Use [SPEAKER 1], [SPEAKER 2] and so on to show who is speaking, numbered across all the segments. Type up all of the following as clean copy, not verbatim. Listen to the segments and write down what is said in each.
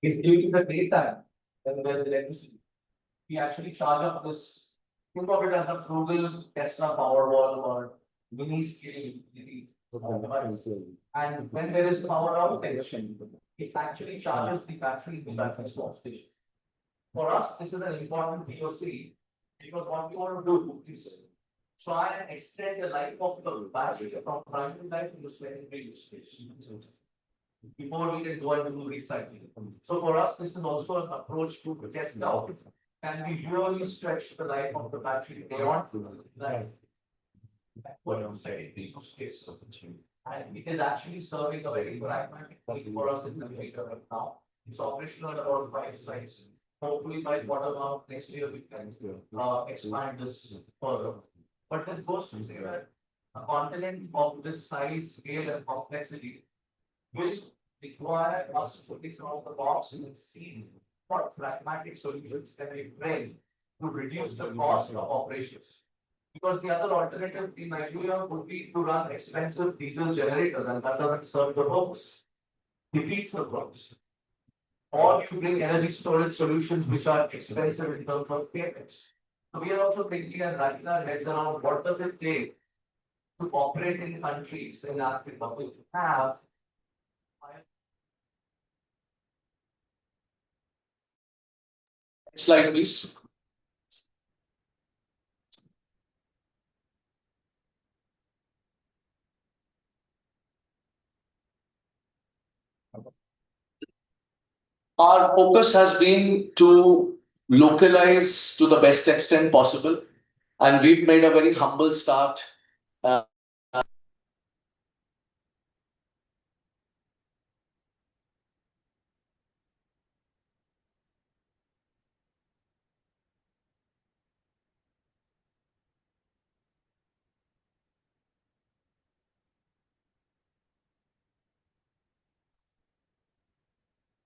[SPEAKER 1] is during the daytime when there's electricity. We actually charge up this, think of it as a frugal Tesla Powerwall or mini scale utility device. And when there is power outage, it actually charges the battery in the battery swap station. For us, this is an important POC because what we want to do is try and extend the life of the battery from primary life to secondary usage before we can go and do recycling. So for us, this is also an approach to test out. Can we really stretch the life of the battery beyond life? What you said, the use case. And it is actually serving a very pragmatic need for us in the future right now. It's operational at about 5 sites. Hopefully by quarter one of next year, we can expand this further. But this goes to say that a continent of this size, scale, and complexity will require us to think out the box and see what pragmatic solutions can we bring to reduce the cost of operations. Because the other alternative in Nigeria would be to run expensive diesel generators, and that doesn't serve the purpose, defeats the purpose. Or you bring energy storage solutions which are expensive in terms of CapEx. So we are also thinking and wrapping our heads around what does it take to operate in countries in Africa which have slide, please. Our focus has been to localize to the best extent possible, and we've made a very humble start. Uh,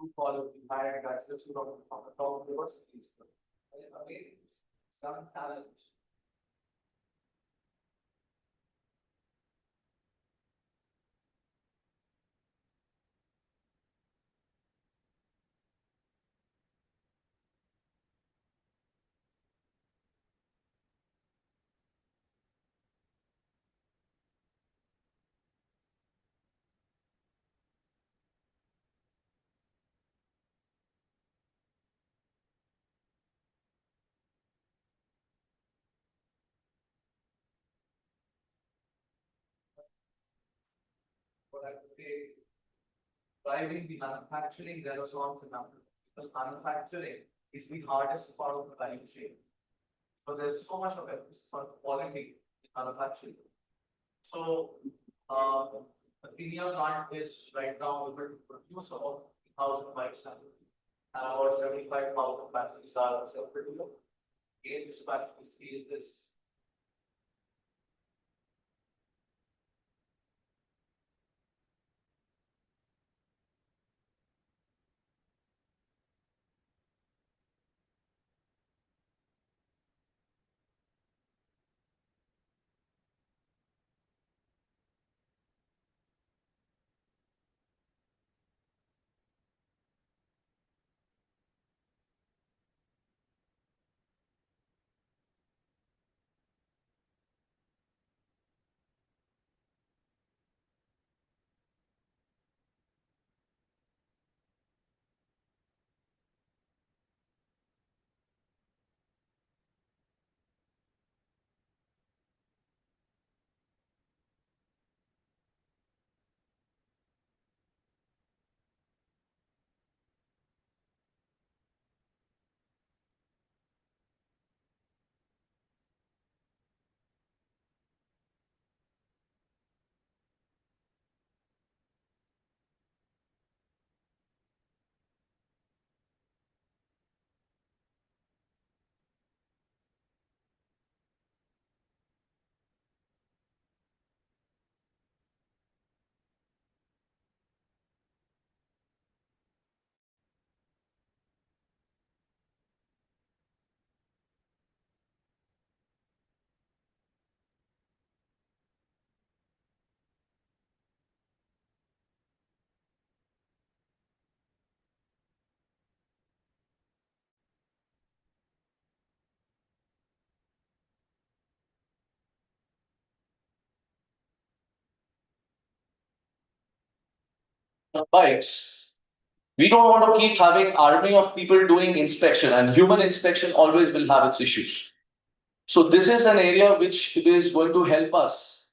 [SPEAKER 1] to follow the higher graduates from the top universities. Amazing young talent. What I would say, driving the manufacturing renaissance in Africa, because manufacturing is the hardest part of the value chain. Because there's so much of emphasis on quality in manufacturing. So, the Kenya plant is right now able to produce about 1,000 bikes annually, and about 75,000 batteries are accepted. Again, this battery scale this. bikes, we don't want to keep having army of people doing inspection, and human inspection always will have its issues. So this is an area which is going to help us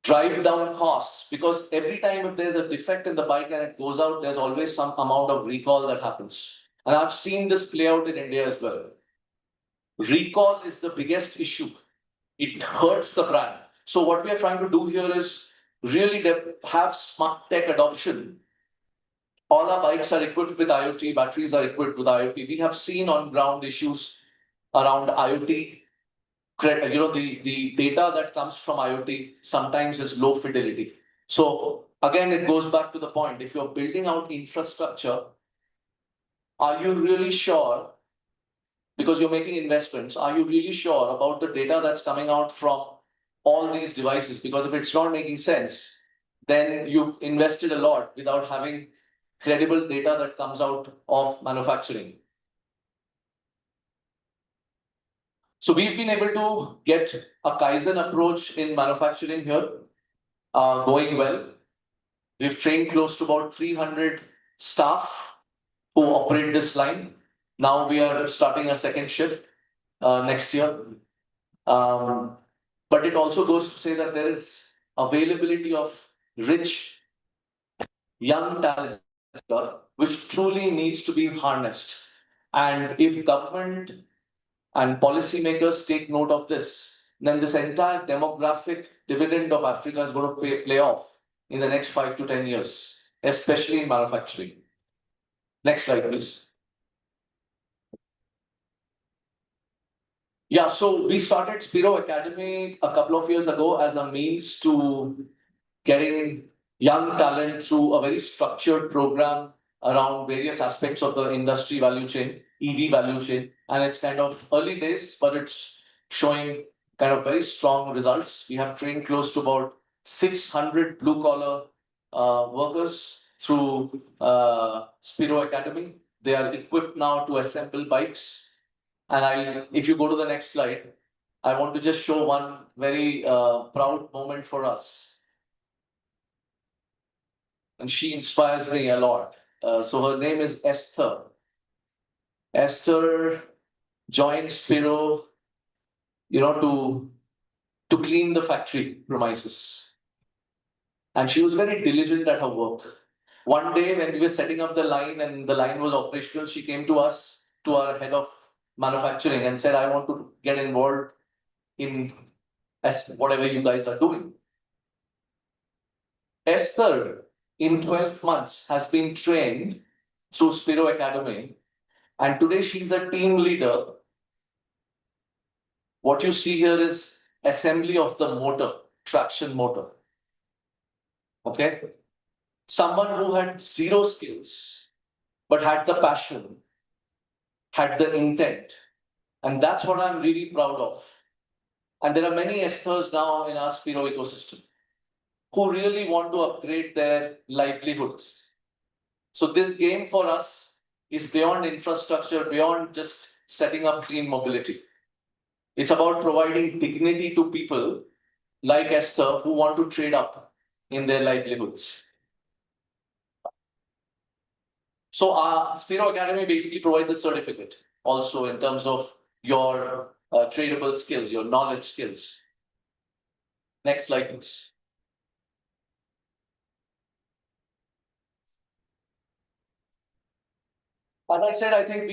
[SPEAKER 1] drive down costs, because every time if there's a defect in the bike and it goes out, there's always some amount of recall that happens. And I've seen this play out in India as well. Recall is the biggest issue. It hurts the brand. So what we are trying to do here is really have smart tech adoption. All our bikes are equipped with IoT, batteries are equipped with IoT. We have seen on ground issues around IoT. The data that comes from IoT sometimes is low fidelity. So again, it goes back to the point, if you're building out infrastructure, are you really sure, because you're making investments, are you really sure about the data that's coming out from all these devices? Because if it's not making sense, then you've invested a lot without having credible data that comes out of manufacturing. So we've been able to get a Kaizen approach in manufacturing here, going well. We've trained close to about 300 staff who operate this line. Now we are starting a second shift next year. But it also goes to say that there is availability of rich young talent which truly needs to be harnessed. And if government and policymakers take note of this, then this entire demographic dividend of Africa is going to play off in the next 5 to 10 years, especially in manufacturing. Next slide, please. Yeah, so we started Spiro Academy a couple of years ago as a means to getting young talent through a very structured program around various aspects of the industry value chain, EV value chain. And it's kind of early days, but it's showing kind of very strong results. We have trained close to about 600 blue collar workers through Spiro Academy. They are equipped now to assemble bikes. And if you go to the next slide, I want to just show one very proud moment for us. And she inspires me a lot. So her name is Esther. Esther joined Spiro, to clean the factory premises. And she was very diligent at her work. One day when we were setting up the line and the line was operational, she came to us, to our head of manufacturing, and said, I want to get involved in whatever you guys are doing. Esther, in 12 months, has been trained through Spiro Academy, and today she's a team leader. What you see here is assembly of the motor, traction motor. Okay? Someone who had zero skills, but had the passion, had the intent. And that's what I'm really proud of. And there are many Esthers now in our Spiro ecosystem who really want to upgrade their livelihoods. So this game for us is beyond infrastructure, beyond just setting up clean mobility. It's about providing dignity to people like Esther who want to trade up in their livelihoods. So our Spiro Academy basically provides a certificate also in terms of your tradable skills, your knowledge skills. Next slide, please. As I said, I think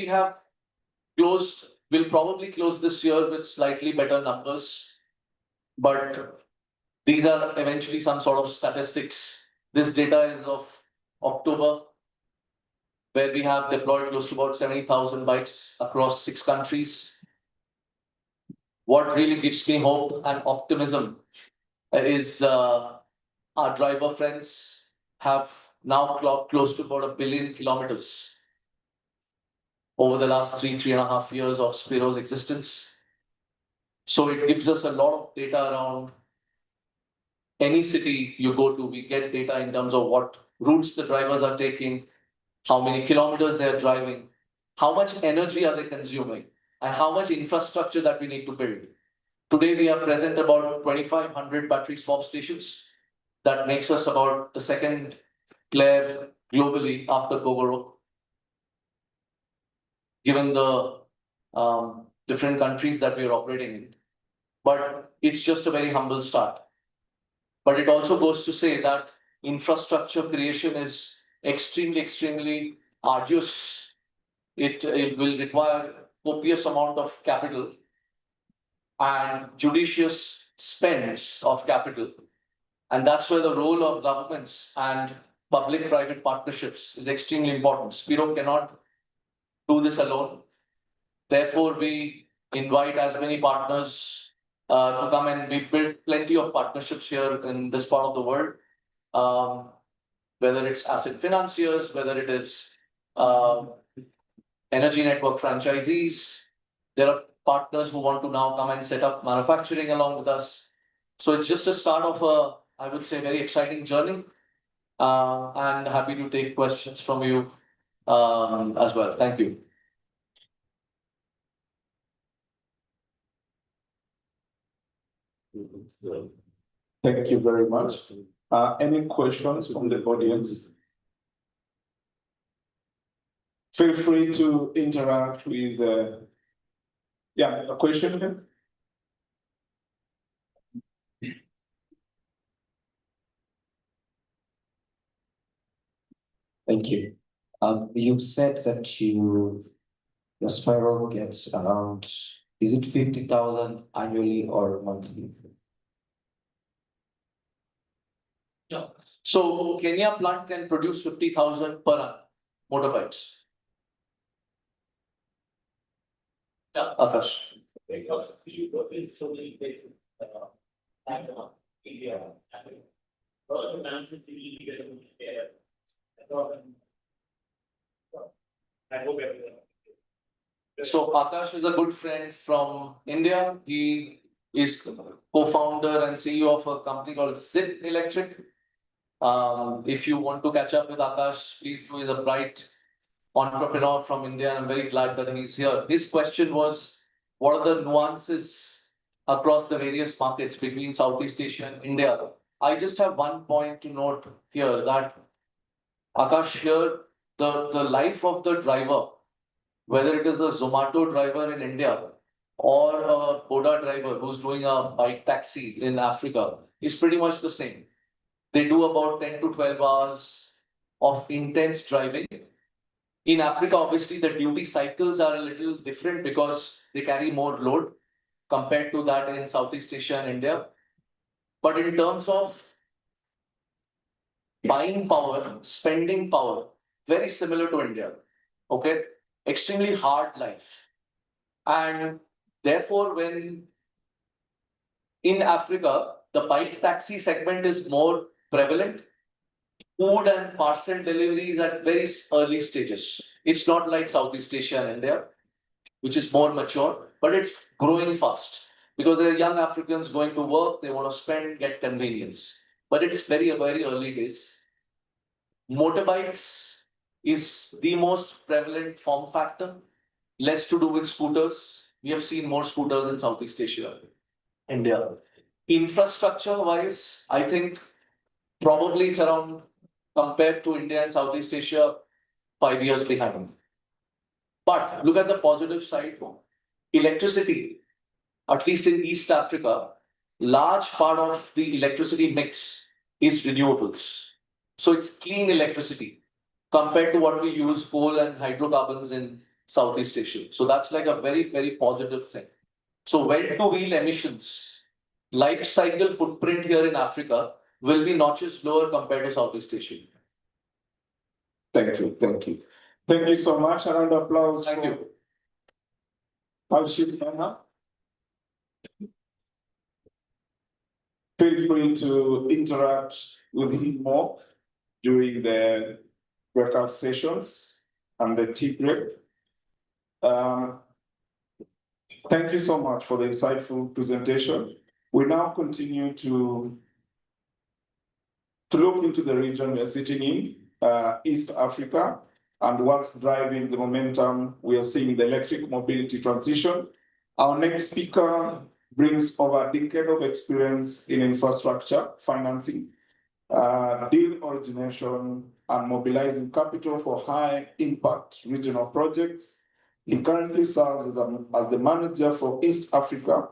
[SPEAKER 1] we'll probably close this year with slightly better numbers, but these are eventually some sort of statistics. This data is of October, where we have deployed close to about 70,000 bikes across 6 countries. What really gives me hope and optimism is our driver friends have now clocked close to about 1 billion kilometers over the last 3.5 years of Spiro's existence. So it gives us a lot of data around any city you go to. We get data in terms of what routes the drivers are taking, how many kilometers they are driving, how much energy are they consuming, and how much infrastructure that we need to build. Today, we are present about 2,500 battery swap stations. That makes us about the second player globally after Gogoro, given the different countries that we are operating in. But it's just a very humble start. But it also goes to say that infrastructure creation is extremely arduous. It will require copious amount of capital and judicious spends of capital. And that's where the role of governments and public-private partnerships is extremely important. Spiro cannot do this alone. Therefore, we invite as many partners to come, and we built plenty of partnerships here in this part of the world. Whether it's asset financiers, whether it is energy network franchisees, there are partners who want to now come and set up manufacturing along with us. So it's just a start of a, I would say, very exciting journey. And happy to take questions from you as well. Thank you.
[SPEAKER 2] Thank you very much. Any questions from the audience? Feel free to interact with, a question here?
[SPEAKER 3] Thank you. You said that the Spiro gets around, is it 50,000 annually or monthly?
[SPEAKER 1] Yeah. So Kenya plant can produce 50,000 per annum motorbikes. Yeah, Akash.
[SPEAKER 4] Because you go in so many places, India, the management really get a good care. I hope everyone.
[SPEAKER 1] So Akash is a good friend from India. He is co-founder and CEO of a company called Zip Electric. If you want to catch up with Akash, please do. He's a bright entrepreneur from India. I'm very glad that he's here. His question was, what are the nuances across the various markets between Southeast Asia and India? I just have one point to note here, that Akash, here, the life of the driver, whether it is a Zomato driver in India or a Boda driver who's doing a bike taxi in Africa, is pretty much the same. They do about 10 to 12 hours of intense driving. In Africa, obviously, the duty cycles are a little different because they carry more load compared to that in Southeast Asia and India. But in terms of buying power, spending power, very similar to India. Okay, extremely hard life. And therefore, when in Africa, the bike taxi segment is more prevalent, food and parcel deliveries at very early stages. It's not like Southeast Asia and India, which is more mature, but it's growing fast because there are young Africans going to work, they want to spend, get convenience. But it's very early days. Motorbikes is the most prevalent form factor, less to do with scooters. We have seen more scooters in Southeast Asia, India. Infrastructure wise, I think probably it's around, compared to India and Southeast Asia, 5 years behind. But look at the positive side. Electricity, at least in East Africa, large part of the electricity mix is renewables. So it's clean electricity compared to what we use, coal and hydrocarbons in Southeast Asia. So that's like a very positive thing. So well-to-wheel emissions, life cycle footprint here in Africa will be notches lower compared to Southeast Asia.
[SPEAKER 2] Thank you. Thank you so much. A round of applause.
[SPEAKER 1] Thank you.
[SPEAKER 2] Alshif Mena. Feel free to interact with him more during the breakout sessions and the tea break. Thank you so much for the insightful presentation. We now continue to look into the region we are sitting in, East Africa, and what's driving the momentum we are seeing in the electric mobility transition. Our next speaker brings over a decade of experience in infrastructure financing, deal origination, and mobilizing capital for high-impact regional projects. He currently serves as the manager for East Africa,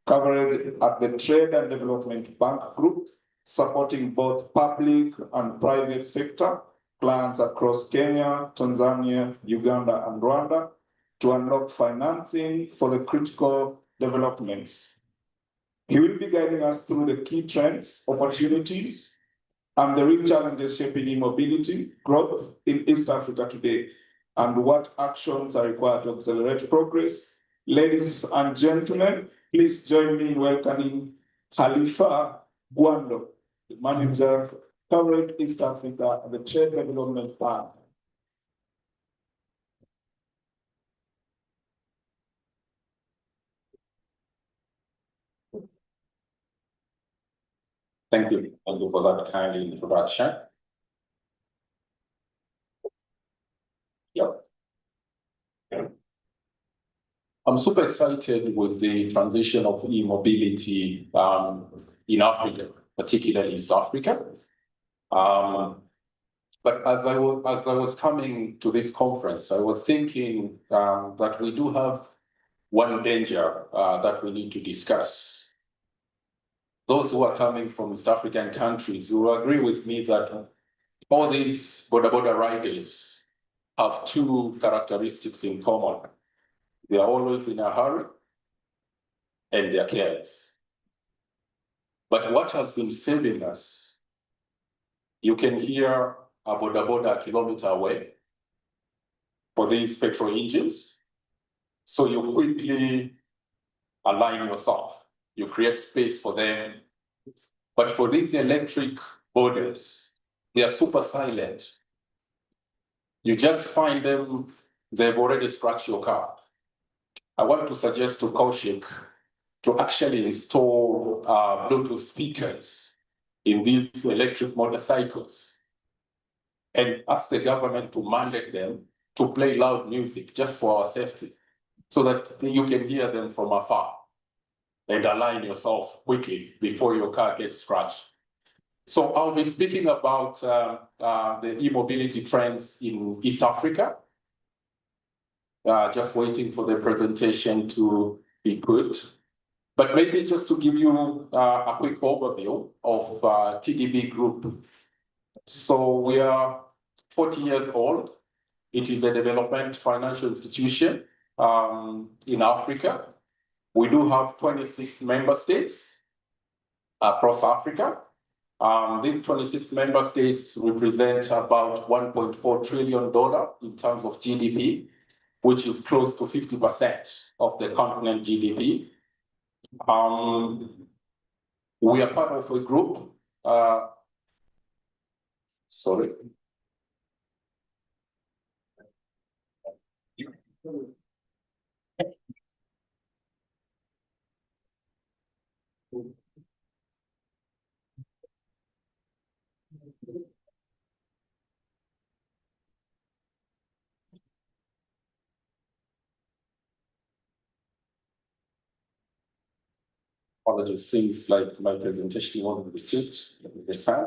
[SPEAKER 2] coverage at the Trade and Development Bank Group, supporting both public and private sector clients across Kenya, Tanzania, Uganda, and Rwanda to unlock financing for the critical developments. He will be guiding us through the key trends, opportunities, and the real challenges shaping e-mobility growth in East Africa today, and what actions are required to accelerate progress. Ladies and gentlemen, please join me in welcoming Khalifa Gwando, the manager covering East Africa at the Trade Development Bank.
[SPEAKER 5] Thank you for that kind introduction. Yep. I'm super excited with the transition of e-mobility in Africa, particularly East Africa. But as I was coming to this conference, I was thinking that we do have one danger that we need to discuss. Those who are coming from East African countries will agree with me that all these border riders have two characteristics in common. They are always in a hurry and they are careless. But what has been saving us, you can hear a a kilometer away for these petrol engines. So you quickly align yourself. You create space for them. But for these electric borders, they are super silent. You just find them, they've already scratched your car. I want to suggest to Kaushik to actually install Bluetooth speakers in these electric motorcycles and ask the government to mandate them to play loud music just for our safety so that you can hear them from afar and align yourself quickly before your car gets scratched. So I'll be speaking about the e-mobility trends in East Africa. Just waiting for the presentation to be put. But maybe just to give you a quick overview of TDB Group. So we are 40 years old. It is a development financial institution in Africa. We do have 26 member states across Africa. These 26 member states represent about $1.4 trillion in terms of GDP, which is close to 50% of the continent GDP. We are part of a group. Sorry. Apologies, seems like my presentation wasn't received. Let me decide.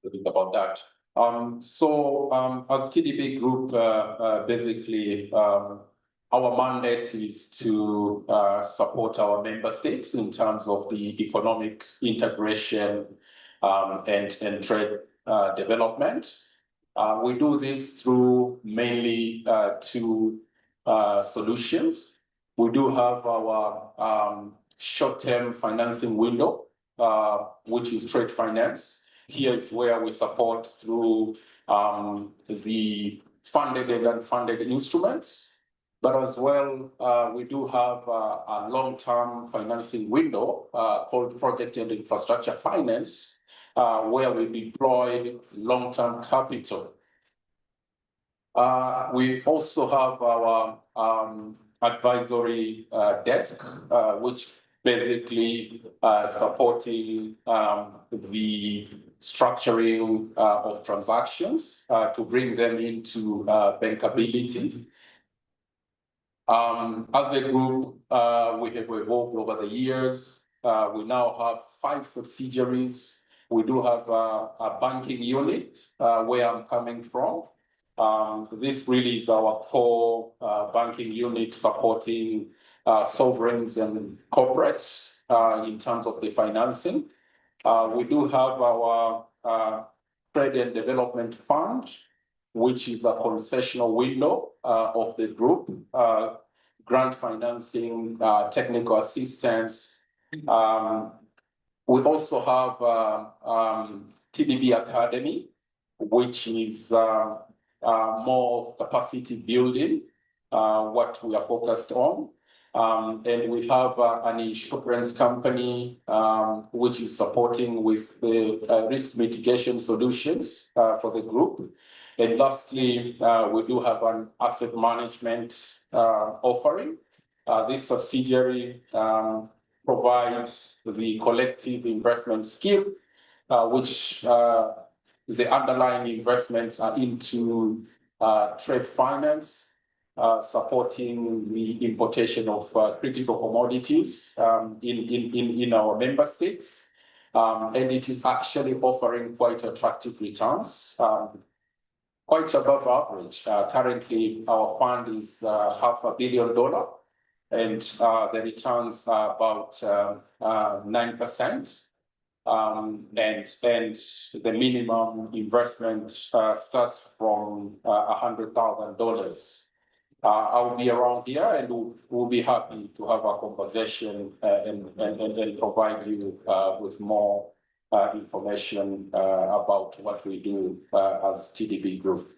[SPEAKER 5] A bit about that. As TDB Group, basically, our our mandate is to support our member states in terms of the economic integration and trade development. We do this through mainly two solutions. We do have our short-term financing window, which is trade finance. Here is where we support through the funded and unfunded instruments. But as well, we do have a long-term financing window called project and infrastructure finance, where we deploy long-term capital. We also have our advisory desk, which basically supporting the structuring of transactions to bring them into bankability. As a group, we have evolved over the years. We now have 5 subsidiaries. We do have a banking unit where I'm coming from. This really is our core banking unit supporting sovereigns and corporates in terms of the financing. We do have our trade and development fund, which is a concessional window of the group, grant financing, technical assistance. We also have TDB Academy, which is more capacity building, what we are focused on. And we have an insurance company, which is supporting with the risk mitigation solutions for the group. And lastly, we do have an asset management offering. This subsidiary provides the collective investment scheme, which the underlying investments are into trade finance, supporting the importation of critical commodities in our member states. And it is actually offering quite attractive returns, quite above average. Currently, our fund is $500 million, and the returns are about 9%. And the minimum investment starts from $100,000. I'll be around here, and we'll be happy to have a conversation and provide you with more information about what we do as TDB Group.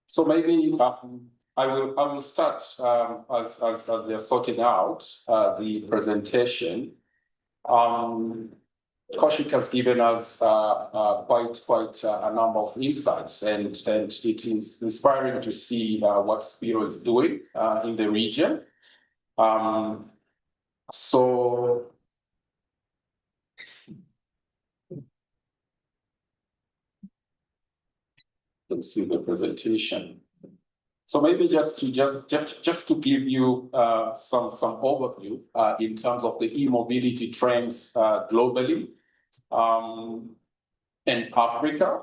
[SPEAKER 5] So maybe I will start as they're sorting out the presentation. Kaushik has given us quite a number of insights, and it is inspiring to see what Spiro is doing in the region. So let's see the presentation. So maybe just to give you some overview in terms of the e-mobility trends globally and Africa.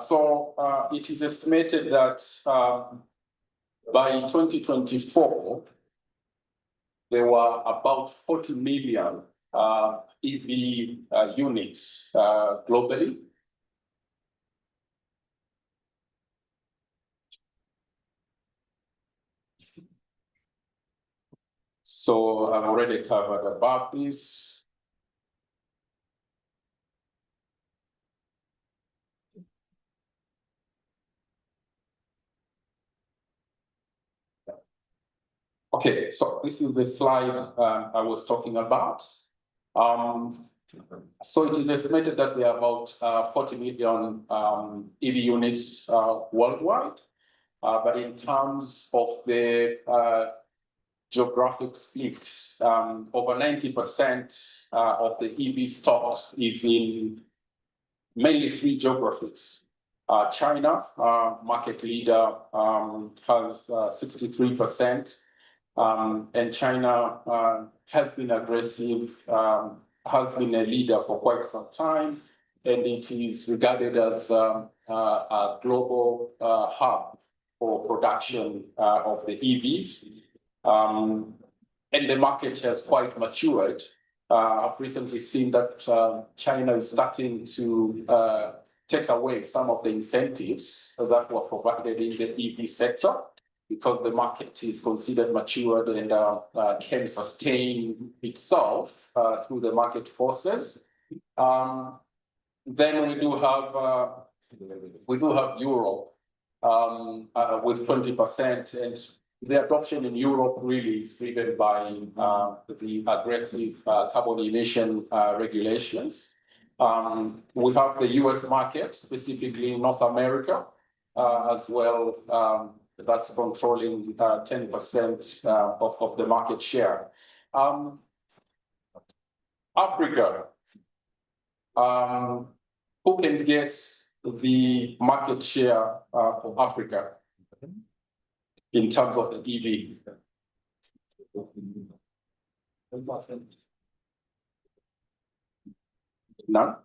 [SPEAKER 5] So it is estimated that by 2024 there were about 40 million EV units globally. So I've already covered about this. Okay, so this is the slide I was talking about. So it is estimated that there are about 40 million EV units worldwide. But in terms of the geographic split, over 90% of the EV stock is in mainly 3 geographies. China, market leader, has 63%, and China has been aggressive, has been a leader for quite some time, and it is regarded as a global hub for production of the EVs. And the market has quite matured. I've recently seen that China is starting to take away some of the incentives that were provided in the EV sector, because the market is considered matured and can sustain itself through the market forces. Then we do have Europe with 20%, and the adoption in Europe really is driven by the aggressive carbon emission regulations. We have the US market, specifically North America, as well, that's controlling 10% of the market share. Africa, who can guess the market share of Africa in terms of the EV? None?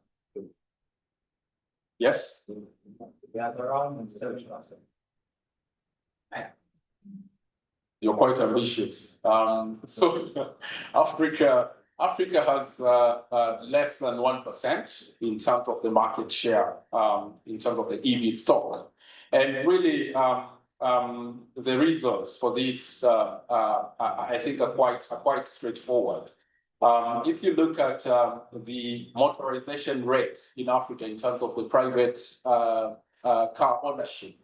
[SPEAKER 5] Yes?
[SPEAKER 1] Yeah, around 70%.
[SPEAKER 5] You're quite ambitious. So Africa has less than 1% in terms of the market share, in terms of the EV stock. And really, the reasons for this, I think, are quite straightforward. If you look at the motorization rate in Africa in terms of the private car ownership,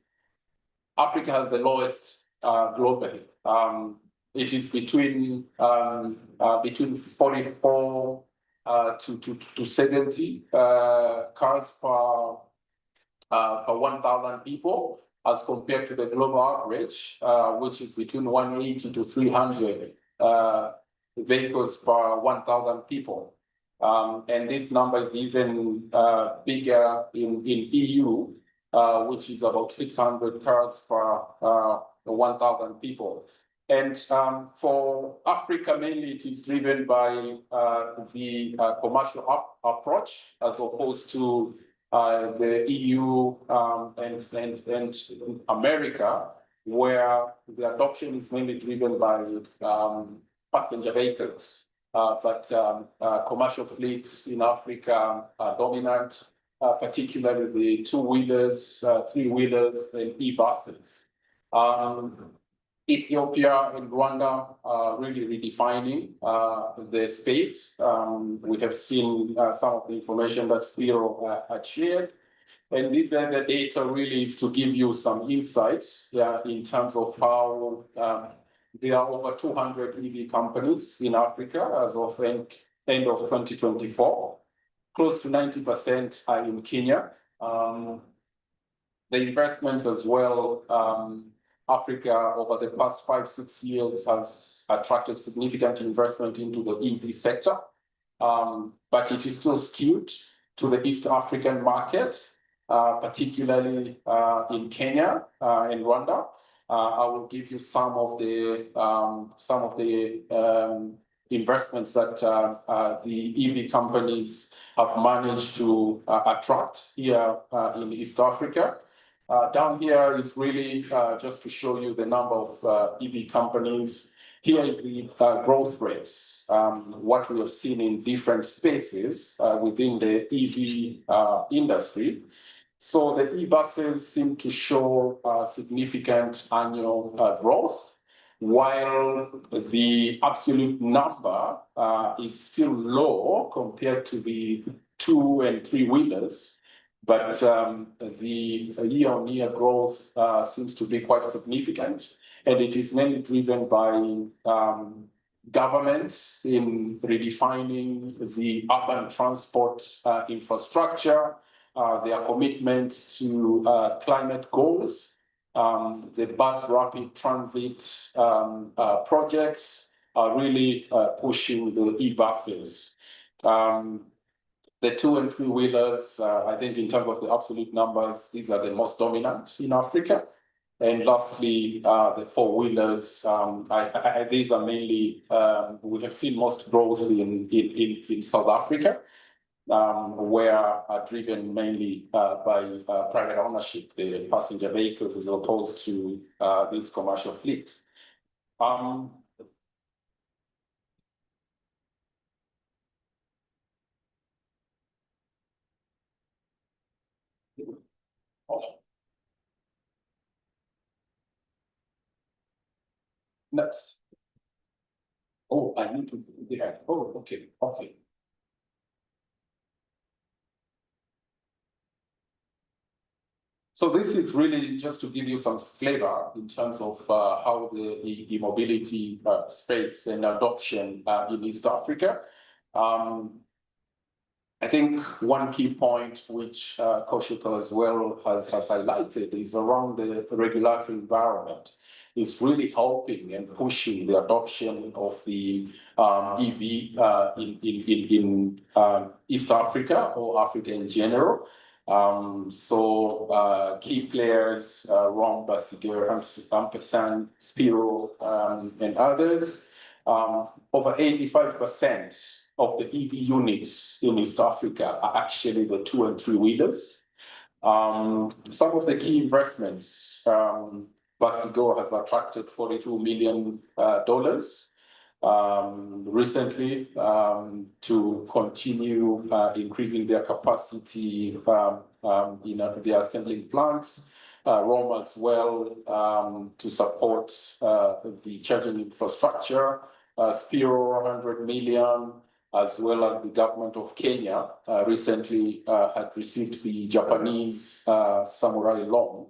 [SPEAKER 5] Africa has the lowest globally. It is between 44 to 70 cars per 1,000 people, as compared to the global average, which is between 180 to 300 vehicles per 1,000 people. And this number is even bigger in EU, which is about 600 cars per 1,000 people. And for Africa, mainly it is driven by the commercial approach, as opposed to the EU and America, where the adoption is mainly driven by passenger vehicles. But commercial fleets in Africa are dominant, particularly the two-wheelers, three-wheelers, and e-buses. Ethiopia and Rwanda are really redefining the space. We have seen some of the information that Spiro had shared. And this the data really is to give you some insights in terms of how there are over 200 EV companies in Africa as of end of 2024. Close to 90% are in Kenya. The investments as well, Africa over the past 5-6 years has attracted significant investment into the EV sector, but it is still skewed to the East African market, particularly in Kenya and Rwanda. I will give you some of the investments that the EV companies have managed to attract here in East Africa. Down here is really just to show you the number of EV companies. Here is the growth rates, what we have seen in different spaces within the EV industry. So the e-buses seem to show significant annual growth, while the absolute number is still low compared to the 2- and 3-wheelers. But the year-on-year growth seems to be quite significant, and it is mainly driven by governments in redefining the urban transport infrastructure, their commitment to climate goals, the bus rapid transit projects are really pushing the e-buses. The 2- and 3-wheelers, I think in terms of the absolute numbers, these are the most dominant in Africa. And lastly, the 4-wheelers, these are mainly, we have seen most growth in South Africa. were driven mainly by private ownership, the passenger vehicles, as opposed to this commercial fleet. Next. Oh, I need to, yeah, oh, okay, okay. So this is really just to give you some flavor in terms of how the e-mobility space and adoption in East Africa. I think one key point which Kaushik as well has highlighted is around the regulatory environment. It's really helping and pushing the adoption of the EV in East Africa or Africa in general. Key players, Rom, Basigir, Ampersand, Spiro, and others. Over 85% of the EV units in East Africa are actually the 2- and 3-wheelers. Some of the key investments, Basigir has attracted $42 million recently to continue increasing their capacity in their assembling plants. Rome as well to support the charging infrastructure. Spiro, 100 million, as well as the government of Kenya recently had received the Japanese Samurai loan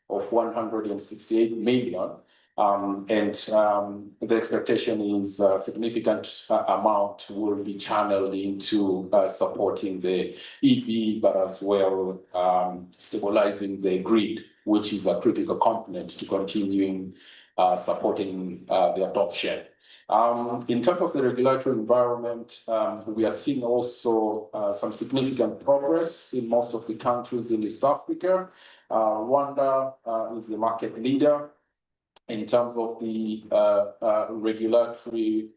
[SPEAKER 5] of 168 million. The expectation is a significant amount will be channeled into supporting the EV, but as well stabilizing the grid, which is a critical component to continuing supporting the adoption. In terms of the regulatory environment, we are seeing also some significant progress in most of the countries in East Africa. Rwanda is the market leader in terms of the regulatory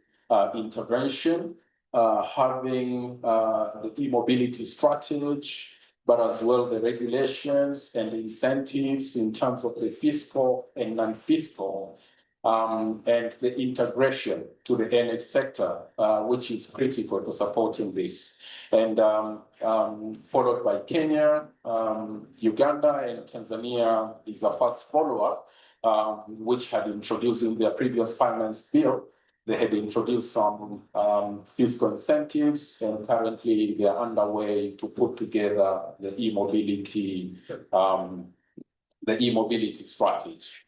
[SPEAKER 5] intervention, having the e-mobility strategy, but as well the regulations and the incentives in terms of the fiscal and non-fiscal, and the integration to the energy sector, which is critical to supporting this. And followed by Kenya, Uganda, and Tanzania is a fast follower, which had introduced in their previous finance bill. They had introduced some fiscal incentives, and currently they are underway to put together the e-mobility strategy.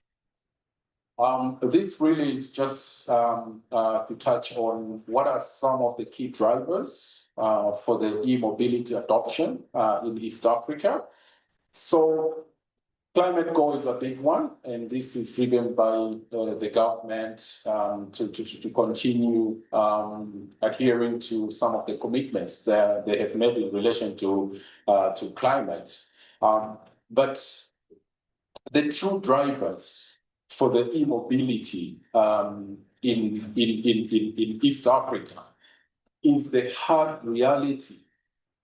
[SPEAKER 5] This really is just to touch on what are some of the key drivers for the e-mobility adoption in East Africa. So climate goal is a big one, and this is driven by the government to continue adhering to some of the commitments that they have made in relation to climate. But the true drivers for the e-mobility in East Africa is the hard reality,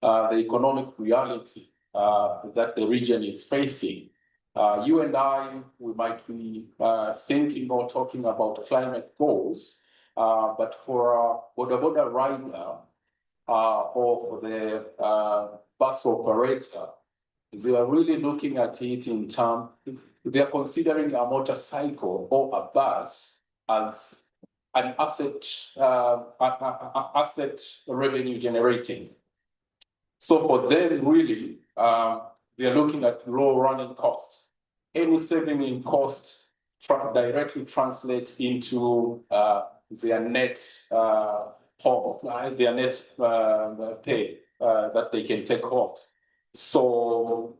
[SPEAKER 5] the economic reality that the region is facing. You and I, we might be thinking or talking about climate goals, but for a boda rider or for the bus operator, they are really looking at it in terms, they are considering a motorcycle or a bus as an asset revenue generating. So for them, really, they are looking at low running costs. Any saving in costs directly translates into their net their net pay that they can take off. So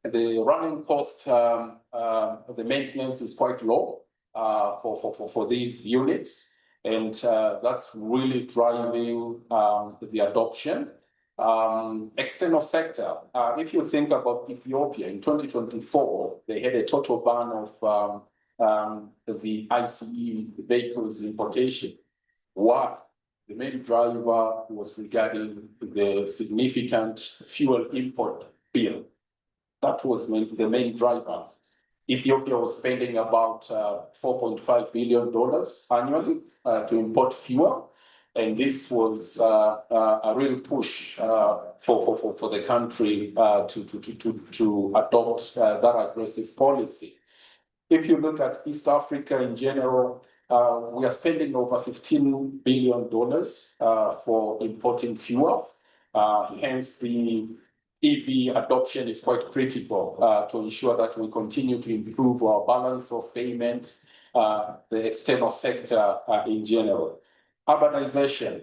[SPEAKER 5] the running cost, the maintenance is quite low for these units, and that's really driving the adoption. External sector, if you think about Ethiopia in 2024, they had a total ban of the ICE vehicles importation. Why? the main driver was regarding the significant fuel import bill. That was the main driver. Ethiopia was spending about $4.5 billion annually to import fuel. And this was a real push for the country to adopt that aggressive policy. If you look at East Africa in general, we are spending over $15 billion for importing fuel. Hence, the EV adoption is quite critical to ensure that we continue to improve our balance of payments, the external sector in general. Urbanization.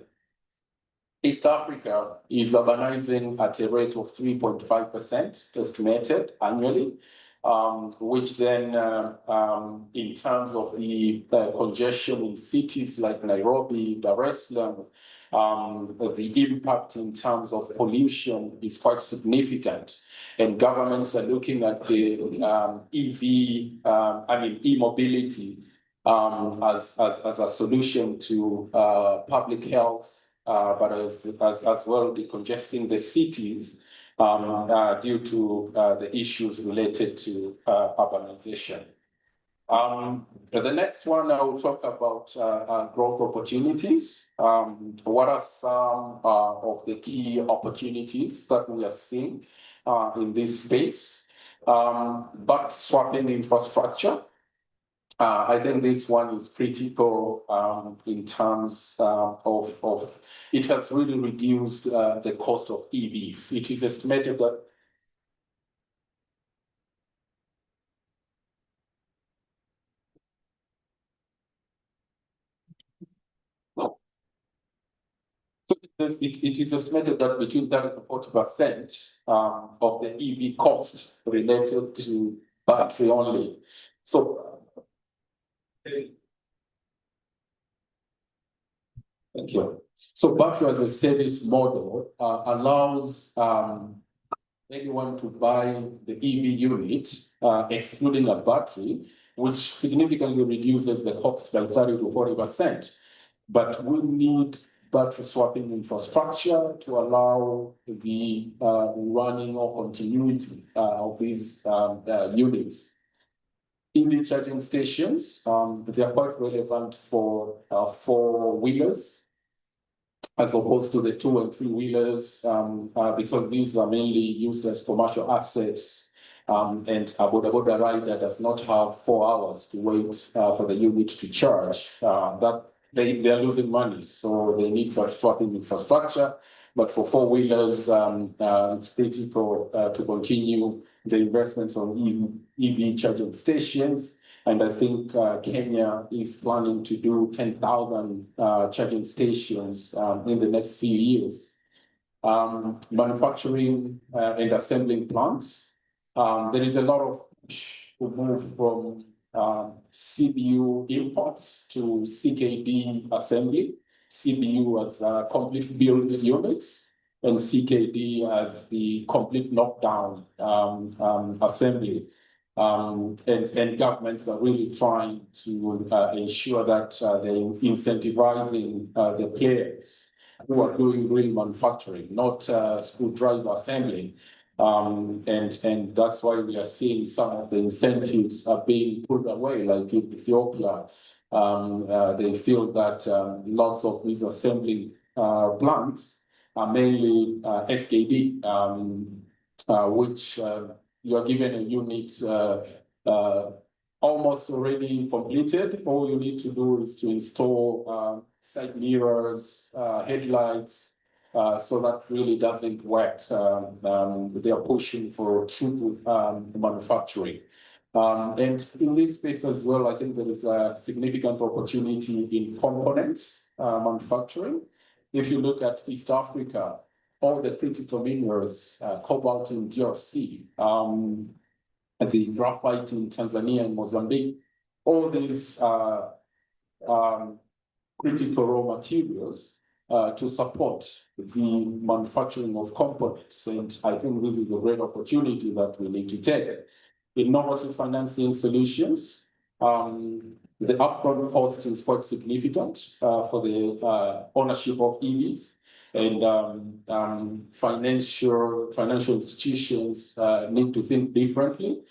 [SPEAKER 5] East Africa is urbanizing at a rate of 3.5% estimated annually, which then, in terms of the congestion in cities like Nairobi, Dar es Salaam, the impact in terms of pollution is quite significant. And governments are looking at the e-mobility as a solution to public health, but as well decongesting the cities due to the issues related to urbanization. The next one, I will talk about growth opportunities. What are some of the key opportunities that we are seeing in this space? But swapping infrastructure. I think this one is critical in terms of it has really reduced the cost of EVs. It is estimated that it is estimated that between 30 to 40% of the EV cost related to battery only. So thank you. So battery as a service model allows anyone to buy the EV unit, excluding a battery, which significantly reduces the cost by 30 to 40%. But we need battery swapping infrastructure to allow the running or continuity of these units. EV charging stations, they are quite relevant for four-wheelers as opposed to the 2- and 3-wheelers, because these are mainly used as commercial assets, and a boda rider does not have 4 hours to wait for the unit to charge. That they are losing money, so they need battery swapping infrastructure. But for four-wheelers, it's critical to continue the investments on EV charging stations. And I think Kenya is planning to do 10,000 charging stations in the next few years. Manufacturing and assembling plants. There is a lot of push to move from CBU imports to CKD assembly. CBU as complete build units, and CKD as the complete knockdown assembly. And governments are really trying to ensure that they're incentivizing the players who are doing real manufacturing, not screwdriver assembly. And that's why we are seeing some of the incentives are being pulled away, like in Ethiopia. They feel that lots of these assembly plants are mainly SKD, which you are given a unit almost already completed. All you need to do is to install side mirrors, headlights, so that really doesn't work. They are pushing for true manufacturing. And in this space as well, I think there is a significant opportunity in components manufacturing. If you look at East Africa, all the critical minerals, cobalt in DRC, the graphite in Tanzania and Mozambique, all these critical raw materials to support the manufacturing of components. And I think this is a great opportunity that we need to take. Innovative financing solutions. the upfront cost is quite significant for the ownership of EVs. And financial institutions need to think differently,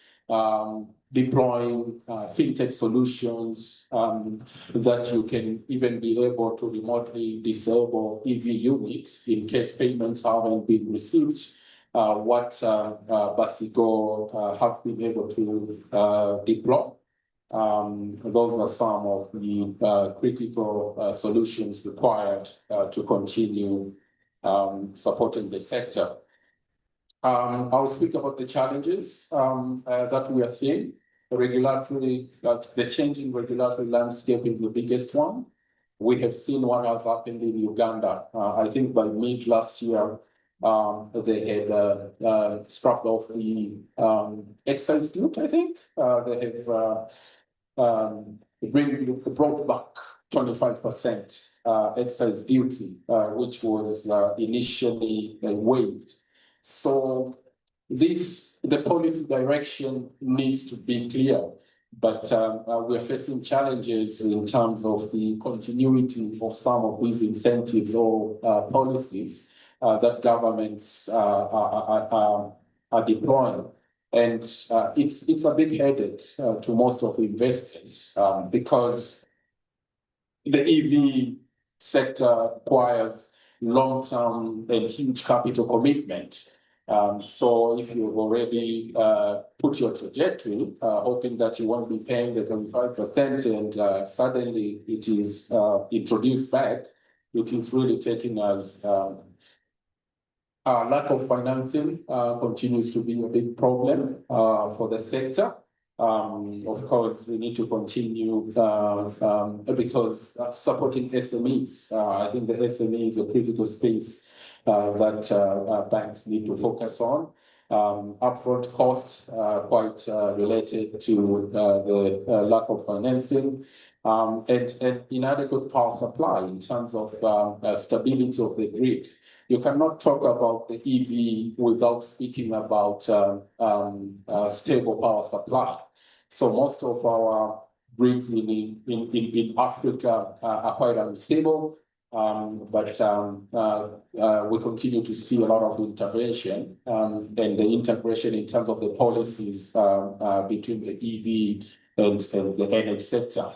[SPEAKER 5] deploying fintech solutions that you can even be able to remotely disable EV units in case payments haven't been received. What Basigo have been able to deploy. Those are some of the critical solutions required to continue supporting the sector. I'll speak about the challenges that we are seeing. The changing regulatory landscape is the biggest one. We have seen what has happened in Uganda. I think by mid last year, they had struck off the excise duty. I think they have brought back 25% excise duty, which was initially waived. So the policy direction needs to be clear, but we are facing challenges in terms of the continuity of some of these incentives or policies that governments are deploying. And it's a big headache to most of the investors because the EV sector requires long-term and huge capital commitment. So if you've already put your trajectory, hoping that you won't be paying the 25% and suddenly it is introduced back, it is really taking us lack of financing continues to be a big problem for the sector. Of course, we need to continue because supporting SMEs. I think the SME is a critical space that banks need to focus on. Upfront costs quite related to the lack of financing and inadequate power supply in terms of stability of the grid. You cannot talk about the EV without speaking about stable power supply. So most of our grids in Africa are quite unstable, but we continue to see a lot of intervention and the integration in terms of the policies between the EV and the energy sector.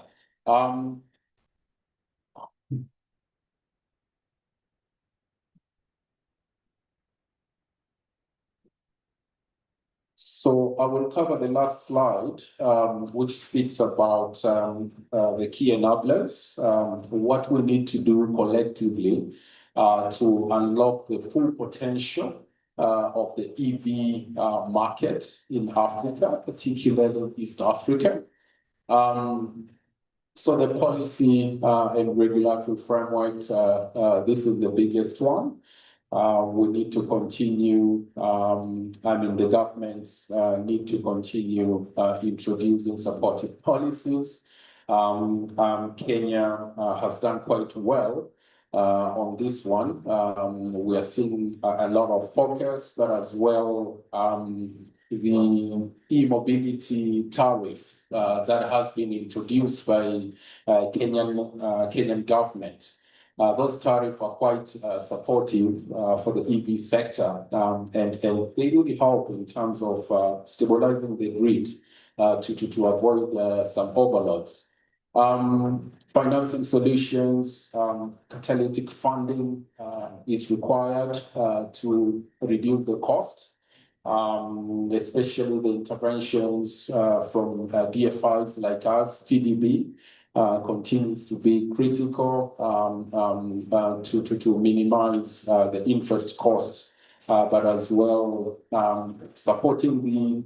[SPEAKER 5] So I will cover the last slide, which speaks about the key enablers, what we need to do collectively to unlock the full potential of the EV market in Africa, particularly East Africa. So the policy and regulatory framework, this is the biggest one. We need to continue, the governments need to continue introducing supportive policies. Kenya has done quite well on this one. We are seeing a lot of focus, but as well the e-mobility tariff that has been introduced by Kenyan government. Those tariffs are quite supportive for the EV sector, and they really help in terms of stabilizing the grid to avoid some overloads. Financing solutions, catalytic funding is required to reduce the costs, especially the interventions from DFIs like us, TDB. Continues to be critical to minimize the interest costs, but as well supporting the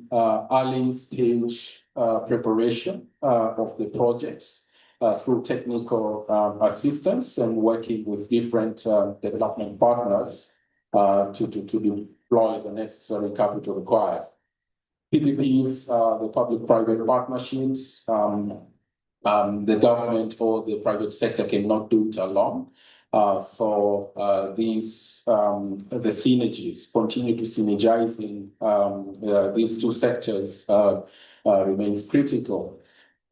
[SPEAKER 5] early stage preparation of the projects through technical assistance and working with different development partners to deploy the necessary capital required. PPPs, the public-private partnerships, the government or the private sector cannot do it alone. So these the synergies continue to synergize in these two sectors remains critical.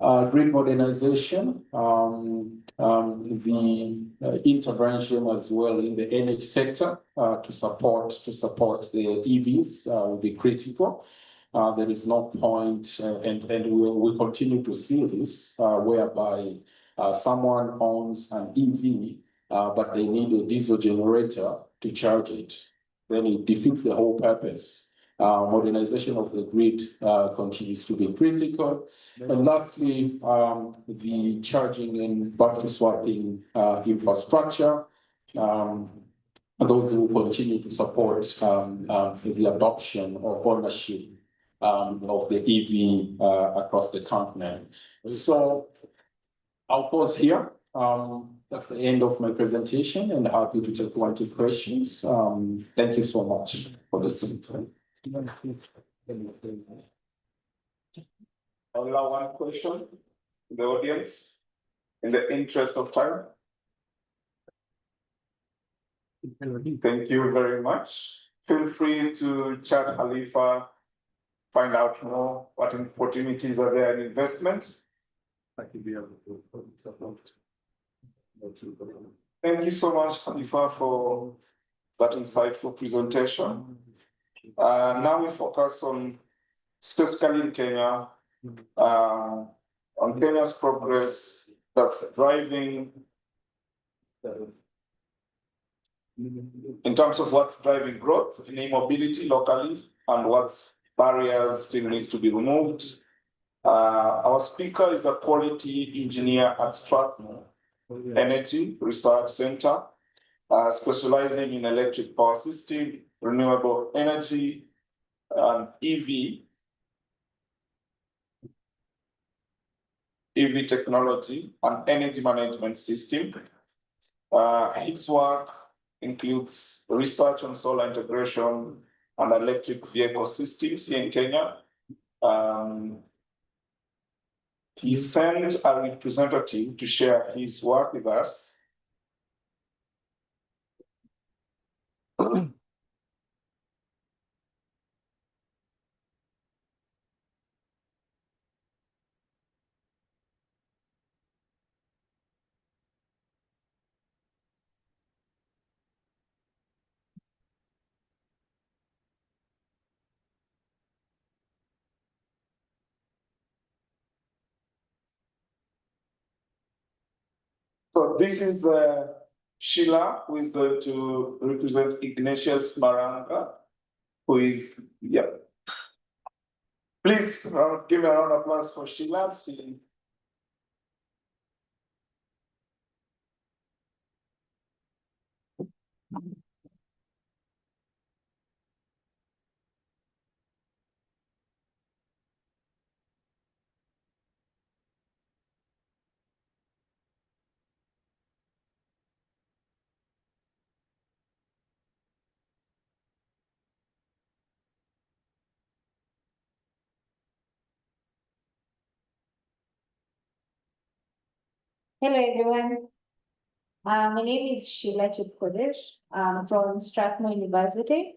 [SPEAKER 5] Grid modernization, the intervention as well in the energy sector to support the EVs will be critical. There is no point, and we continue to see this whereby someone owns an EV, but they need a diesel generator to charge it. Then it defeats the whole purpose. Modernization of the grid continues to be critical. And lastly, the charging and battery swapping infrastructure. Those who continue to support the adoption or ownership of the EV across the continent. So I'll pause here. That's the end of my presentation, and happy to take one or two questions. Thank you so much for listening.
[SPEAKER 2] I'll allow one question to the audience in the interest of time. Thank you very much. Feel free to chat Khalifa, find out more what opportunities are there in investment. Thank you so much, Khalifa, for that insightful presentation. Now we focus on, specifically in Kenya, on Kenya's progress that's driving, in terms of what's driving growth in e-mobility locally and what barriers still needs to be removed. Our speaker is a quality engineer at Strathmore Energy Research Center, specializing in electric power system, renewable energy, EV technology, and energy management system. His work includes research on solar integration and electric vehicle systems here in Kenya. He sent a representative to share his work with us. So this is Sheila, who is going to represent Ignatius Maranga, who is, yeah. Please give a round of applause for Sheila.
[SPEAKER 6] Hello, everyone. My name is Sheila Chipkodir. I'm from Strathmore University.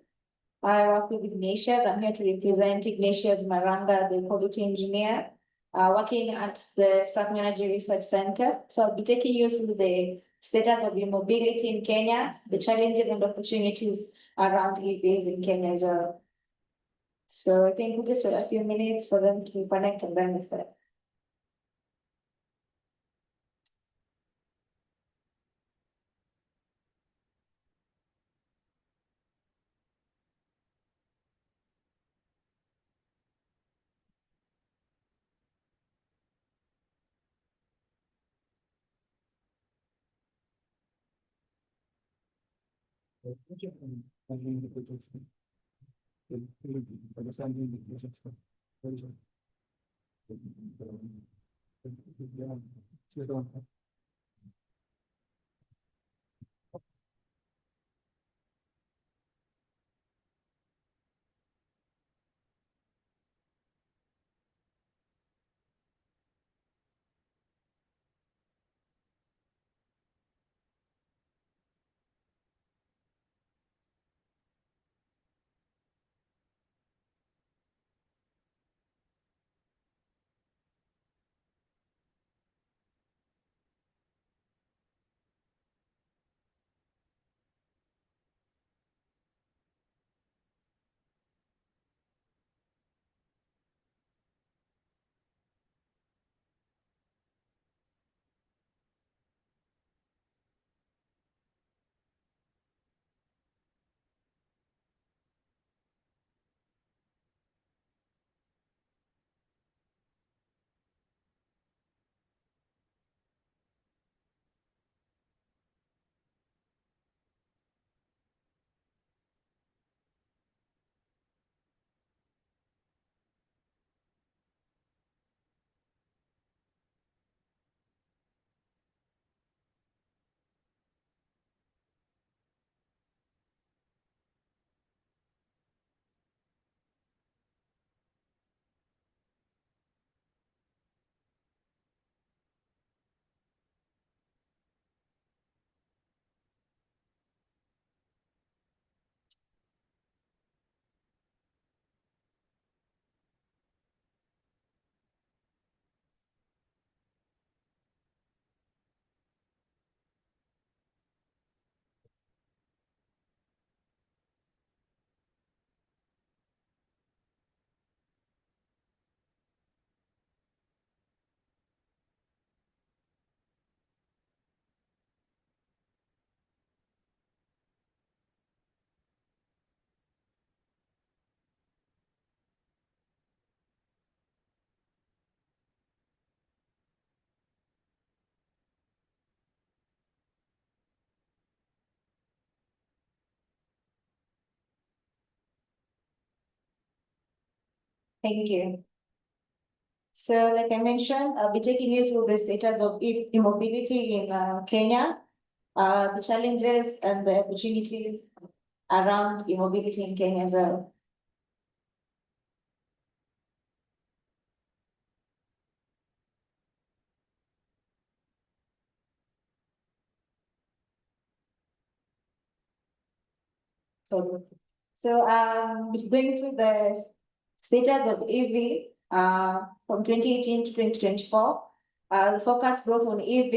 [SPEAKER 6] I work with Ignatius. I'm here to represent Ignatius Maranga, the quality engineer, working at the Strathmore Energy Research Center. So I'll be taking you through the status of e-mobility in Kenya, the challenges and opportunities around EVs in Kenya as well. So I think we'll just wait a few minutes for them to connect and then we'll start. Thank you. So like I mentioned, I'll be taking you through the status of e-mobility in Kenya, the challenges and the opportunities around e-mobility in Kenya as well. So going through the status of EV from 2018 to 2024, the focus growth on EV,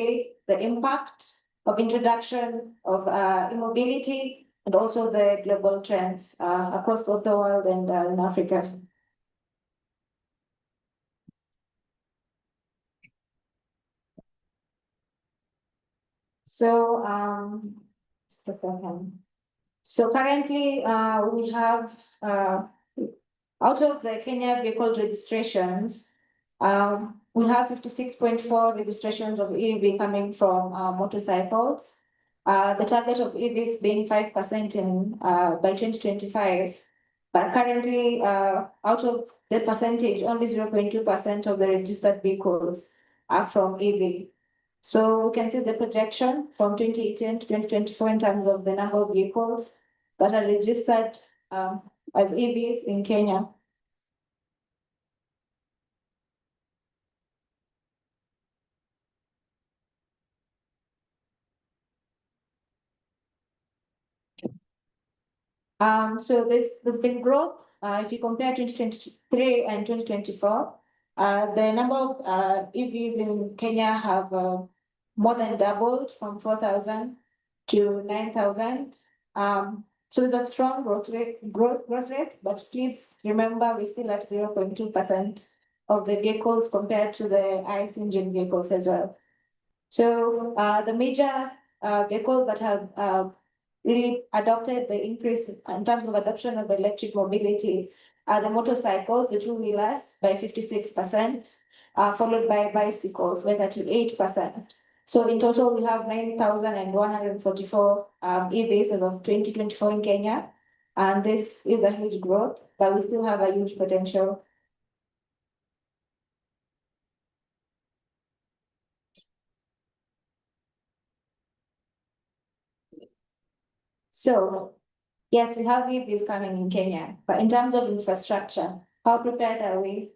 [SPEAKER 6] the impact of introduction of e-mobility, and also the global trends across both the world and in Africa. So just a second. So currently, we have out of the Kenya vehicle registrations, we have 56.4 registrations of EV coming from motorcycles. The target of EVs being 5% in by 2025. But currently, out of the percentage, only 0.2% of the registered vehicles are from EV. So we can see the projection from 2018 to 2024 in terms of the number of vehicles that are registered as EVs in Kenya. So there's been growth. If you compare 2023 and 2024, the number of EVs in Kenya have more than doubled from 4,000 to 9,000. So there's a strong growth rate, but please remember we're still at 0.2% of the vehicles compared to the ICE engine vehicles as well. So the major vehicles that have really adopted the increase in terms of adoption of electric mobility are the motorcycles, the two-wheelers by 56%, followed by bicycles by 38%. So in total, we have 9,144 EVs as of 2024 in Kenya. And this is a huge growth, but we still have a huge potential. So yes, we have EVs coming in Kenya, but in terms of infrastructure, how prepared are we?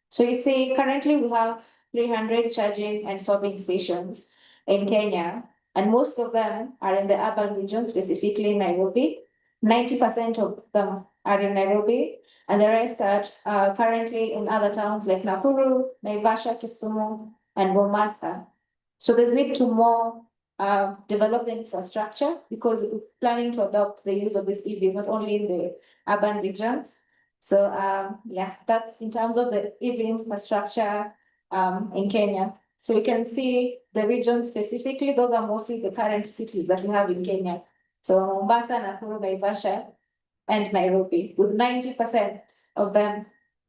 [SPEAKER 6] So you see, currently we have 300 charging and swapping stations in Kenya, and most of them are in the urban region, specifically Nairobi. 90% of them are in Nairobi, and the rest are currently in other towns like Nakuru, Naivasha, Kisumu, and Mombasa. So there's need to more develop the infrastructure because we're planning to adopt the use of these EVs not only in the urban regions. So yeah, that's in terms of the EV infrastructure in Kenya. So you can see the regions specifically, those are mostly the current cities that we have in Kenya. So Mombasa, Nakuru, Naivasha, and Nairobi, with 90% of them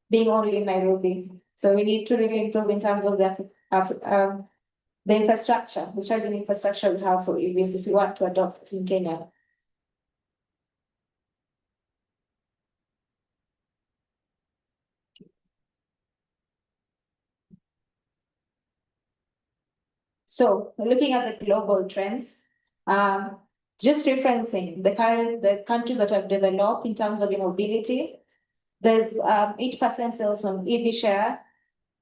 [SPEAKER 6] being only in Nairobi. So we need to really improve in terms of the infrastructure, the charging infrastructure we have for EVs if we want to adopt it in Kenya. So looking at the global trends, just referencing the countries that have developed in terms of mobility, there's 8% sales on EV share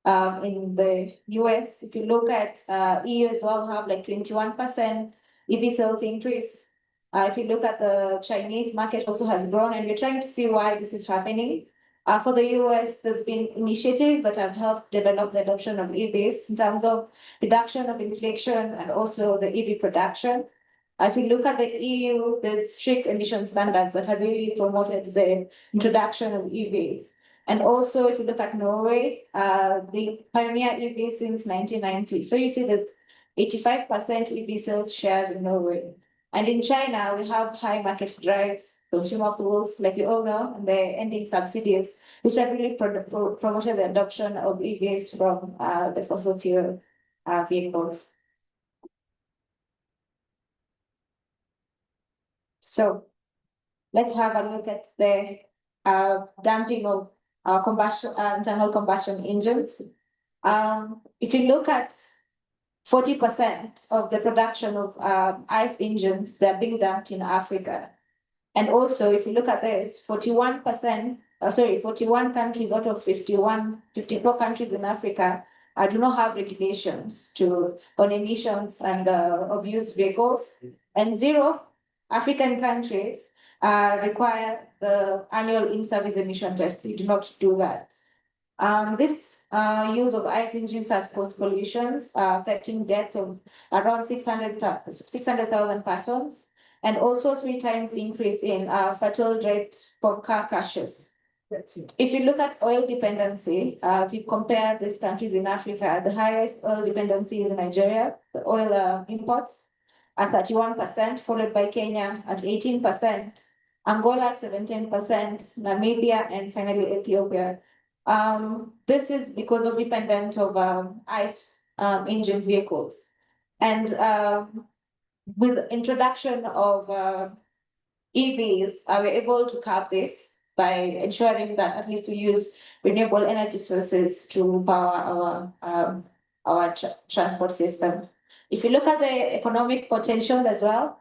[SPEAKER 6] in the US. If you look at EU as well, have like 21% EV sales increase. If you look at the Chinese market also has grown, and we're trying to see why this is happening. For the US, there's been initiatives that have helped develop the adoption of EVs in terms of reduction of inflation and also the EV production. If you look at the EU, there's strict emission standards that have really promoted the introduction of EVs. And also, if you look at Norway, they pioneer EV since 1990. So you see that 85% EV sales shares in Norway. And in China, we have high market drives, consumer pools, like you all know, and the ending subsidies, which have really promoted the adoption of EVs from the fossil fuel vehicles. So let's have a look at the dumping of internal combustion engines. If you look at 40% of the production of ICE engines, they're being dumped in Africa. And also, if you look at this, 41 countries out of 54 countries in Africa do not have regulations on emissions and of used vehicles. And 0 African countries require the annual in-service emission test. We do not do that. This use of ICE engines has caused pollutions affecting deaths of around 600,000 persons, and also 3 times increase in fatal rate for car crashes. If you look at oil dependency, if you compare these countries in Africa, the highest oil dependency is Nigeria, the oil imports at 31%, followed by Kenya at 18%, Angola at 17%, Namibia, and finally Ethiopia. This is because of dependent of ICE engine vehicles. And with introduction of EVs, we're able to curb this by ensuring that at least we use renewable energy sources to power our transport system. If you look at the economic potential as well,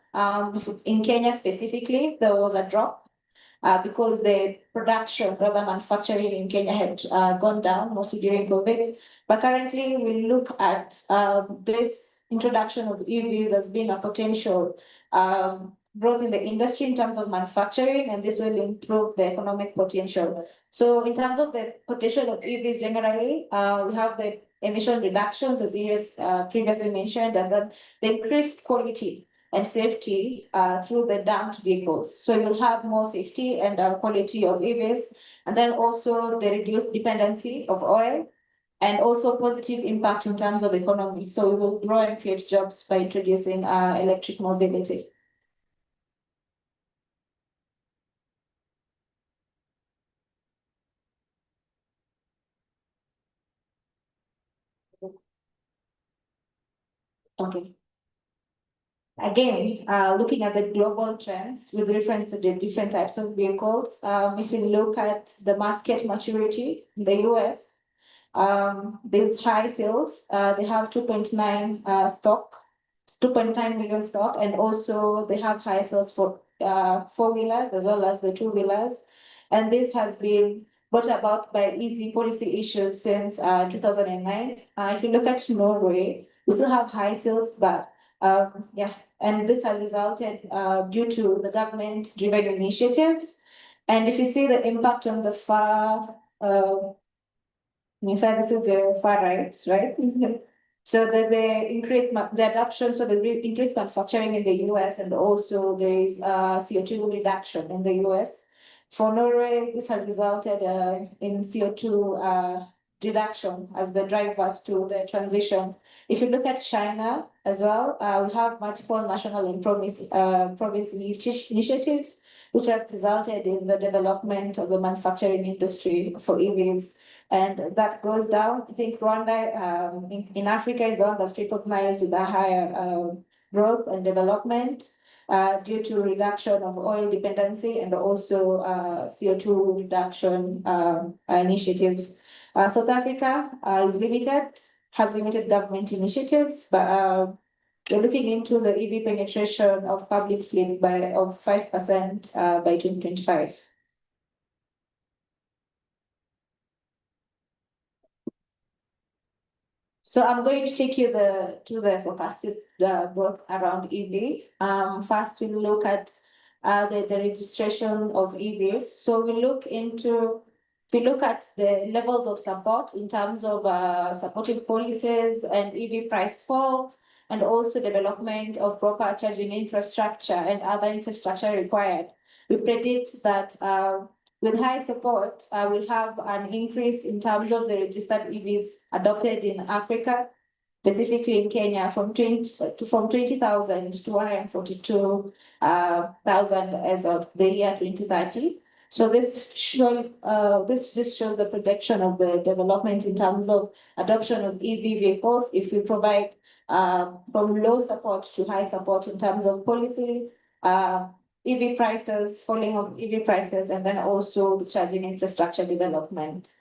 [SPEAKER 6] in Kenya specifically, there was a drop because the production, rather manufacturing in Kenya had gone down mostly during COVID. But currently, we look at this introduction of EVs as being a potential growth in the industry in terms of manufacturing, and this will improve the economic potential. So in terms of the potential of EVs generally, we have the emission reductions, as Iris previously mentioned, and then the increased quality and safety through the dumped vehicles. So you'll have more safety and quality of EVs, and then also the reduced dependency of oil, and also positive impact in terms of economy. So we will grow and create jobs by introducing electric mobility. Okay. Again, looking at the global trends with reference to the different types of vehicles, if you look at the market maturity in the US, there's high sales, they have 2.9 million stock, and also they have high sales for 4-wheelers as well as the 2-wheelers. And this has been brought about by easy policy issues since 2009. If you look at Norway, we still have high sales, but and this has resulted due to the government-driven initiatives. And if you see the impact on the far, this is the far right, right? So the increased the adoption, so the increased manufacturing in the US, and also there is CO2 reduction in the US. For Norway, this has resulted in CO2 reduction as the drivers to the transition. If you look at China as well, we have multiple national and province initiatives, which have resulted in the development of the manufacturing industry for EVs. And that goes down. I think Rwanda in Africa is the one that's recognized with a higher growth and development due to reduction of oil dependency and also CO2 reduction initiatives. South Africa has limited government initiatives, but we're looking into the EV penetration of public fleet of 5% by 2025. So I'm going to take you to the forecasted growth around EV. First, we'll look at the registration of EVs. So we look at the levels of support in terms of supporting policies and EV price fall, and also development of proper charging infrastructure and other infrastructure required. We predict that with high support, we'll have an increase in terms of the registered EVs adopted in Africa, specifically in Kenya, from 20,000 to 142,000 as of the year 2030. So this just shows the projection of the development in terms of adoption of EV vehicles if we provide from low support to high support in terms of policy, EV prices, falling of EV prices, and then also the charging infrastructure development.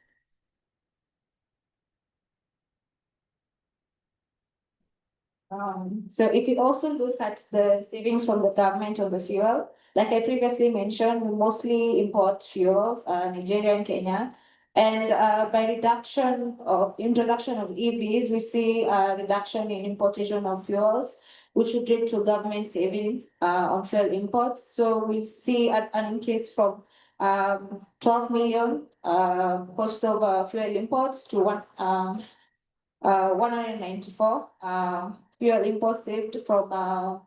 [SPEAKER 6] So if you also look at the savings from the government on the fuel, like I previously mentioned, we mostly import fuels, Nigeria and Kenya. And by introduction of EVs, we see a reduction in importation of fuels, which would lead to government saving on fuel imports. So we see an increase from 12 million cost of fuel imports to 194 fuel imports saved from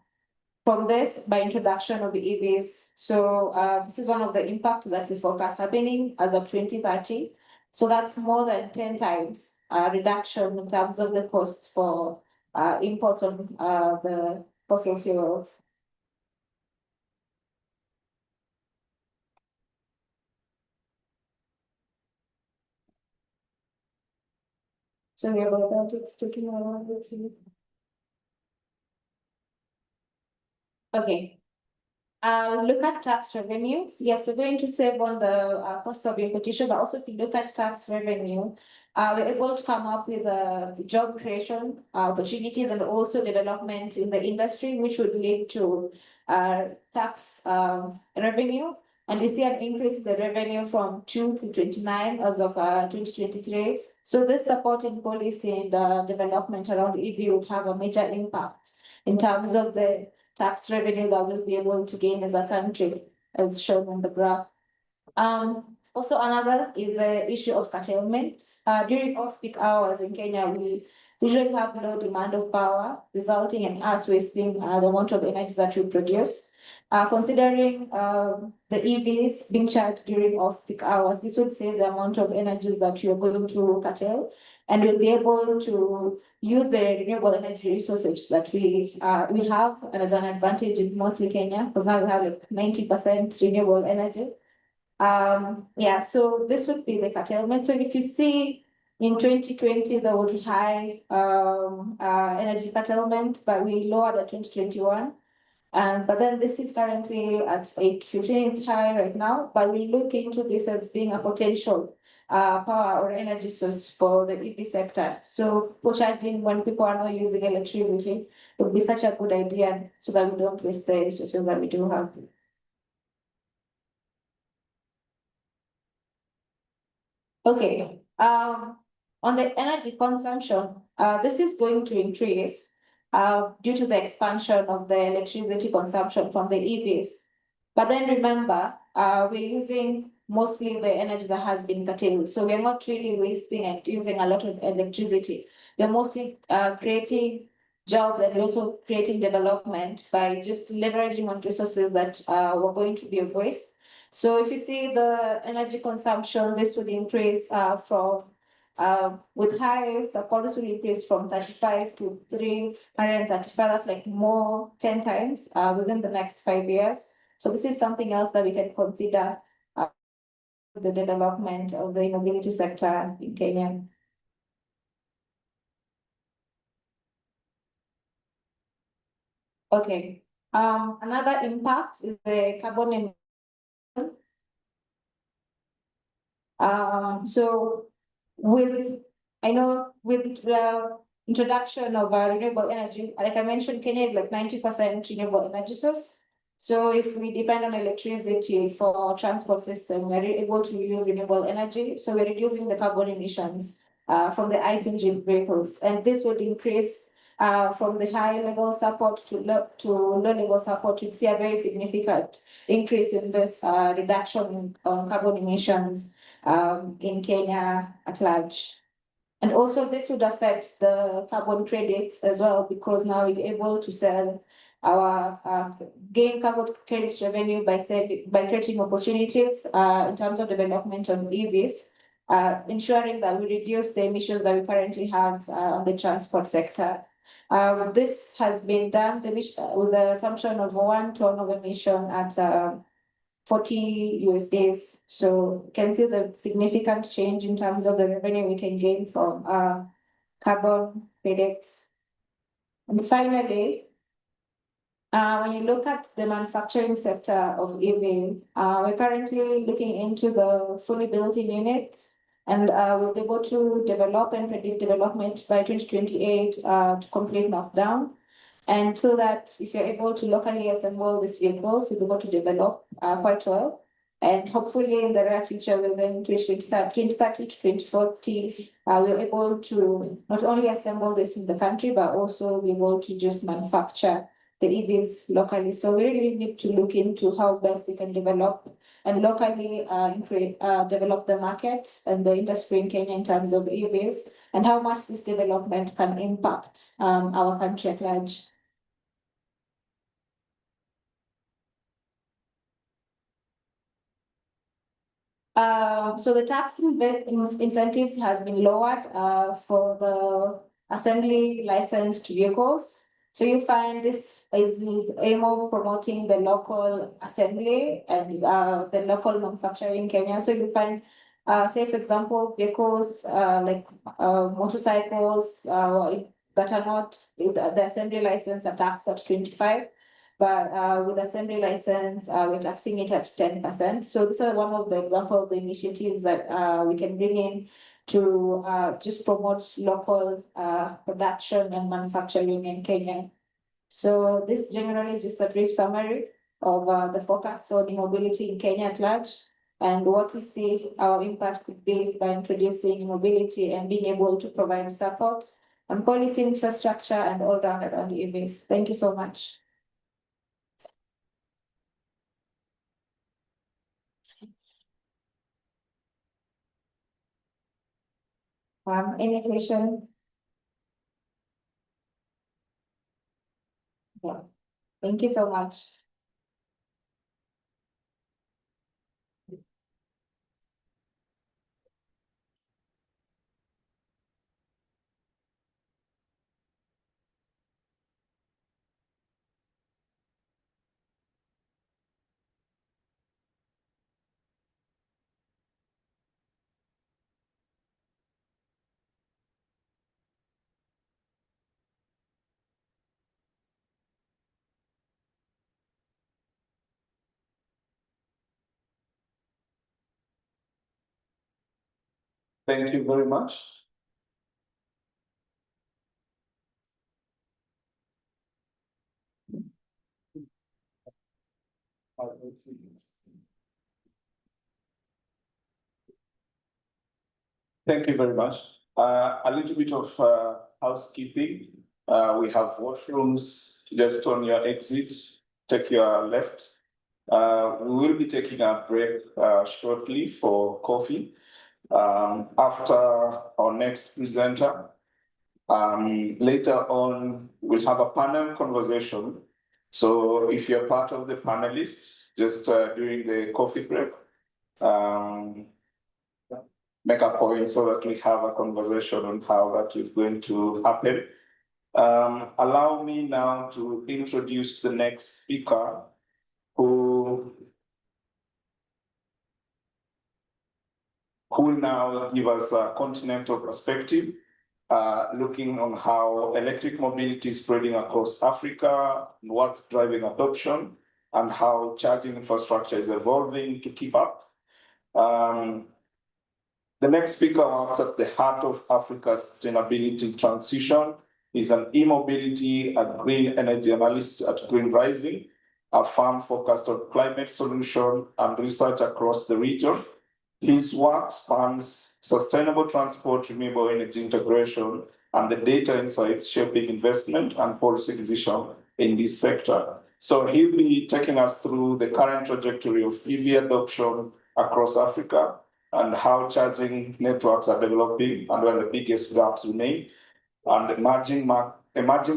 [SPEAKER 6] this by introduction of the EVs. So this is one of the impacts that we forecast happening as of 2030. So that's more than 10 times reduction in terms of the cost for imports on the fossil fuels. Sorry about that, it's taking a while to. Okay. Look at tax revenue. Yes, we're going to save on the cost of importation, but also if you look at tax revenue, we're able to come up with job creation opportunities and also development in the industry, which would lead to tax revenue. And we see an increase in the revenue from 2 to 29 as of 2023. So this supporting policy and development around EV would have a major impact in terms of the tax revenue that we'll be able to gain as a country, as shown on the graph. Also another is the issue of curtailment. During off-peak hours in Kenya, we usually have low demand of power, resulting in us wasting the amount of energy that we produce. Considering the EVs being charged during off-peak hours, this would save the amount of energy that we are going to curtail, and we'll be able to use the renewable energy resources that we have and as an advantage in mostly Kenya, because now we have like 90% renewable energy. Yeah, so this would be the curtailment. So if you see in 2020, there was high energy curtailment, but we lowered at 2021. But then this is currently at 815, it's high right now, but we look into this as being a potential power or energy source for the EV sector. So for charging when people are not using electricity, it would be such a good idea so that we don't waste the resources that we do have. Okay, on the energy consumption, this is going to increase due to the expansion of the electricity consumption from the EVs. But then remember, we're using mostly the energy that has been curtailed. So we're not really wasting and using a lot of electricity. We're mostly creating jobs and also creating development by just leveraging on resources that were going to be of waste. So if you see the energy consumption, this would increase from with highs, this will increase from 35 to 335. That's like more 10 times within the next 5 years. So this is something else that we can consider the development of the mobility sector in Kenya. Okay, another impact is the carbon emission. So with the introduction of renewable energy, like I mentioned, Kenya is like 90% renewable energy source. So if we depend on electricity for our transport system, we're able to use renewable energy. So we're reducing the carbon emissions from the ICE engine vehicles. And this would increase from the high level support to low level support. You'd see a very significant increase in this reduction on carbon emissions in Kenya at large. And also this would affect the carbon credits as well, because now we're able to sell our gain carbon credits revenue by creating opportunities in terms of development of EVs, ensuring that we reduce the emissions that we currently have on the transport sector. This has been done with the assumption of 1 ton of emission at 40 USDs. So you can see the significant change in terms of the revenue we can gain from carbon credits. And finally, When you look at the manufacturing sector of EV, we're currently looking into the fully built-in units. And we'll be able to develop and predict development by 2028 to complete knockdown. And so that if you're able to locally assemble these vehicles, you'll be able to develop quite well. And hopefully in the near future, within 2030 to 2040, we're able to not only assemble this in the country, but also be able to just manufacture the EVs locally. So we really need to look into how best we can develop and locally develop the market and the industry in Kenya in terms of EVs and how much this development can impact our country at large. So the tax incentives has been lowered for the assembly licensed vehicles. So you find this is with aim of promoting the local assembly and the local manufacturing in Kenya. So you find, say for example, vehicles like motorcycles that are not the assembly license are taxed at 25. But with assembly license, we're taxing it at 10%. So these are one of the example of the initiatives that we can bring in to just promote local production and manufacturing in Kenya. So this generally is just a brief summary of the focus on mobility in Kenya at large and what we see our impact could be by introducing mobility and being able to provide support on policy infrastructure and all round around EVs. Thank you so much. Any question? Yeah, thank you so much.
[SPEAKER 2] Thank you very much. Thank you very much. A little bit of housekeeping. We have washrooms just on your exit. Take your left. We will be taking a break shortly for coffee. After our next presenter, later on, we'll have a panel conversation. So if you're part of the panelists, just during the coffee break, make a point so that we have a conversation on how that is going to happen. Allow me now to introduce the next speaker who will now give us a continental perspective, looking on how electric mobility is spreading across Africa, what's driving adoption, and how charging infrastructure is evolving to keep up. The next speaker works at the heart of Africa's sustainability transition. He's an e-mobility and green energy analyst at Green Rising, a firm focused on climate solution and research across the region. His work spans sustainable transport, renewable energy integration, and the data insights shaping investment and policy decision in this sector. So he'll be taking us through the current trajectory of EV adoption across Africa and how charging networks are developing and where the biggest gaps remain, and emerging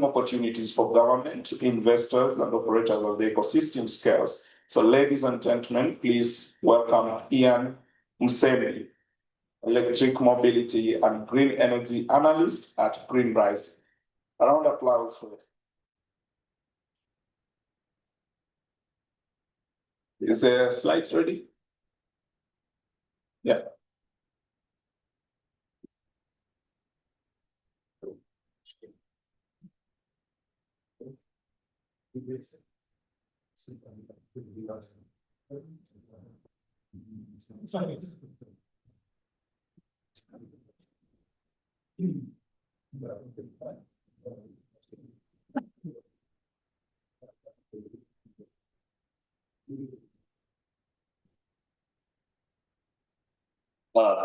[SPEAKER 2] opportunities for government, investors, and operators as the ecosystem scales. So ladies and gentlemen, please welcome Ian Musemi, electric mobility and green energy analyst at Green Rising. A round of applause for it. Is the slides ready? Yeah.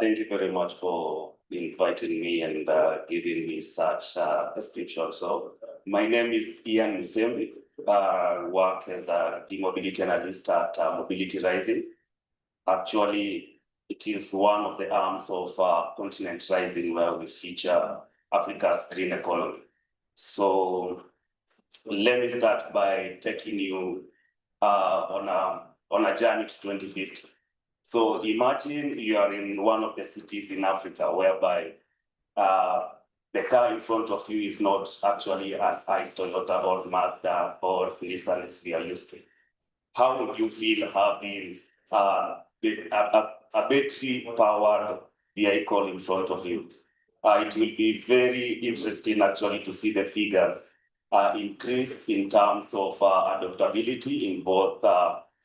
[SPEAKER 7] Thank you very much for inviting me and giving me such description. So my name is Ian Musembi. Work as a e-mobility analyst at Mobility Rising. Actually, it is one of the arms of Continent Rising where we feature Africa's green economy. So let me start by taking you on a journey to 2050. So imagine you are in one of the cities in Africa whereby the car in front of you is not actually as nice Toyota or Mazda or Nissan as we are used to. How would you feel having a battery-powered vehicle in front of you? It will be very interesting actually to see the figures increase in terms of adaptability in both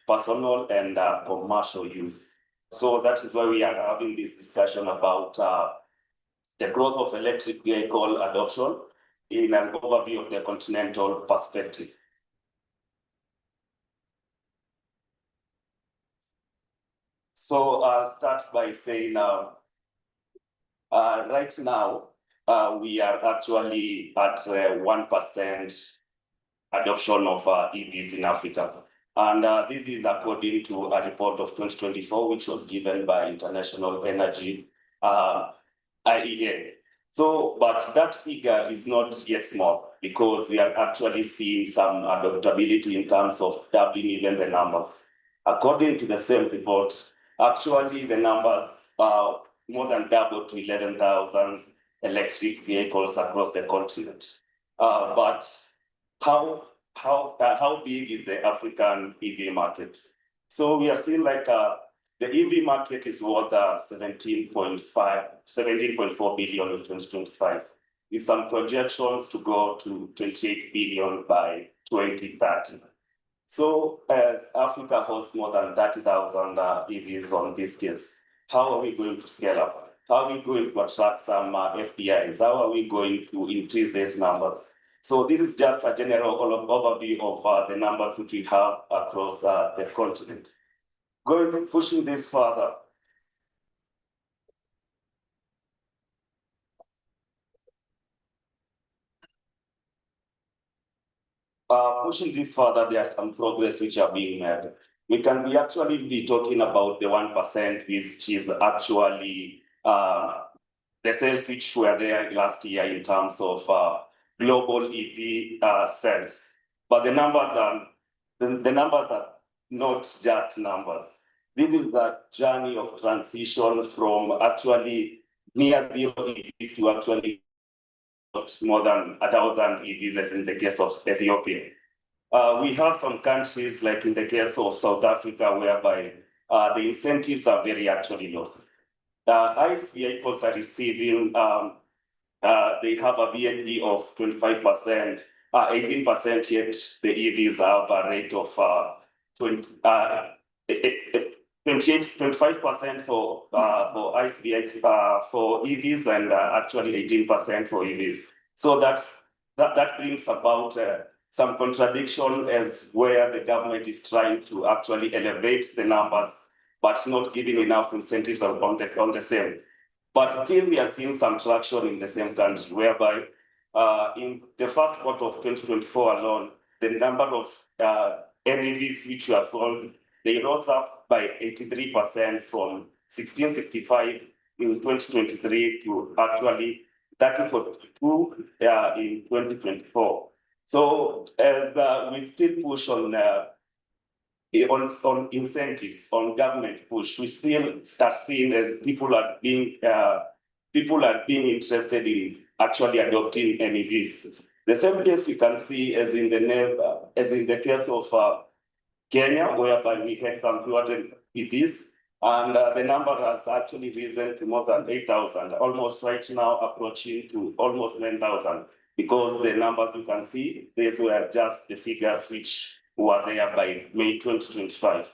[SPEAKER 7] personal and commercial use. So that is why we are having this discussion about the growth of electric vehicle adoption in an overview of the continental perspective. So I'll start by saying right now we are actually at 1% adoption of EVs in Africa. And this is according to a report of 2024, which was given by International Energy IEA. So, but that figure is not yet small because we are actually seeing some adaptability in terms of doubling even the numbers. According to the same report, actually the numbers are more than double to 11,000 electric vehicles across the continent. But how big is the African EV market? So we are seeing like the EV market is worth 17.4 billion in 2025, with some projections to go to 28 billion by 2030. So as Africa hosts more than 30,000 EVs on this case, how are we going to scale up? How are we going to attract some FDIs? How are we going to increase these numbers? So this is just a general overview of the numbers that we have across the continent. Pushing this further. Pushing this further, there are some progress which are being made. We can actually be talking about the 1%, which is actually the sales which were there last year in terms of global EV sales. But the numbers are not just numbers. This is a journey of transition from actually near zero EVs to actually more than 1,000 EVs, as in the case of Ethiopia. We have some countries, like in the case of South Africa, whereby the incentives are very actually low. ICE vehicles are receiving, they have a VAT of 25%, 18%, yet the EVs have a rate of 25% for ICE vehicles for EVs and actually 18% for EVs. So that brings about some contradiction as where the government is trying to actually elevate the numbers, but not giving enough incentives on the same. But still we are seeing some traction in the same country, whereby in the first quarter of 2024 alone, the number of NEVs which were sold, they rose up by 83% from 1665 in 2023 to actually 3042 in 2024. So as we still push on incentives, on government push, we still start seeing as people are being interested in actually adopting NEVs. The same case we can see as in the case of Kenya, whereby we had some 200 EVs, and the number has actually risen to more than 8,000, almost right now approaching to almost 9,000. because the numbers you can see, these were just the figures which were there by May 2025.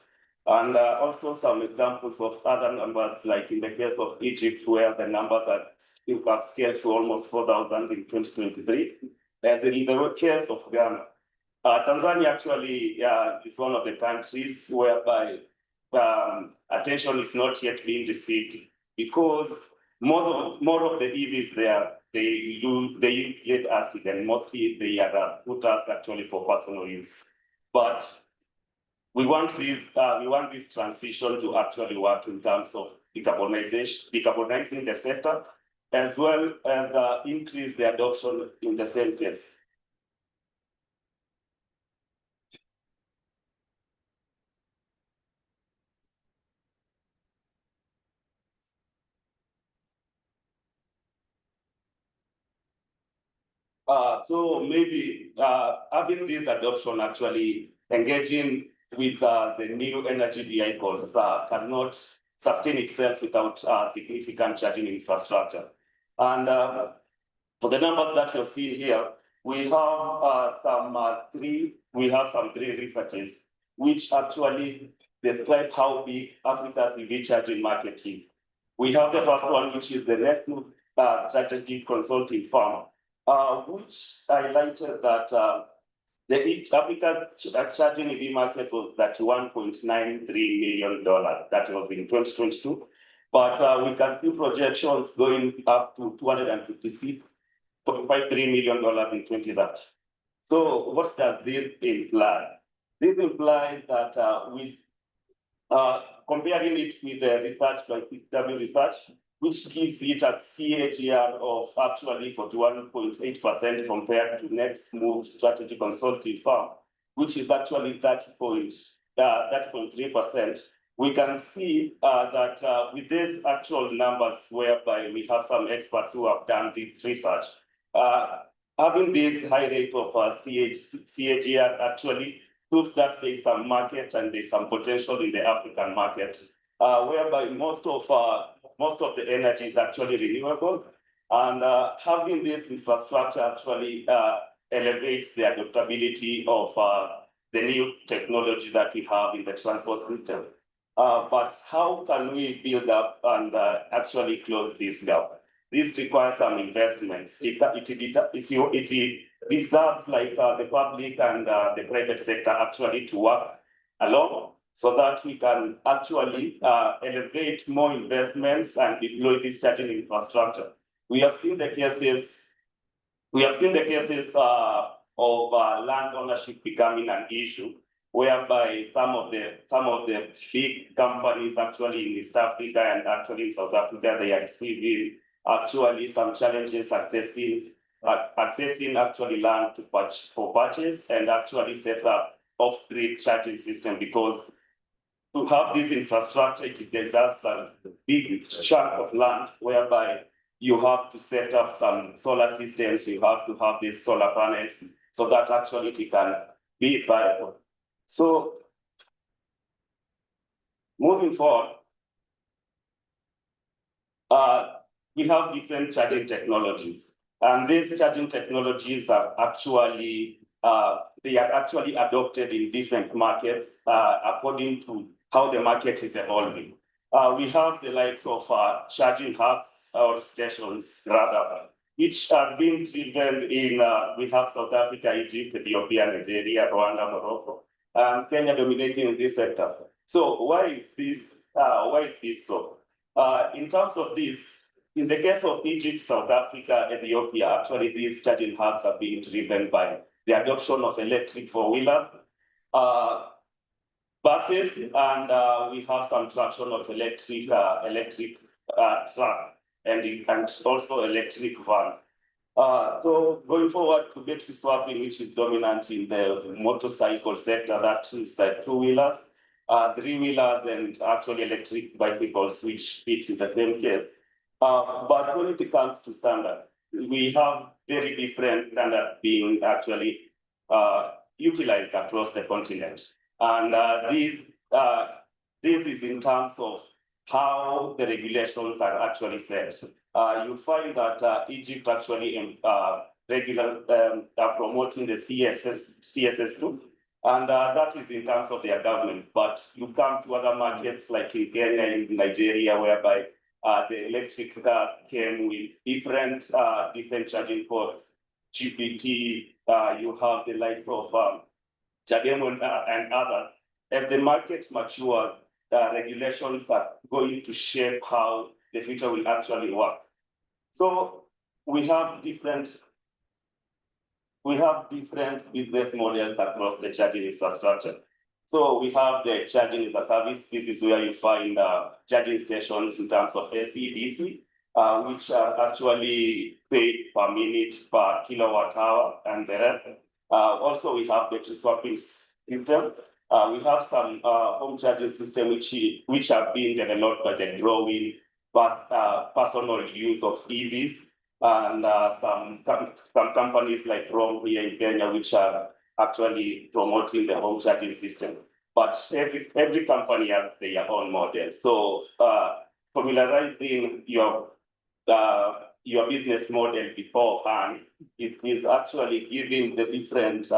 [SPEAKER 7] And also some examples of other numbers, like in the case of Egypt, where the numbers are scaled to almost 4,000 in 2023. And in the case of Ghana, Tanzania actually is one of the countries whereby attention is not yet being received, because more of the EVs there, they use lead acid, and mostly they are scooters actually for personal use. But we want this transition to actually work in terms of decarbonizing the sector, as well as increase the adoption in the same case. So maybe having this adoption, actually engaging with the new energy vehicles cannot sustain itself without significant charging infrastructure. And for the numbers that you're seeing here, we have some three researches which actually describe how big Africa's EV charging market is. We have the first one, which is the Nexus Strategy Consulting Firm, which highlighted that the Africa charging EV market was $31.93 million. That was in 2022. But we can see projections going up to $256.53 million in 2030. So what does this imply? This implies that with comparing it with the research by CW Research, which gives it a CAGR of actually 41.8% compared to Next Move Strategy Consulting Firm, which is actually 30.3%. We can see that with these actual numbers, whereby we have some experts who have done this research, having this high rate of CAGR actually proves that there is some market and there is some potential in the African market, whereby most of the energy is actually renewable, and having this infrastructure actually elevates the adaptability of the new technology that we have in the transport system. But how can we build up and actually close this gap? This requires some investments. It deserves like the public and the private sector actually to work along, so that we can actually elevate more investments and deploy this charging infrastructure. We have seen the cases of land ownership becoming an issue, whereby some of the big companies actually in East Africa and actually in South Africa, they are receiving actually some challenges accessing actually land for purchase and actually set up off-grid charging system, because to have this infrastructure, it deserves a big chunk of land whereby you have to set up some solar systems, you have to have these solar panels, so that actually it can be viable. So moving forward, we have different charging technologies, and these charging technologies are actually adopted in different markets according to how the market is evolving. We have the likes of charging hubs or stations rather, which are being driven in, we have South Africa, Egypt, Ethiopia, Nigeria, Rwanda, Morocco, and Kenya dominating this sector. So why is this so? In terms of this, in the case of Egypt, South Africa, Ethiopia, actually these charging hubs are being driven by the adoption of electric four-wheelers, buses, and we have some traction of electric truck and also electric van. So going forward to battery swapping, which is dominant in the motorcycle sector, that is like two-wheelers, three-wheelers, and actually electric bicycles, which fit in the same case. But when it comes to standards, we have very different standards being actually utilized across the continent. And this is in terms of how the regulations are actually set. You find that Egypt actually promoting the CSS2. And that is in terms of their government, but you come to other markets like in Kenya, in Nigeria, whereby the electric car came with different charging ports. GPT, you have the likes of Chademo and others. As the market matures, regulations are going to shape how the future will actually work. So we have different business models across the charging infrastructure. So we have the charging as a service. This is where you find charging stations in terms of AC, DC, which are actually paid per minute, per kilowatt hour, and the rest. Also, we have the swapping system. We have some home charging system which are being developed by the growing personal use of EVs. And some companies like ROM here in Kenya, which are actually promoting the home charging system. But every company has their own model. So familiarizing your business model beforehand, it is actually giving the different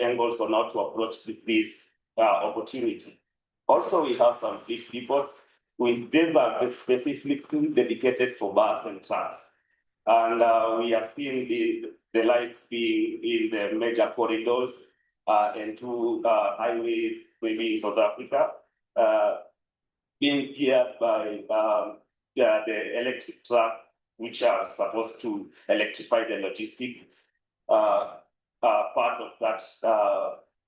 [SPEAKER 7] angles on how to approach this opportunity. Also, we have some fish depots. These are specifically dedicated for bus and trucks. And we are seeing the lights being in the major corridors and through highways, maybe in South Africa, being geared by the electric truck, which are supposed to electrify the logistics part of that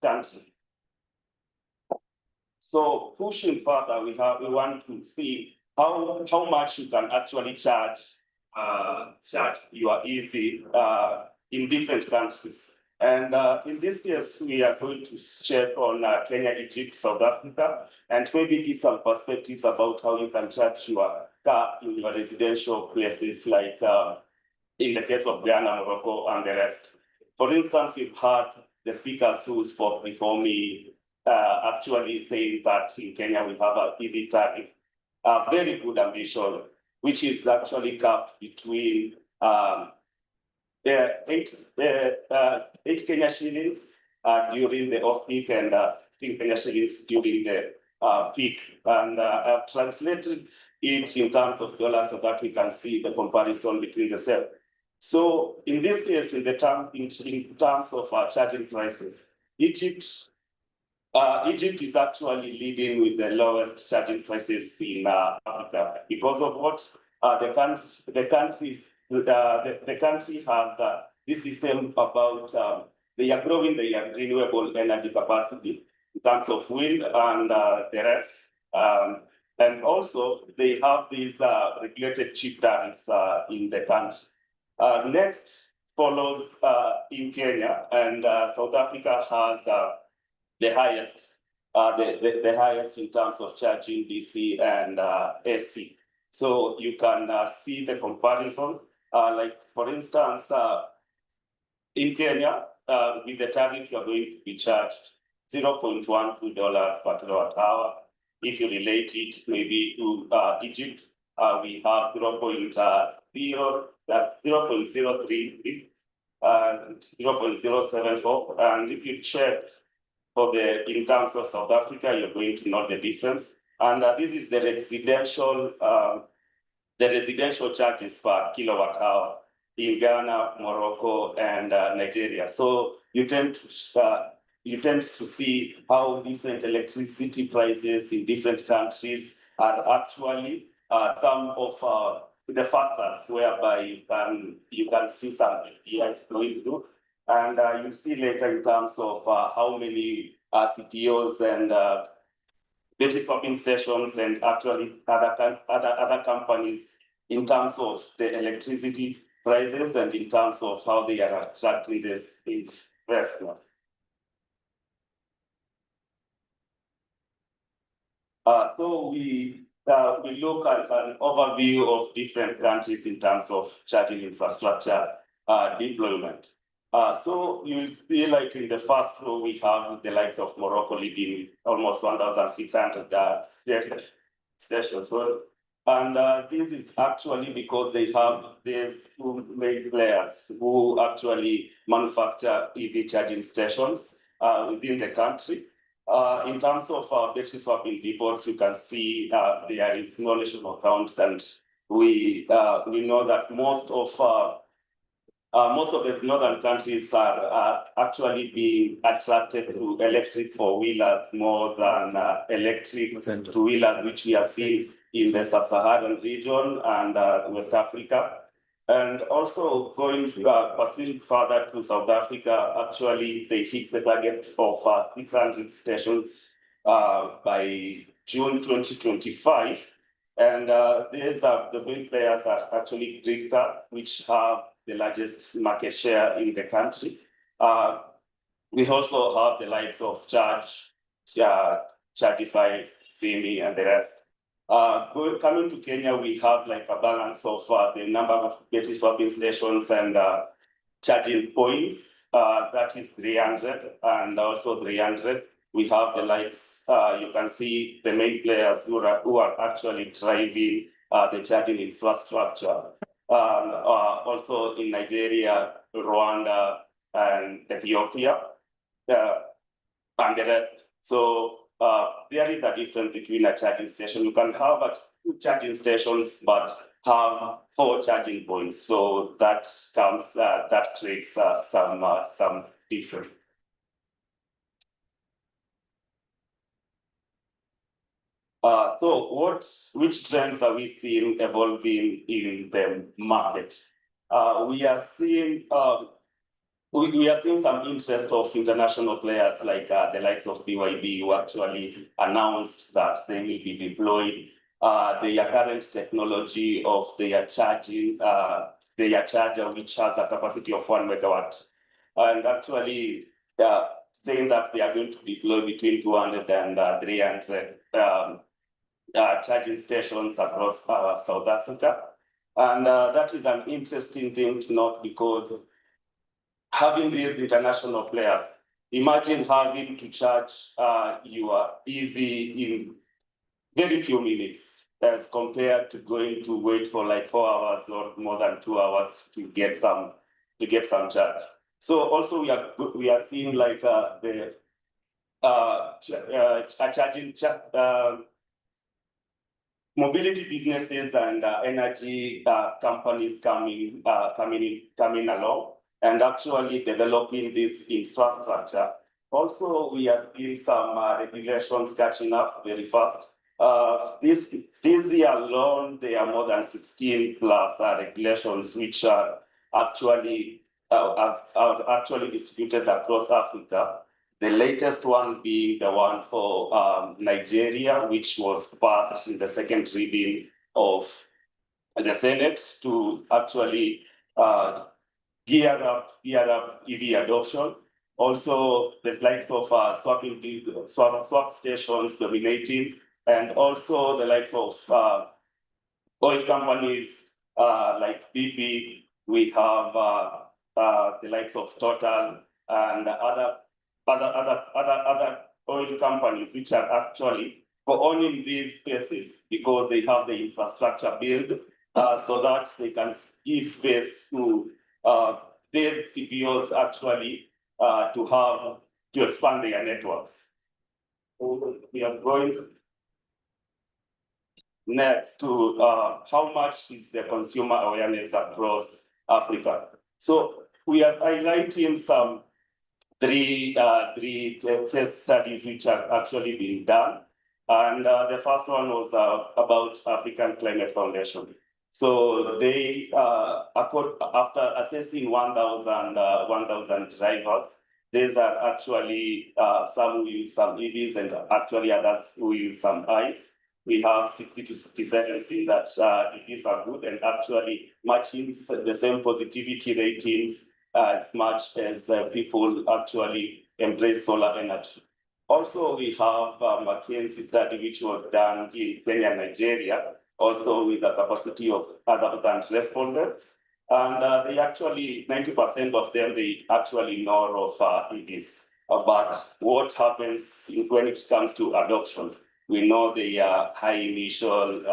[SPEAKER 7] country. So pushing further, we want to see how much you can actually charge your EV in different countries. And in this case, we are going to check on Kenya, Egypt, South Africa, and maybe give some perspectives about how you can charge your car in your residential places, like in the case of Ghana, Morocco, and the rest. For instance, we've heard the speakers who spoke before me actually saying that in Kenya we have a EV tariff, a very good ambition, which is actually capped between 8 Kenya shillings during the off-peak and 16 Kenya shillings during the peak. And I've translated it in terms of dollars so that we can see the comparison between the same. So in this case, in terms of charging prices, Egypt is actually leading with the lowest charging prices in Africa because of what the country has this system about they are growing their renewable energy capacity in terms of wind and the rest. And also they have these regulated cheap tariffs in the country. Next follows in Kenya, and South Africa has the highest in terms of charging DC and AC. So you can see the comparison. Like for instance, in Kenya, with the tariff, you are going to be charged $0.12 per kilowatt hour. If you relate it maybe to Egypt, we have 0.03 and 0.074. And if you check in terms of South Africa, you're going to know the difference. And this is the residential charges per kilowatt hour in Ghana, Morocco, and Nigeria. So you tend to see how different electricity prices in different countries are actually some of the factors whereby you can see some APIs flowing through. And you see later in terms of how many CPOs and battery swapping stations and actually other companies in terms of the electricity prices and in terms of how they are attracting this investment. So we look at an overview of different countries in terms of charging infrastructure deployment. So you'll see, like in the first row, we have the likes of Morocco leading almost 1,600 stations. So And this is actually because they have these two main players who actually manufacture EV charging stations within the country. In terms of battery swapping depots, you can see there is no national count, and we know that most of the northern countries are actually being attracted to electric four-wheelers more than electric two-wheelers, which we have seen in the sub-Saharan region and West Africa. And also going pursuing further to South Africa, actually they hit the target of 600 stations by June 2025. And these are the big players are actually Drifter, which have the largest market share in the country. We also have the likes of Chargify, Simi, and the rest. Coming to Kenya, we have like a balance of the number of battery swapping stations and charging points. That is 300 and also 300. We have the likes, you can see the main players who are actually driving the charging infrastructure. Also in Nigeria, Rwanda, and Ethiopia, and the rest. So there is a difference between a charging station. You can have two charging stations, but have 4 charging points. So that comes, that creates some difference. So which trends are we seeing evolving in the market? We are seeing some interest of international players like the likes of BYD, who actually announced that they will be deploying their current technology of their charging, their charger, which has a capacity of 1 megawatt, and actually saying that they are going to deploy between 200 and 300 charging stations across South Africa. And that is an interesting thing to note, because having these international players, imagine having to charge your EV in very few minutes as compared to going to wait for like 4 hours or more than 2 hours to get some charge. So also we are seeing like the charging mobility businesses and energy companies coming along and actually developing this infrastructure. Also, we are seeing some regulations catching up very fast. This year alone, there are more than 16 plus regulations which are actually distributed across Africa. The latest one being the one for Nigeria, which was passed in the second reading of the Senate to actually gear up EV adoption. Also, the likes of swap stations dominating, and also the likes of oil companies like BP. We have the likes of Total and other oil companies which are actually owning these spaces because they have the infrastructure built so that they can give space to these CPOs actually to expand their networks. We are going next to how much is the consumer awareness across Africa. So we are highlighting some three case studies which are actually being done. And the first one was about African Climate Foundation. So they, after assessing 1,000 drivers, these are actually some who use some EVs and actually others who use some ICE. We have 60 to 67 see that EVs are good and actually matching the same positivity ratings as much as people actually embrace solar energy. Also, we have a McKinsey study which was done in Kenya and Nigeria, also with a capacity of 1,000 respondents. And they actually, 90% of them, they actually know of EVs. But what happens when it comes to adoption? We know they are high emission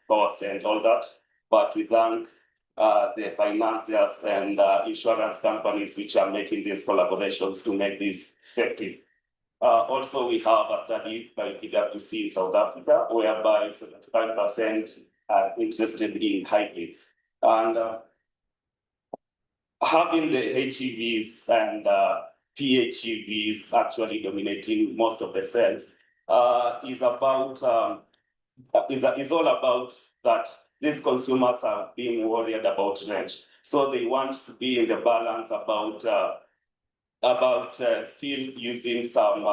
[SPEAKER 7] cost and all that. But we thank the financiers and insurance companies which are making these collaborations to make this effective. Also, we have a study by PwC in South Africa, whereby 75% are interested in hybrids. And having the HEVs and PHEVs actually dominating most of the cells is about is all about that these consumers are being worried about range. So they want to be in the balance about still using some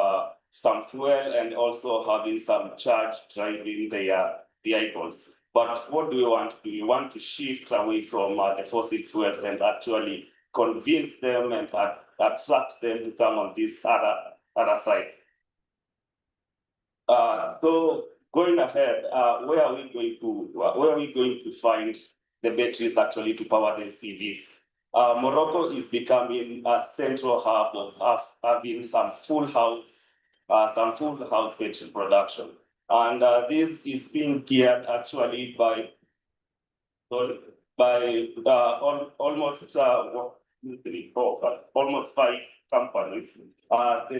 [SPEAKER 7] fuel and also having some charge driving their vehicles. But what do we want to do? We want to shift away from the fossil fuels and actually convince them and attract them to come on this other side. So going ahead, where are we going to find the batteries actually to power the EVs? Morocco is becoming a central hub of having some full house battery production. And this is being geared actually by almost 5 companies. The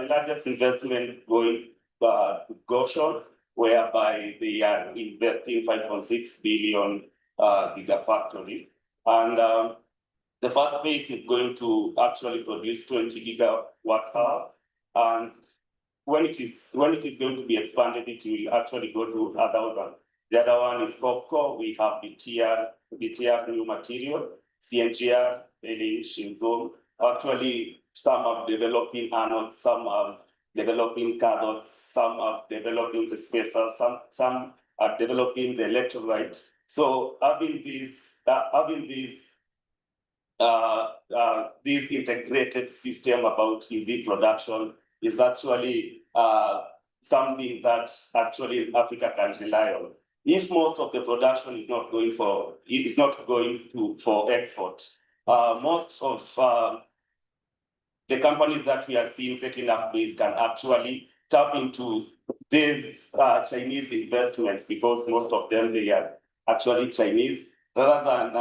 [SPEAKER 7] largest investment going to Goshon, whereby they are investing 5.6 billion gigafactory. And the first phase is going to actually produce 20 gigawatt hour. And when it is going to be expanded, it will actually go to 1,000. The other one is Popco. We have BTR new material, CNGR, Shinzo. Actually, some are developing anodes, some are developing cathodes, some are developing the spacers, some are developing the electrolyte. So having this integrated system about EV production is actually something that actually Africa can rely on. If most of the production is not going for export, most of the companies that we are seeing setting up these can actually tap into these Chinese investments, because most of them, they are actually Chinese, rather than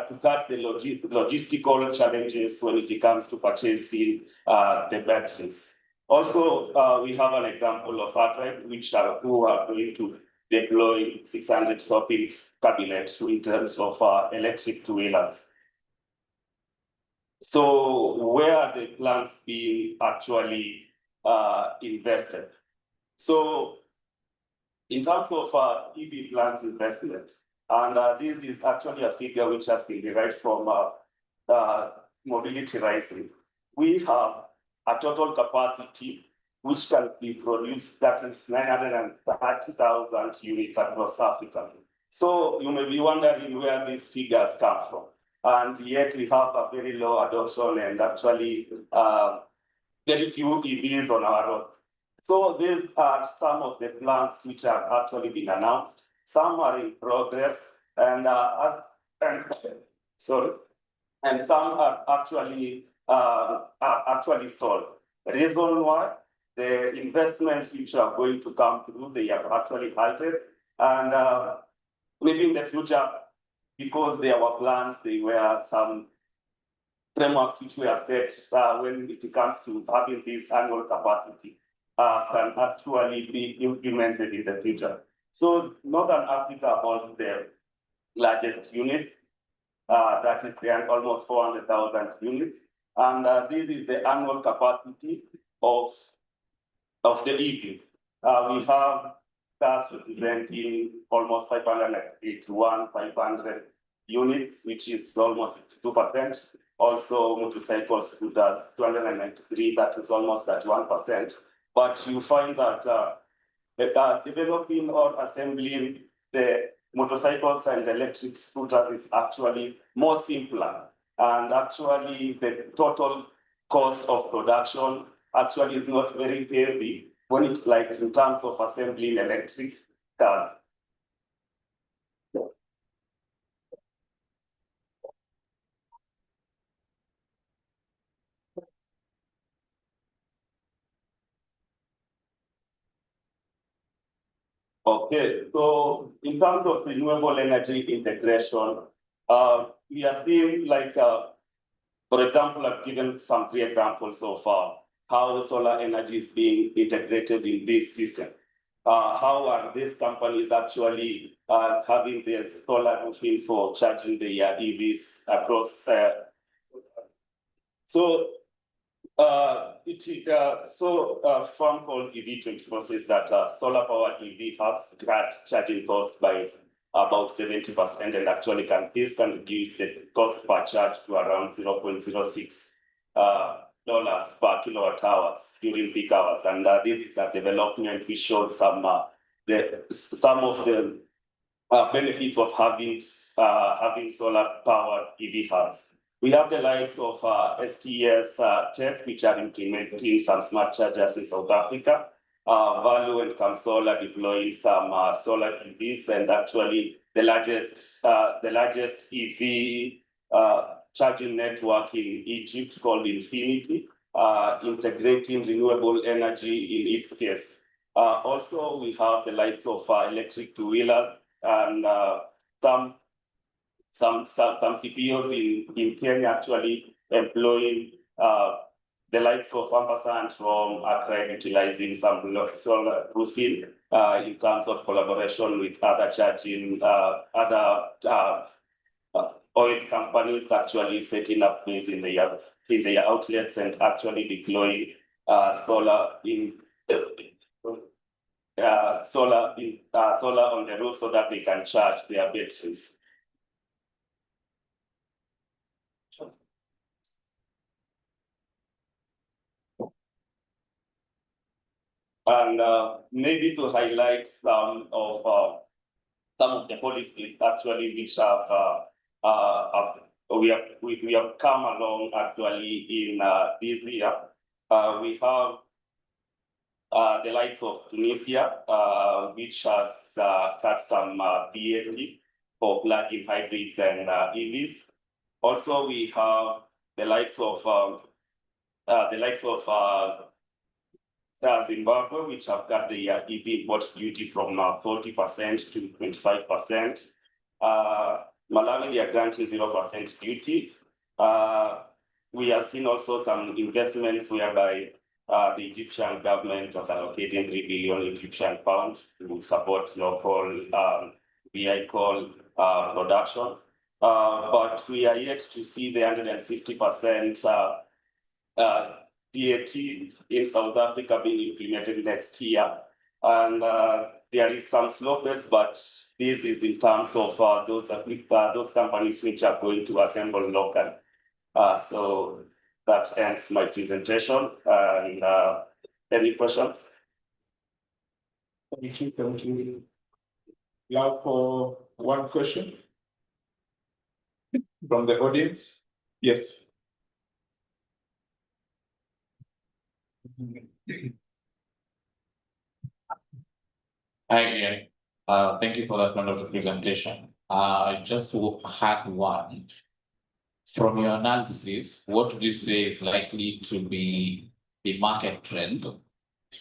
[SPEAKER 7] to cut the logistical challenges when it comes to purchasing the batteries. Also, we have an example of Advent, who are going to deploy 600 shopping cabinets in terms of electric two-wheelers. So where are the plants being actually invested? So in terms of EV plants investment, and this is actually a figure which has been derived from Mobility Rising. We have a total capacity which can be produced, that is 930,000 units across Africa. So you may be wondering where these figures come from. And yet we have a very low adoption and actually very few EVs on our roads. So these are some of the plants which have actually been announced. Some are in progress, and some are actually stalled. The reason why the investments which are going to come through, they have actually halted, and maybe in the future, because there were plans, there were some frameworks which were set when it comes to having this annual capacity can actually be implemented in the future. So Northern Africa holds the largest unit, that is almost 400,000 units. And this is the annual capacity of the EVs. We have cars representing almost 500 units, which is almost 62%. Also, motorcycles, scooters, 293, that is almost 31%. But you find that developing or assembling the motorcycles and electric scooters is actually more simpler. And actually, the total cost of production actually is not very heavy when it's like in terms of assembling electric cars. Okay, so in terms of renewable energy integration, we are seeing like, for example, I've given some 3 examples so far, how solar energy is being integrated in this system. How are these companies actually having their solar roofing for charging their EVs across? So a firm called EV24 says that solar powered EV hubs cut charging cost by about 70% and actually this can reduce the cost per charge to around 0.06 dollars per kilowatt hours during peak hours. And this is a development which shows some of the benefits of having solar powered EV hubs. We have the likes of STS Tech, which are implementing some smart chargers in South Africa. Value and Camsola deploying some solar EVs, and actually the largest EV charging network in Egypt called Infinity, integrating renewable energy in its case. Also, we have the likes of electric two-wheelers and some CPOs in Kenya actually employing the likes of Ampersand from Accra, utilizing some solar roofing in terms of collaboration with other charging, other oil companies actually setting up these in their outlets and actually deploying solar on the roof so that they can charge their batteries. And maybe to highlight some of the policies actually which we have come along actually in this year. We have the likes of Tunisia, which has cut some VAT for plug-in hybrids and EVs. Also, we have the likes of Zimbabwe, which have got the EV import duty from 40% to 25%. Malawi, they are granting 0% duty. We have seen also some investments whereby the Egyptian government was allocating 3 billion Egyptian pounds to support local vehicle production. But we are yet to see the 150% VAT in South Africa being implemented next year. And there is some slowness, but this is in terms of those companies which are going to assemble local. So that ends my presentation. And any questions?
[SPEAKER 2] Thank you. Now for one question from the audience. Yes.
[SPEAKER 8] Hi again. Thank you for that wonderful presentation. I just had one. From your analysis, what would you say is likely to be the market trend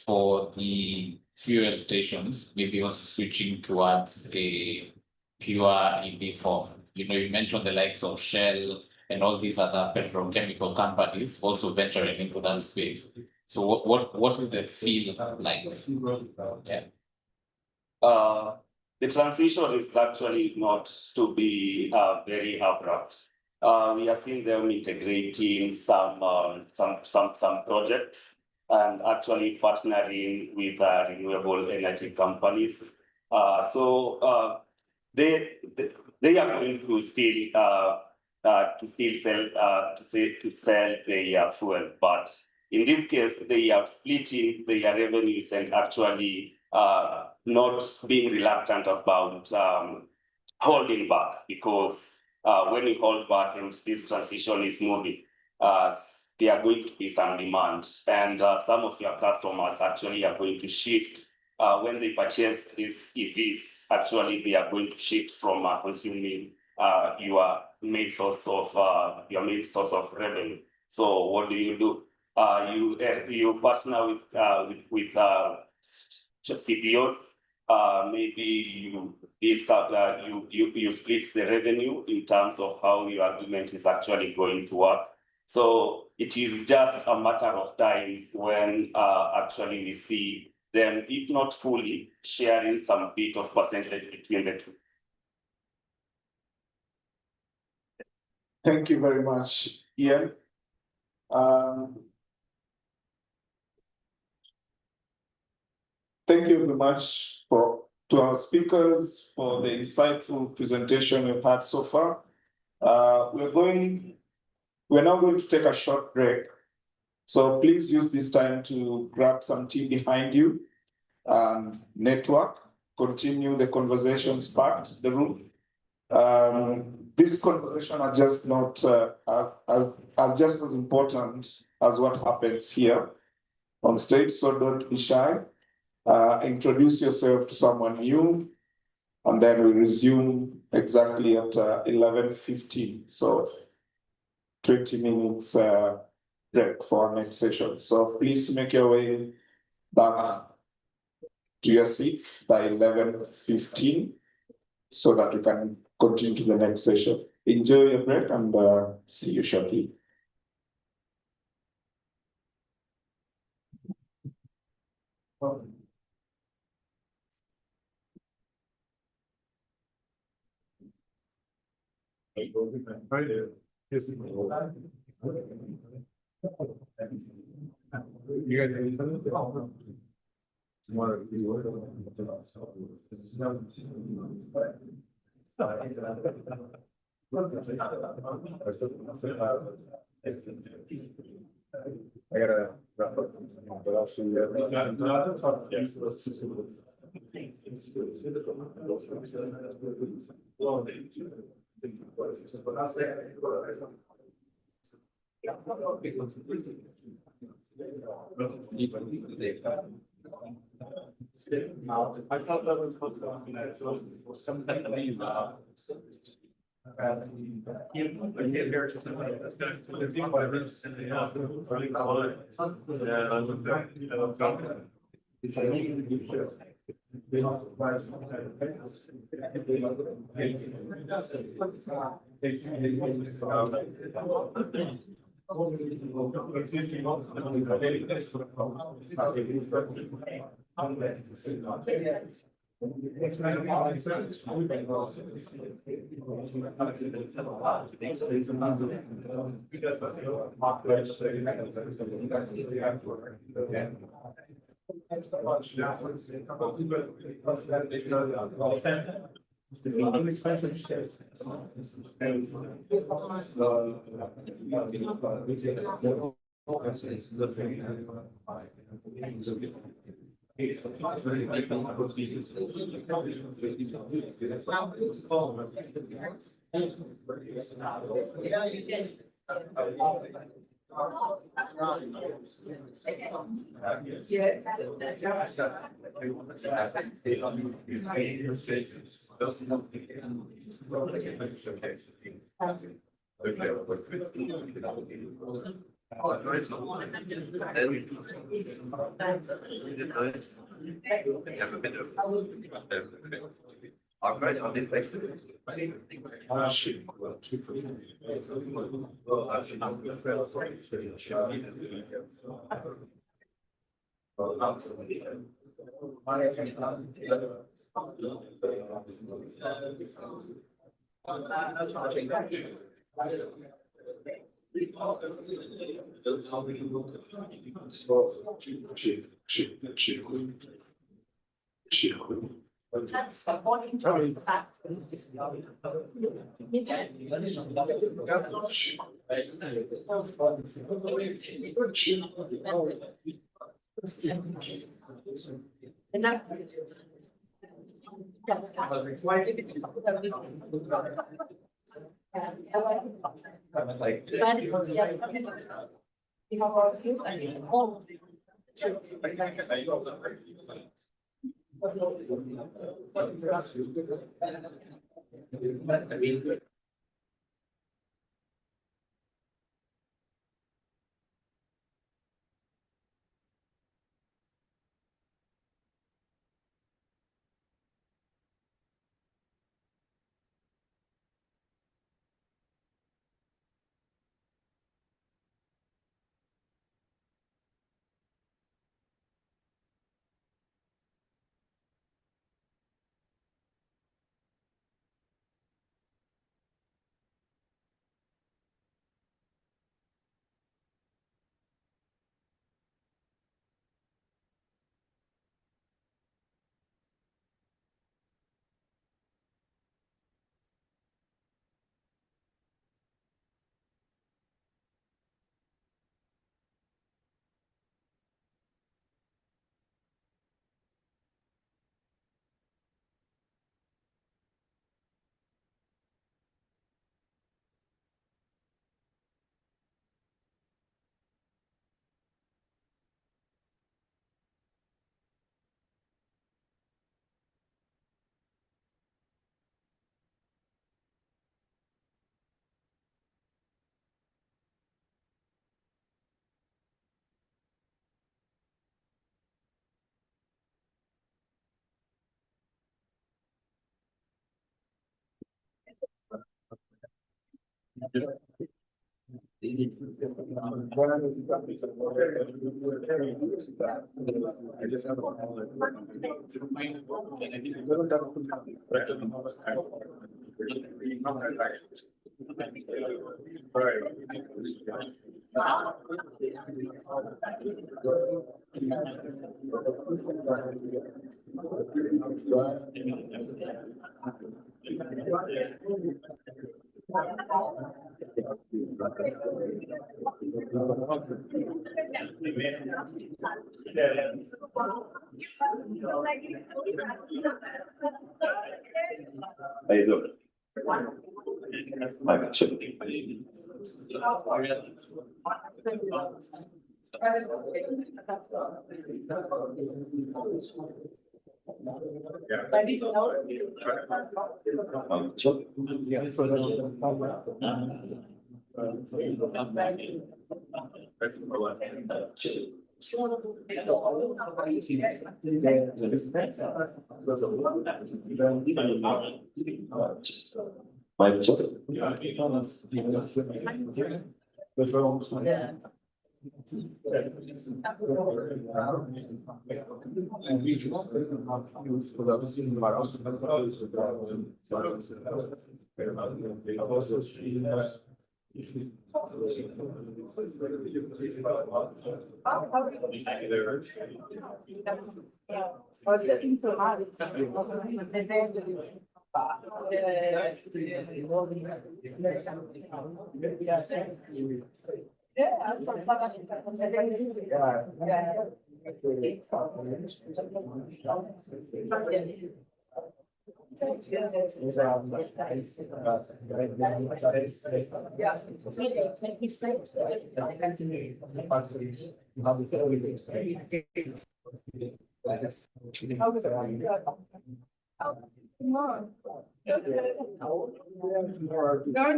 [SPEAKER 8] for the fuel stations, maybe also switching towards a pure EV form? You know, you mentioned the likes of Shell and all these other petrochemical companies also venturing into that space. So what is the feel like? Yeah.
[SPEAKER 7] The transition is actually not to be very abrupt. We are seeing them integrating some projects and actually partnering with renewable energy companies. So they are going to still sell their fuel, but in this case they are splitting their revenues and actually not being reluctant about holding back, because when you hold back and this transition is moving, there are going to be some demand, and some of your customers actually are going to shift when they purchase these EVs. Actually, they are going to shift from consuming your main source of revenue. So what do? You partner with CPOs maybe you build up, you split the revenue in terms of how your agreement is actually going to work. So it is just a matter of time when actually we see them, if not fully, sharing some bit of percentage between the two.
[SPEAKER 2] Thank you very much, Ian. Thank you very much to our speakers for the insightful presentation we've had so far. We're now going to take a short break. So please use this time to grab some tea behind you and network, continue the conversation sparked the room. This conversation are just not just as important as what happens here on stage, so don't be shy. Introduce yourself to someone new, and then we resume exactly at 11:15. So 20 minutes break for our next session. So please make your way back to your seats by 11:15 so that we can continue to the next session. Enjoy your break and see you shortly.
[SPEAKER 1] I thought that was something that
[SPEAKER 7] How you doing? Mike, check. Mike, check.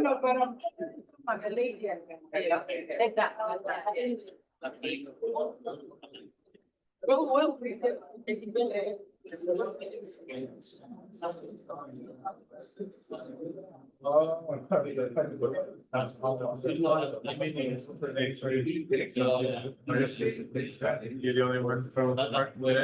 [SPEAKER 6] No, but I'm a lady. Like that. Well,
[SPEAKER 4] You're the only one from the park with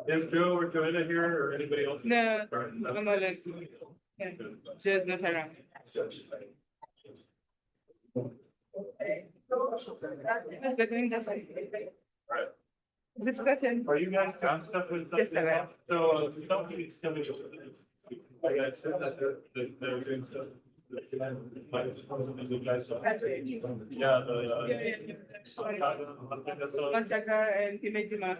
[SPEAKER 4] Is Joe or Joanna here or anybody else?
[SPEAKER 9] No, I'm not listening. Yeah, just not around. Who's the green dust? Is it certain?
[SPEAKER 4] Are you guys done stuff with?
[SPEAKER 9] Yes, I am.
[SPEAKER 4] So somebody's coming. I said that they're doing stuff. Yeah,
[SPEAKER 9] Contractor and Imejima.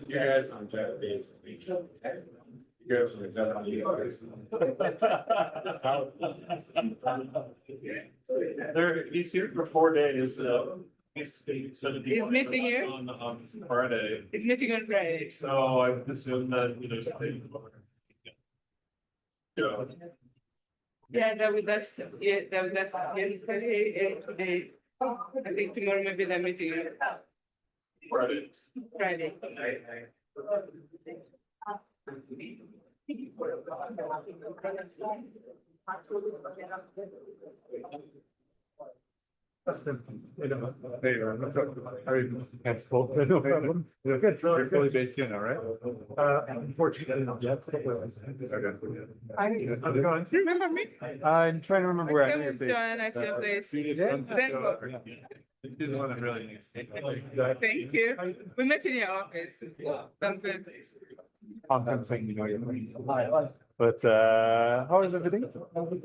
[SPEAKER 4] You guys on chat base. You guys are There, he's here for 4 days, he's gonna be.
[SPEAKER 9] He's meeting you?
[SPEAKER 4] On Friday,
[SPEAKER 9] It's meeting on Friday.
[SPEAKER 4] so I assume that, you know.
[SPEAKER 9] Yeah, that was that, yeah, that was that yesterday and today. I think tomorrow maybe they're meeting you.
[SPEAKER 4] Friday.
[SPEAKER 9] Friday.
[SPEAKER 10] That's full, no problem. You're good. You're fully based here now, right? Unfortunately, not yet. How's it going?
[SPEAKER 9] You remember me?
[SPEAKER 10] I'm trying to remember where I
[SPEAKER 9] I
[SPEAKER 10] know your
[SPEAKER 9] came with
[SPEAKER 10] face.
[SPEAKER 9] John at your place.
[SPEAKER 10] This is one I'm really.
[SPEAKER 9] Thank you. We met in your office. That's good.
[SPEAKER 10] I'm saying, you know, you're. But how is everything?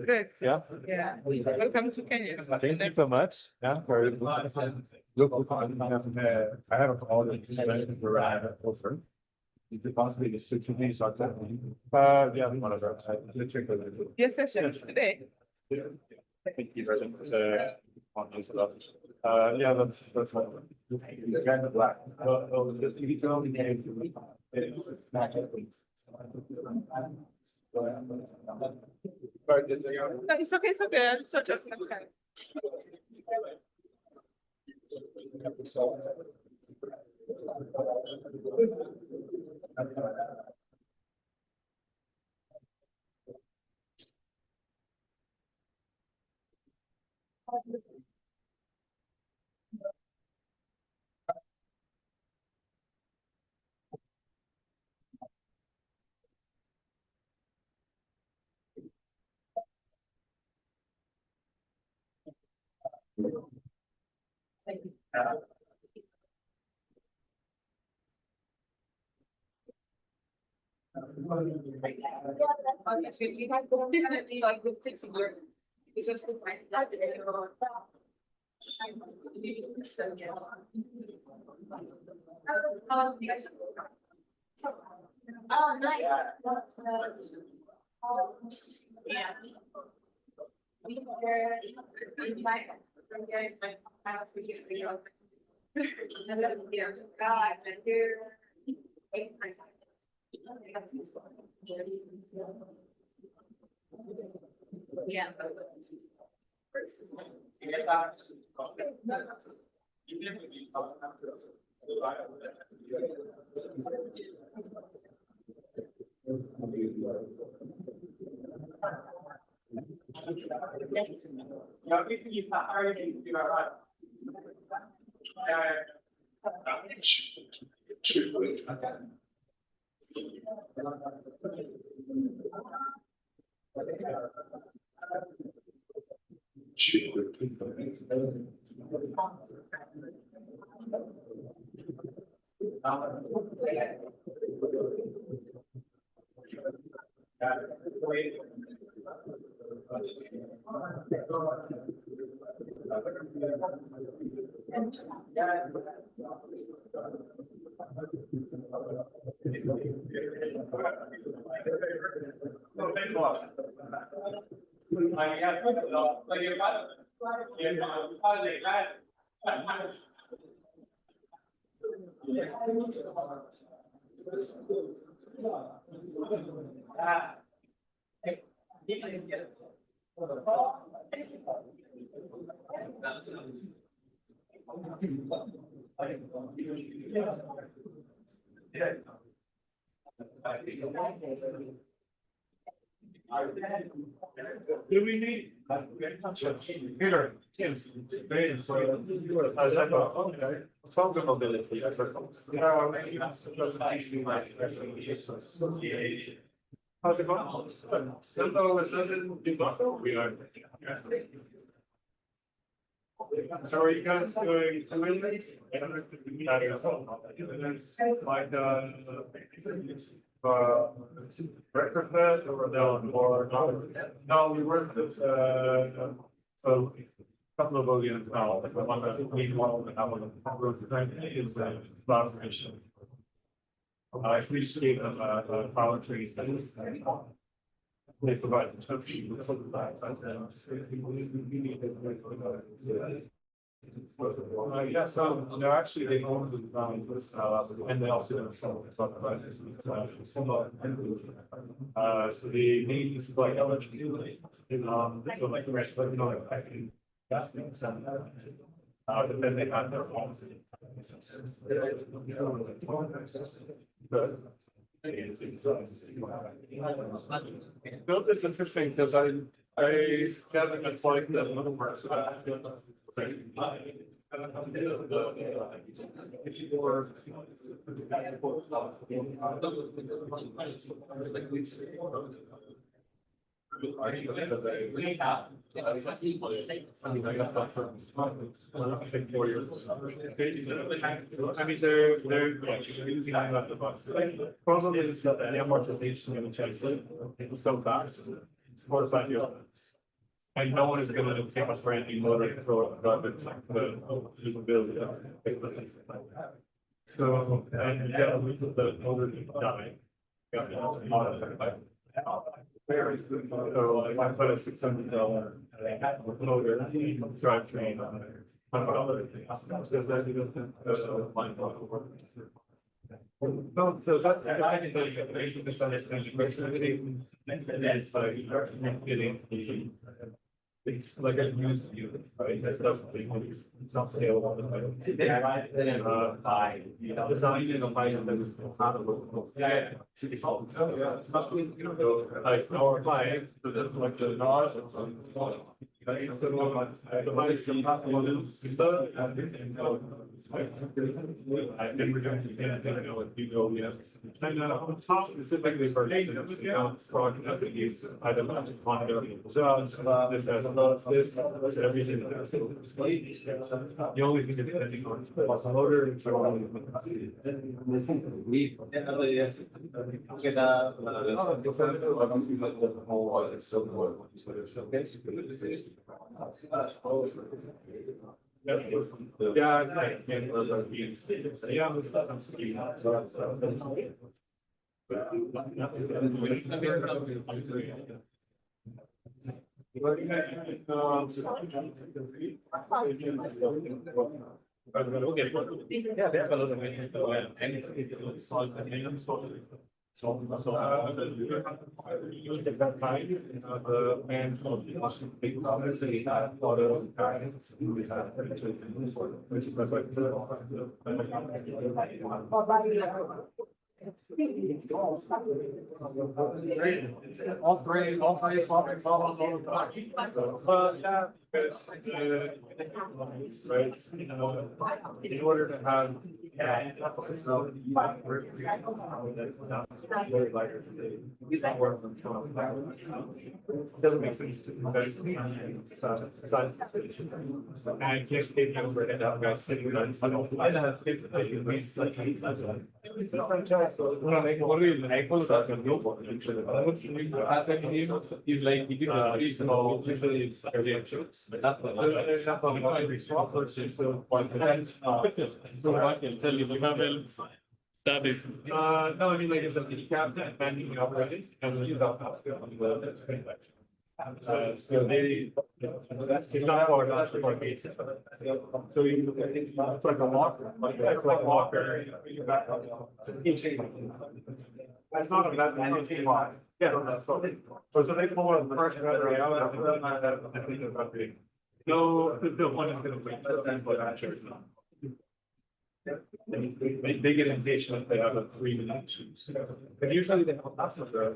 [SPEAKER 9] Good.
[SPEAKER 10] Yeah.
[SPEAKER 9] Yeah. Welcome to Kenya.
[SPEAKER 10] Thank you so much. Yeah. Look, I have a call that also. Is it possible to switch with these? Yeah, whatever.
[SPEAKER 9] Your session is today.
[SPEAKER 10] Thank you very much. Yeah, that's right. It's kind of black. Just if it's only it's not. But it's
[SPEAKER 9] It's okay, it's okay. So just next time.
[SPEAKER 6] We have definitely like good things to learn. This is the point that oh, nice. Yeah. We were in my, house, we get the, and then, yeah, God, and here. 8%. Yeah.
[SPEAKER 10] Do we need? Peter, Tim, okay, some good mobility. How's it going? We are. So are you guys doing? Like breakfast fest or no, we worked with a couple of bolivians now, like the one that we want to have on the road is collaboration. I appreciate the power tree. They provide the term sheet with some of that. Yeah, so they're actually, they own the, and they also sell the so the main is like eligibility. So like the rest of like packing. But then they have their own. No, it's interesting because I haven't applied that little I got that from, I think 4 years. I mean, they're using the box. Probably is that the amortization of the chase is so fast, it's 4 to 5 years. And no one is gonna take a brand new motor and throw it, the build it. So, and yeah, we put the motor die. Got it, modified. So I put a $600 motor drivetrain on there. No, so that's, I think there's a misunderstanding, but everything, it's like, getting, it's like a used view, right? That's definitely, it's not scalable. Design and applying them is not a. Yeah. It's not, like, our client, so that's like the NAS. It's the one, the money is not one is the, I think we're going to say that, I know what you go, yes. And how specifically for this project, that's a use, I don't know, to monitor jobs, this has this, everything. The only thing that's depending on the motor. All three swapping problems all the time. Yeah, because, right, in order to have. Doesn't make sense to invest in and just take over and have guys sitting on some of that is, no, I mean, like, it's a cap managing operating and use our so they, it's not for us, for me. So you, it's like a walker, it's like a walker. That's not a bad man. Yeah, that's so they pull a pressure out. No, the one is gonna wait. That's what I'm sure. They get impatient if they have a 3-minute choose. But usually they have lots of their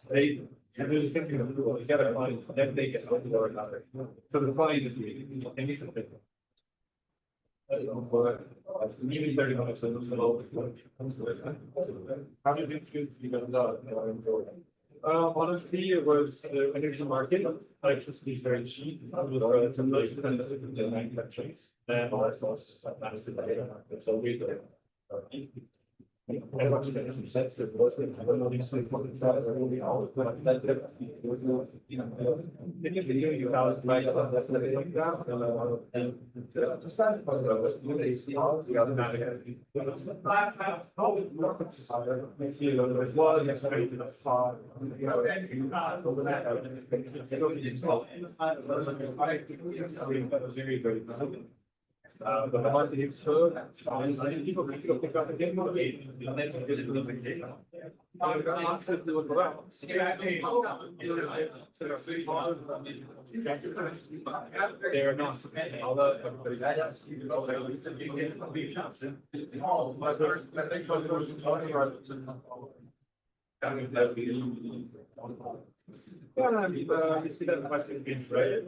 [SPEAKER 10] they do the same thing with people, get a client, then they get one or another. So the client is anything. Even 30 minutes is a little. How did you choose to go? Honestly, it was the energy market. Electricity is very cheap. It was relatively expensive in the manufacturers. And also, so we go. And what's expensive was I don't know these things. You found like that. But the one that is so people pick up again. They are not. Yeah, you see that must have been right.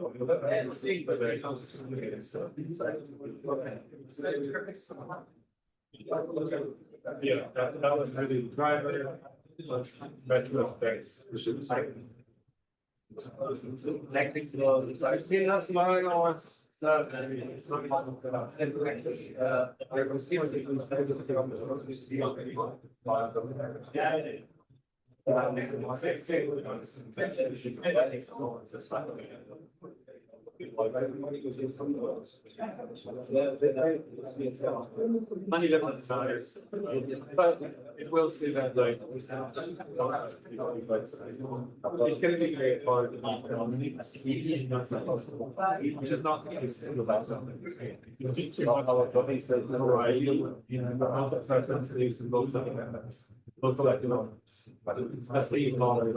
[SPEAKER 10] Yeah, that was really the driver. Retrospects. Money different desires, but it will see that like. It's gonna be very hard. Which is not the case. It's just too much. Variety, preferences and both local economics. That's the economy.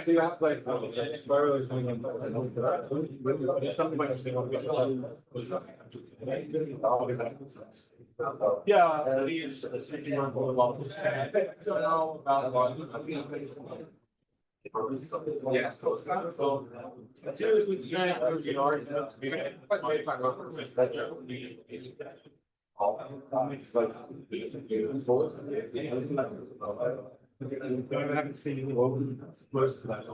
[SPEAKER 10] So you have like, spiral is going on. There's something like. Yeah. Yeah. So. I haven't seen any close to that.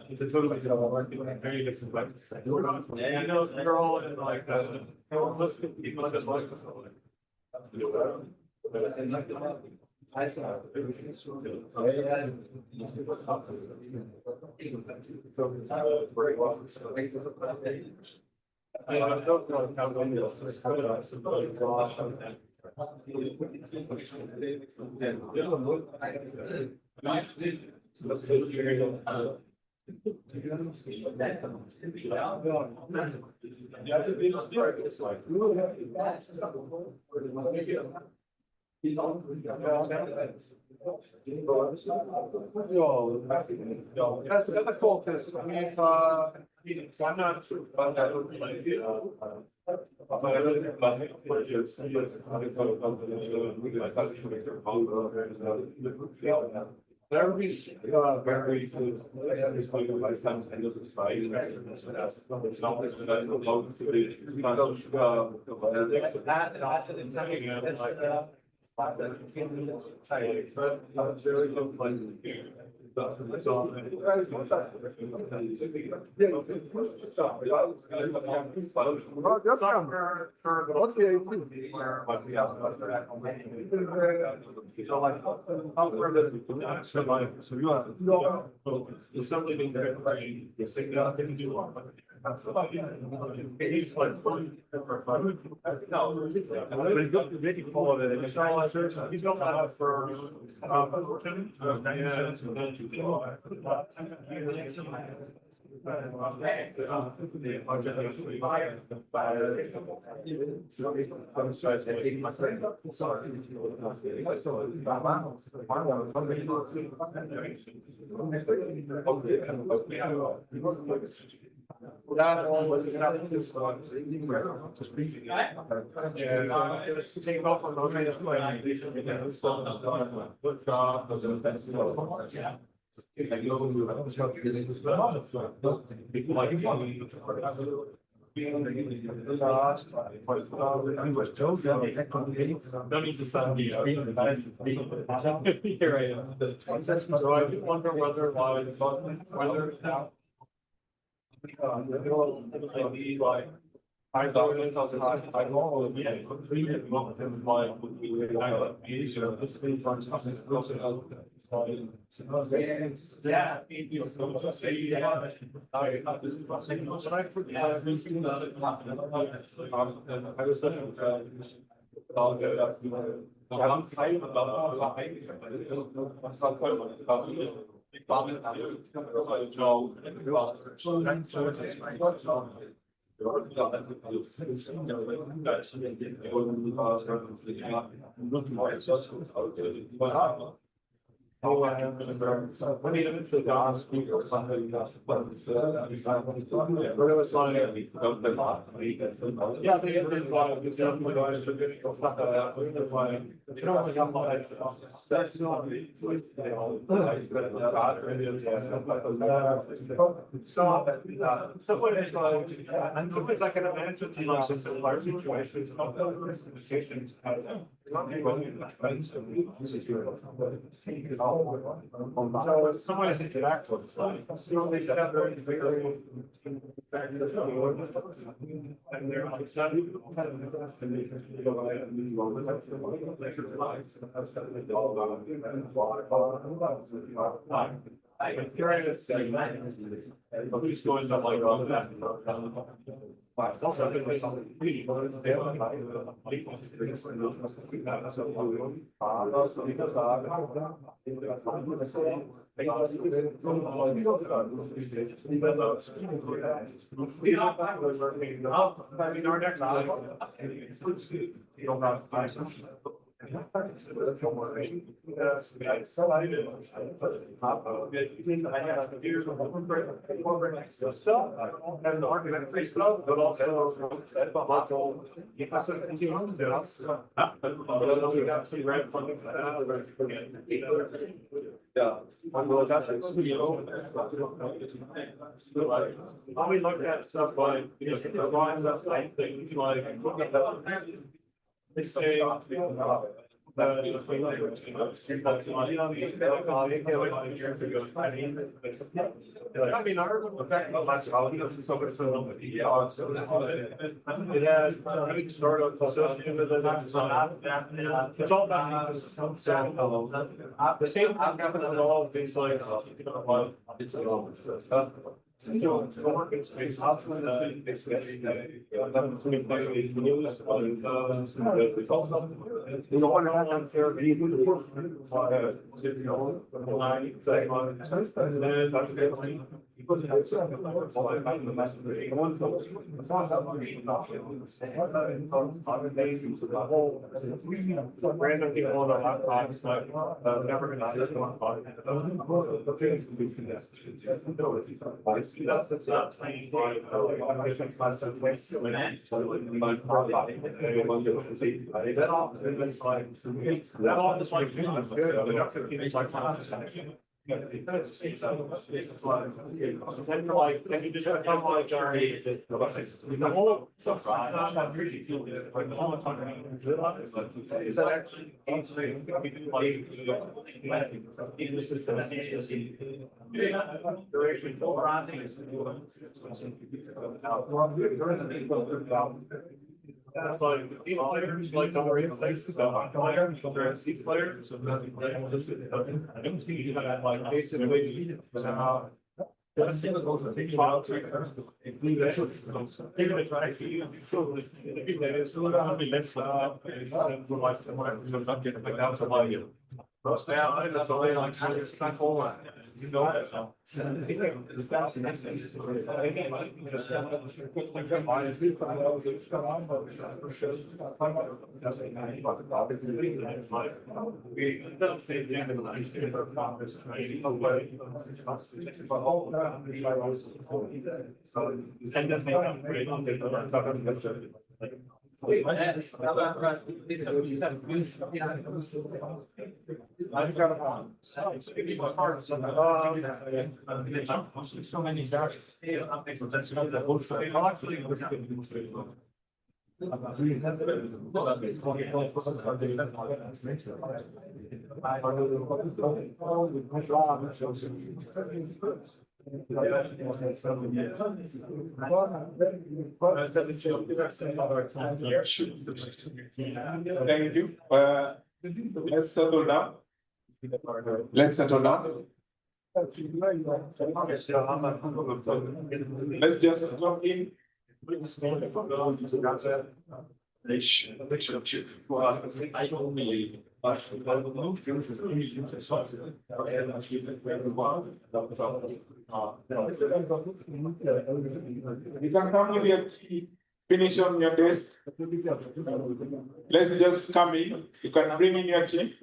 [SPEAKER 10] It's a totally very different place. You know, they're all in like most people just like. I thought that's the cool because I'm not sure about that. Everybody's very food. It's like a lifetime end of the fight. So you are. It's something being very very. It's like I can do. He's like no, he's got ready for it. He's got that for that one was just take off on those just like don't need to send me. Here I am. So I wonder whether I thought it was I normally completed my would be easier. This thing runs yeah, I was Oh, I have when he eventually got on speaker or something, that's what it's yeah, they have been bought because some of the guys are getting stuff like that. You don't really have much. That's not so what is and sometimes I can imagine to like similar situations of communications. So someone is interact with us, like, they have their and they're like, I'm curious, who's going to like all that? Also, I've been like, really, but it's there, like, I mean, our next. We look at stuff like, because the lines, that's like, things like. They say. I mean, I remember back in the last college, this is so much fun. Yeah, so it has, having startups associated with it. It's all about ecosystem. So the same thing happened with all things like, so the working space, random people on their laptops, like, never gonna see someone talking. That's not training. That all is like. Then you're like, then you just become like, the whole stuff. Is that actually? That's like, you know, players like the places, players, they're C players, so nothing. I don't see you have like basically. That's the goal to think about. That's only like, you know that. I've got one. So many guys.
[SPEAKER 2] Thank you. Let's settle down. Let's settle down. Let's just log in. You can come with your key, finish on your desk. Let's just come in. You can bring in your key.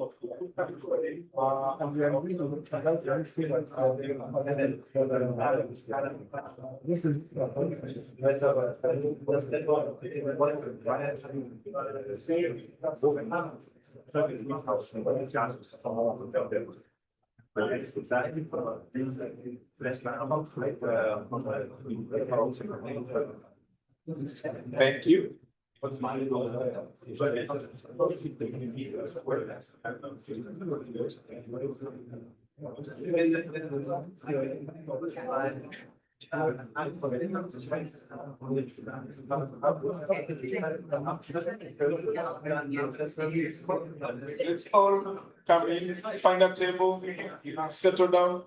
[SPEAKER 2] Thank you. Let's all come in, find a table, settle down.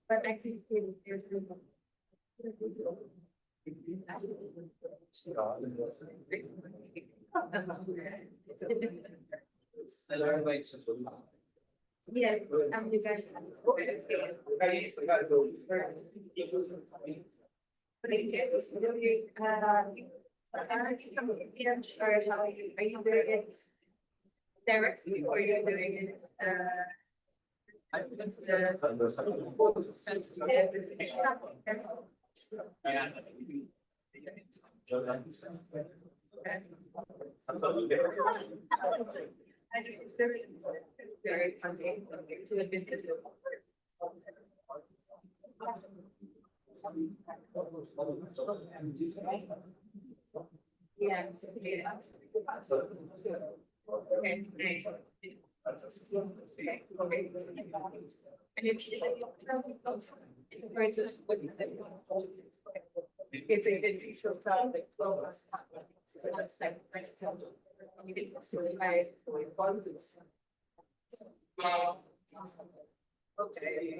[SPEAKER 6] But I think. Yes, I'm the guy. But I guess really, I'm sure how you, are you doing it directly or you're doing it, what's I think it's very funny to a business. Yeah. Okay, great. Okay. And it's it's a good teacher time, like 12 hours. It's not like next time. You get to see my abundance. Okay.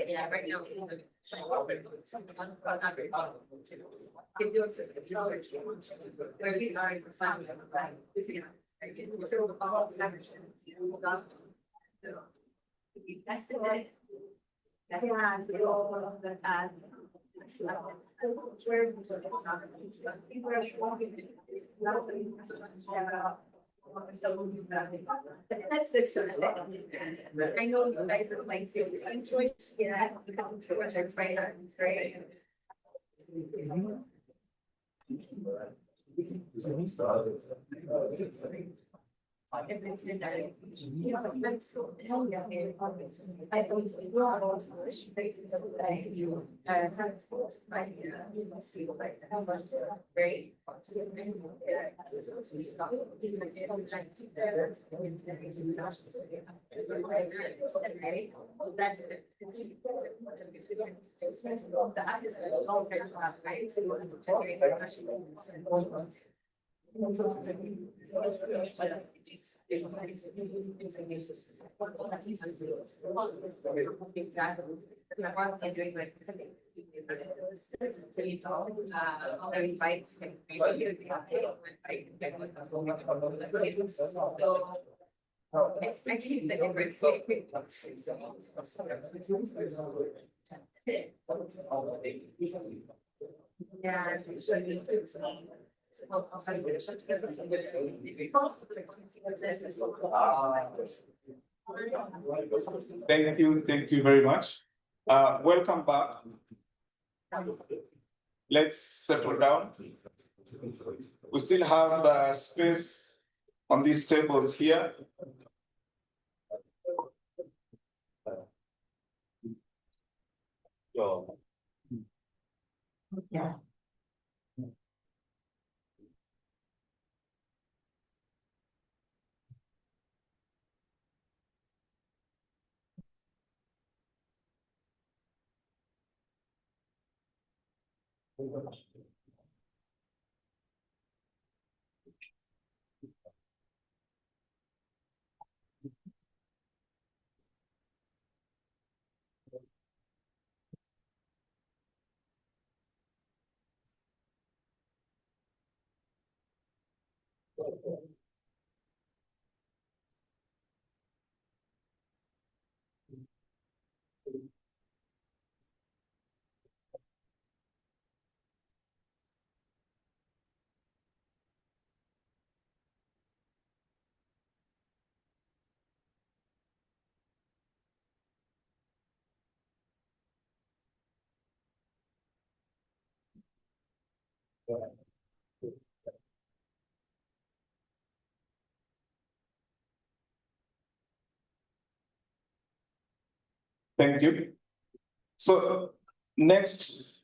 [SPEAKER 6] Yeah, right now. Where we are in the funds. That's the sort of thing. I know you guys are like 15 choice, yeah, it's a couple of projects right now, it's great. If it's in that, you know, that's so, hell yeah, I always, you are also, you, have, like, you must feel like, how much, great. That's it.
[SPEAKER 2] Thank you very much. Welcome back. Let's settle down. We still have space on these tables here.
[SPEAKER 3] Yeah.
[SPEAKER 2] Thank you. So next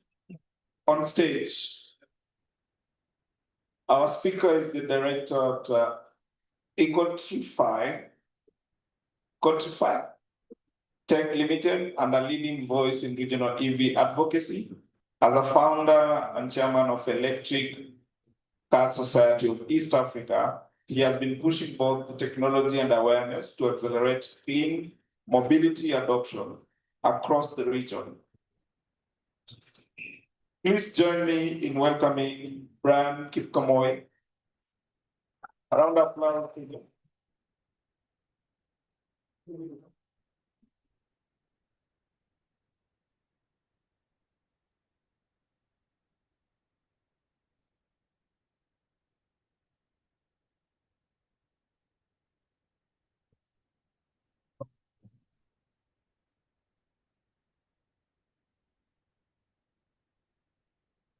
[SPEAKER 2] on stage, our speaker is the director at Ecotrify Tech Limited and a leading voice in regional EV advocacy. As a founder and chairman of Electric Car Society of East Africa, he has been pushing both technology and awareness to accelerate clean mobility adoption across the region. Please join me in welcoming Brian Kipkamoy. A round of applause.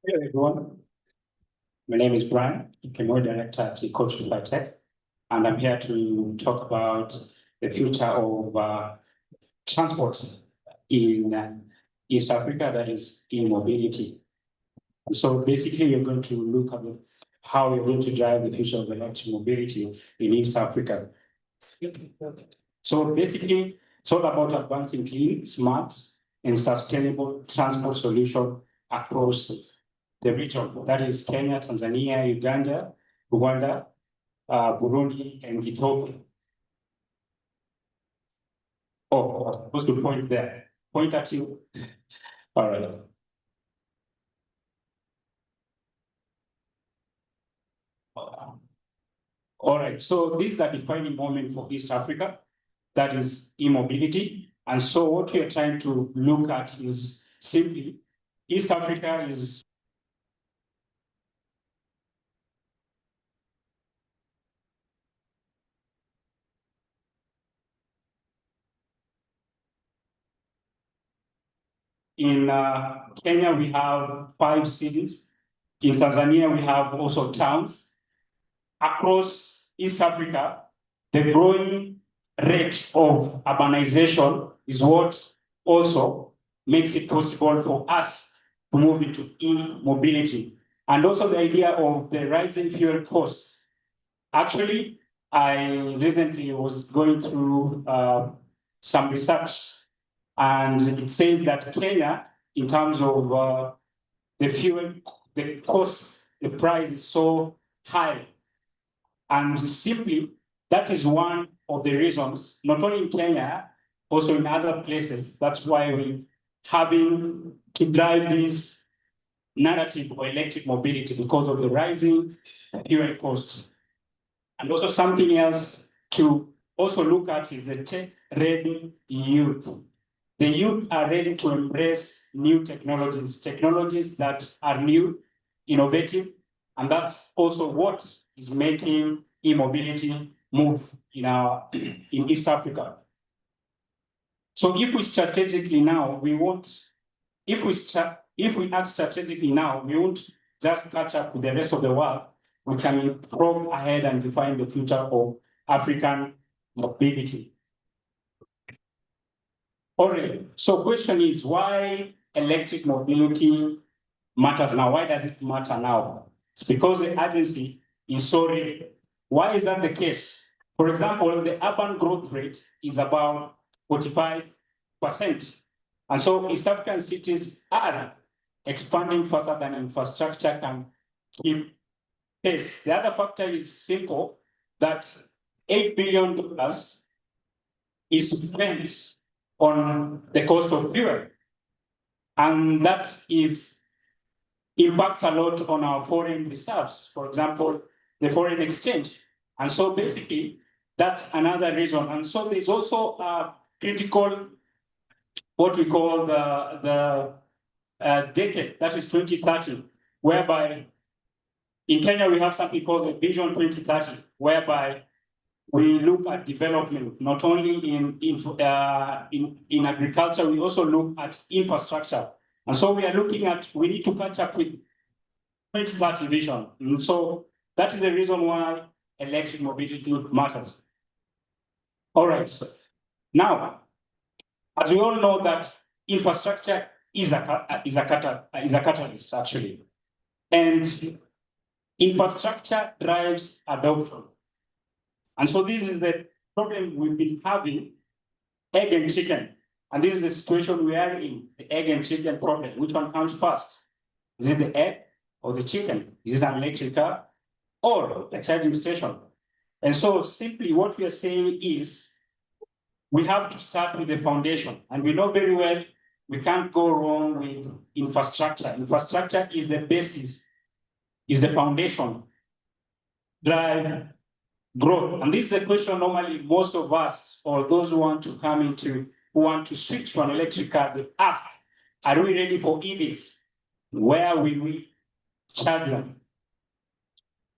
[SPEAKER 11] Hello, everyone. My name is Brian, Kipkamoy, director at Ecotrify Tech, and I'm here to talk about the future of transport in East Africa, that is e-mobility. So basically, we're going to look at how we're going to drive the future of electric mobility in East Africa. So basically, it's all about advancing clean, smart, and sustainable transport solution across the region, that is Kenya, Tanzania, Uganda, Rwanda, Burundi, and Ethiopia. Oh, I was supposed to point there. Point at you. All right. All right, so this is a defining moment for East Africa, that is e-mobility. And so what we are trying to look at is simply, East Africa is in Kenya, we have 5 cities. In Tanzania, we have also towns. Across East Africa, the growing rate of urbanization is what also makes it possible for us to move into e-mobility. And also the idea of the rising fuel costs. Actually, I recently was going through some research, and it says that Kenya, in terms of the fuel, the cost, the price is so high And simply, that is one of the reasons, not only in Kenya, also in other places, that's why we having to drive this narrative of electric mobility because of the rising fuel costs. And also something else to also look at is the tech-ready youth. The youth are ready to embrace new technologies that are new, innovative, and that's also what is making e-mobility move in East Africa. So if we strategically now, if we act strategically now, we won't just catch up with the rest of the world. We can probe ahead and define the future of African mobility. All right, so question is why electric mobility matters now? Why does it matter now? It's because the urgency is so real. Why is that the case? For example, the urban growth rate is about 45%. And so East African cities are expanding faster than infrastructure can keep pace. The other factor is simple, that $8 billion is spent on the cost of fuel. And that impacts a lot on our foreign reserves, for example, the foreign exchange. And so basically, that's another reason. And so there's also a critical, what we call the decade, that is 2030, whereby in Kenya we have something called the Vision 2030, whereby we look at development, not only in agriculture, we also look at infrastructure. And so we need to catch up with 2030 vision. And so that is the reason why electric mobility matters. All right, now, as we all know that infrastructure is a catalyst, actually. And infrastructure drives adoption. And so this is the problem we've been having, egg and chicken. And this is the situation we are in, the egg and chicken problem. Which one comes first? Is it the egg or the chicken? Is it an electric car or a charging station? And so simply what we are saying is we have to start with the foundation. And we know very well we can't go wrong with infrastructure. Infrastructure is the basis, is the foundation, drive growth. And this is a question normally most of us, or those who want to switch to an electric car, they ask, are we ready for EVs? Where will we charge them?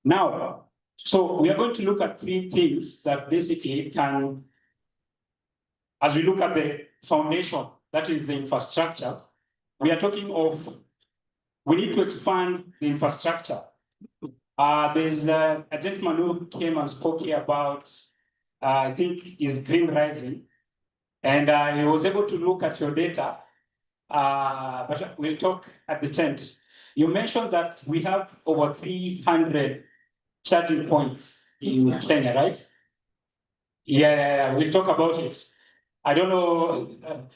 [SPEAKER 11] Now, so we are going to look at three things that basically can, as we look at the foundation, that is the infrastructure, we are talking of, we need to expand the infrastructure. There's a gentleman who came and spoke here about, I think, is Green Rising. And he was able to look at your data, but we'll talk at the tent. You mentioned that we have over 300 charging points in Kenya, right? Yeah, we'll talk about it. I don't know,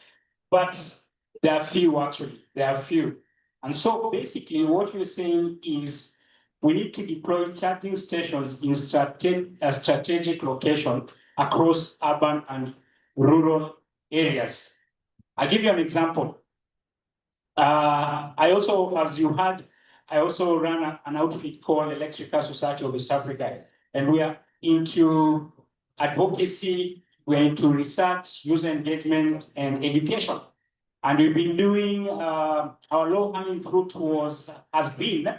[SPEAKER 11] but there are few actually, there are few. And so basically what we're saying is we need to deploy charging stations in strategic location across urban and rural areas. I'll give you an example. I also, as you heard, I also run an outfit called Electrical Society of East Africa, and we are into advocacy, we're into research, user engagement, and education. And we've been doing, our low-hanging fruit has been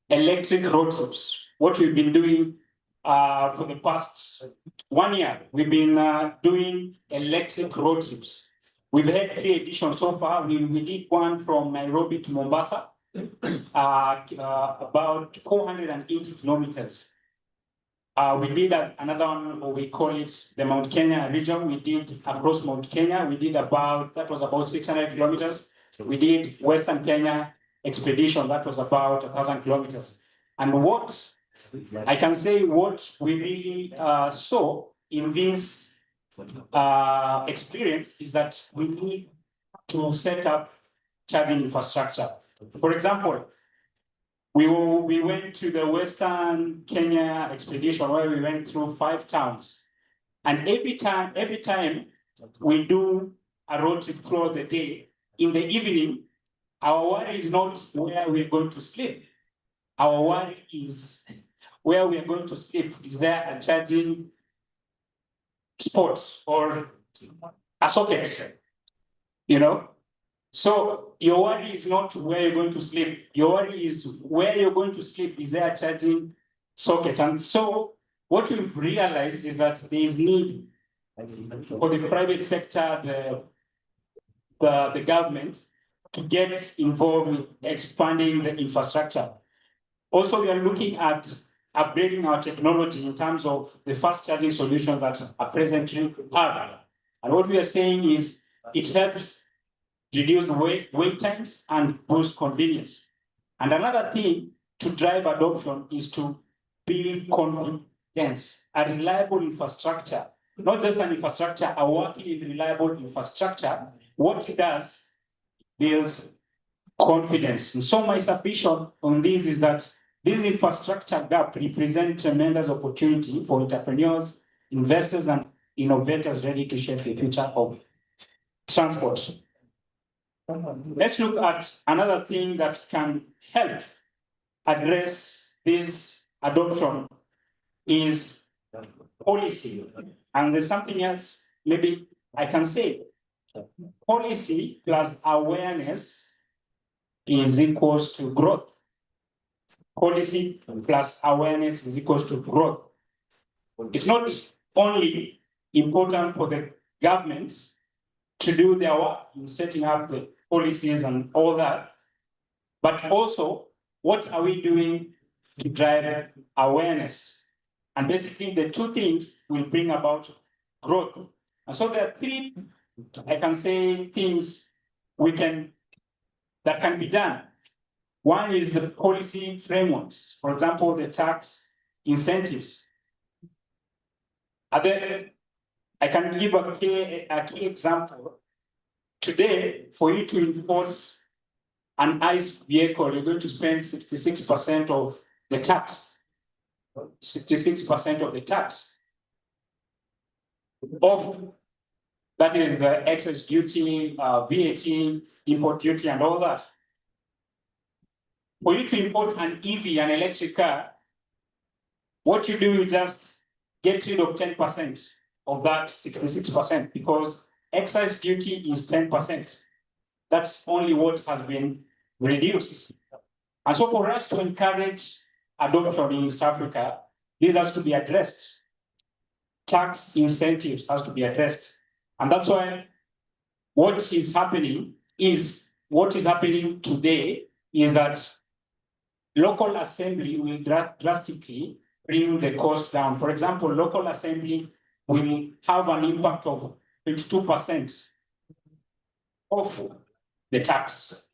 [SPEAKER 11] electric road trips. What we've been doing for the past 1 year, we've been doing electric road trips. We've had 3 editions so far. We did one from Nairobi to Mombasa, about 480 kilometers. We did another one, we call it the Mount Kenya region. We did across Mount Kenya. We did that was about 600 kilometers. We did Western Kenya expedition, that was about 1,000 kilometers. And what I can say, what we really saw in this experience is that we need to set up charging infrastructure. For example, We went to the Western Kenya expedition where we went through 5 towns. And every time we do a road trip throughout the day, in the evening, our worry is not where we're going to sleep. Our worry is where we are going to sleep. Is there a charging spot or a socket? You know? So your worry is not where you're going to sleep. Your worry is where you're going to sleep. Is there a charging socket? And so what we've realized is that there is need for the private sector, the government, to get involved with expanding the infrastructure. Also, we are looking at upgrading our technology in terms of the fast charging solutions that are presently have. And what we are saying is it helps reduce wait times and boost convenience. And another thing to drive adoption is to build confidence, a reliable infrastructure, not just an infrastructure, a working and reliable infrastructure. What it does builds confidence. And so my submission on this is that this infrastructure gap represents tremendous opportunity for entrepreneurs, investors, and innovators ready to shape the future of transport. Let's look at another thing that can help address this adoption is policy. And there's something else maybe I can say. Policy plus awareness is equals to growth. Policy plus awareness is equals to growth. It's not only important for the government to do their work in setting up the policies and all that, but also what are we doing to drive awareness? And basically the two things will bring about growth. And so there are 3, I can say, things that can be done. One is the policy frameworks, for example, the tax incentives. I can give a key example. Today, for you to import an ICE vehicle, you're going to spend 66% of the tax. 66% of the tax. That is the excess duty, VAT, import duty, and all that. For you to import an EV, an electric car, what you do, you just get rid of 10% of that 66% because excise duty is 10%. That's only what has been reduced. And so for us to encourage adoption in East Africa, this has to be addressed. Tax incentives has to be addressed. And that's why what is happening today is that local assembly will drastically bring the cost down. For example, local assembly will have an impact of 22% of the tax,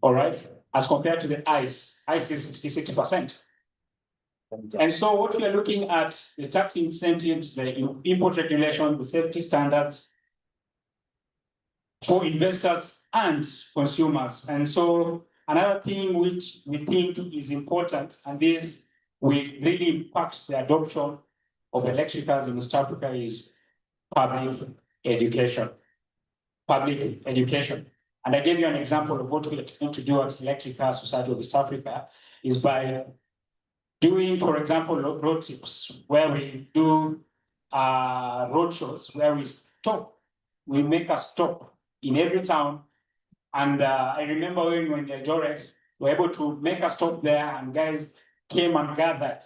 [SPEAKER 11] all right, as compared to the ICE. ICE is 66%. And so what we are looking at, the tax incentives, the import regulation, the safety standards for investors and consumers. And so another thing which we think is important, and this will really impact the adoption of electric cars in East Africa, is public education. Public education. And I gave you an example of what we are trying to do at Electric Car Society of East Africa is by doing, for example, road trips where we do road shows, where we make a stop in every town. And I remember when we were in Eldoret, we were able to make a stop there, and guys came and gathered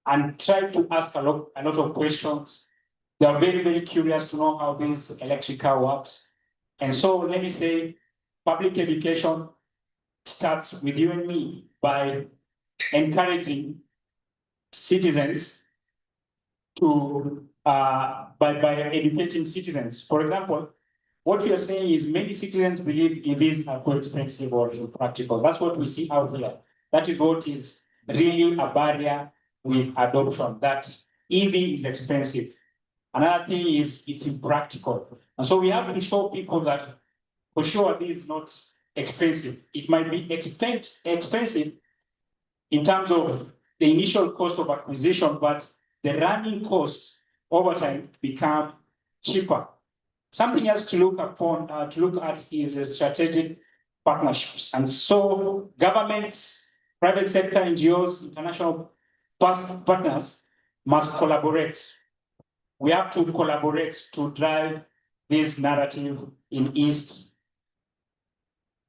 [SPEAKER 11] and tried to ask a lot of questions. They are very, very curious to know how this electric car works. And so let me say, public education starts with you and me by encouraging citizens to, by educating citizens. For example, what we are saying is many citizens believe EVs are too expensive or impractical. That's what we see out here. That is what is really a barrier with adoption, that EV is expensive. Another thing is it's impractical. And so we have to show people that for sure this is not expensive. It might be expensive in terms of the initial cost of acquisition, but the running costs over time become cheaper. Something else to look at is the strategic partnerships. And so governments, private sector, NGOs, international partners must collaborate. We have to collaborate to drive this narrative in East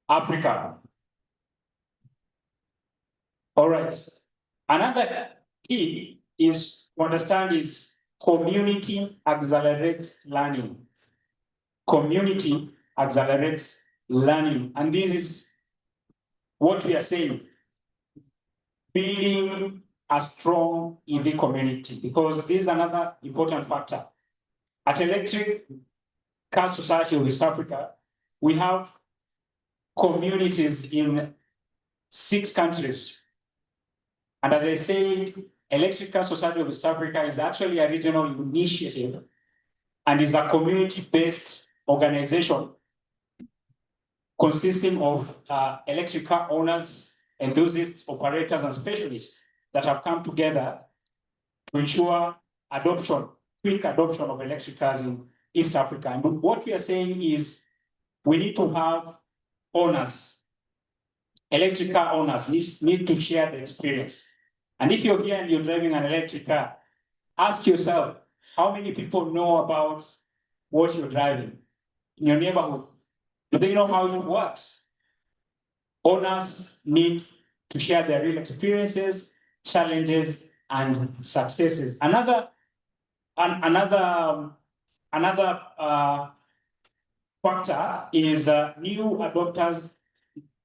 [SPEAKER 11] Africa. All right. Another key is to understand is community accelerates learning. Community accelerates learning. And this is what we are saying. Building a strong EV community, because this is another important factor. At Electric Car Society of East Africa, we have communities in 6 countries. And as I say, Electric Car Society of East Africa is actually a regional initiative and is a community-based organization consisting of electric car owners, enthusiasts, operators, and specialists that have come together to ensure quick adoption of electric cars in East Africa. And what we are saying is we need to have owners, electric car owners need to share the experience. And if you're here and you're driving an electric car, ask yourself, how many people know about what you're driving in your neighborhood? Do they know how it works? Owners need to share their real experiences, challenges, and successes. Another factor is new adopters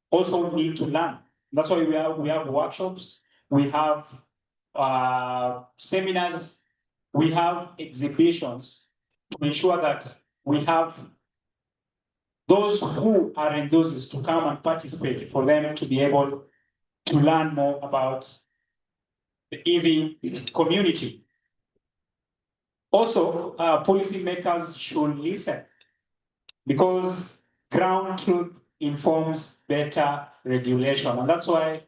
[SPEAKER 11] also need to learn. That's why we have workshops, we have seminars, we have exhibitions to ensure that we have those who are enthusiasts to come and participate, for them to be able to learn more about the EV community. Also, policymakers should listen, because ground truth informs better regulation. And that's why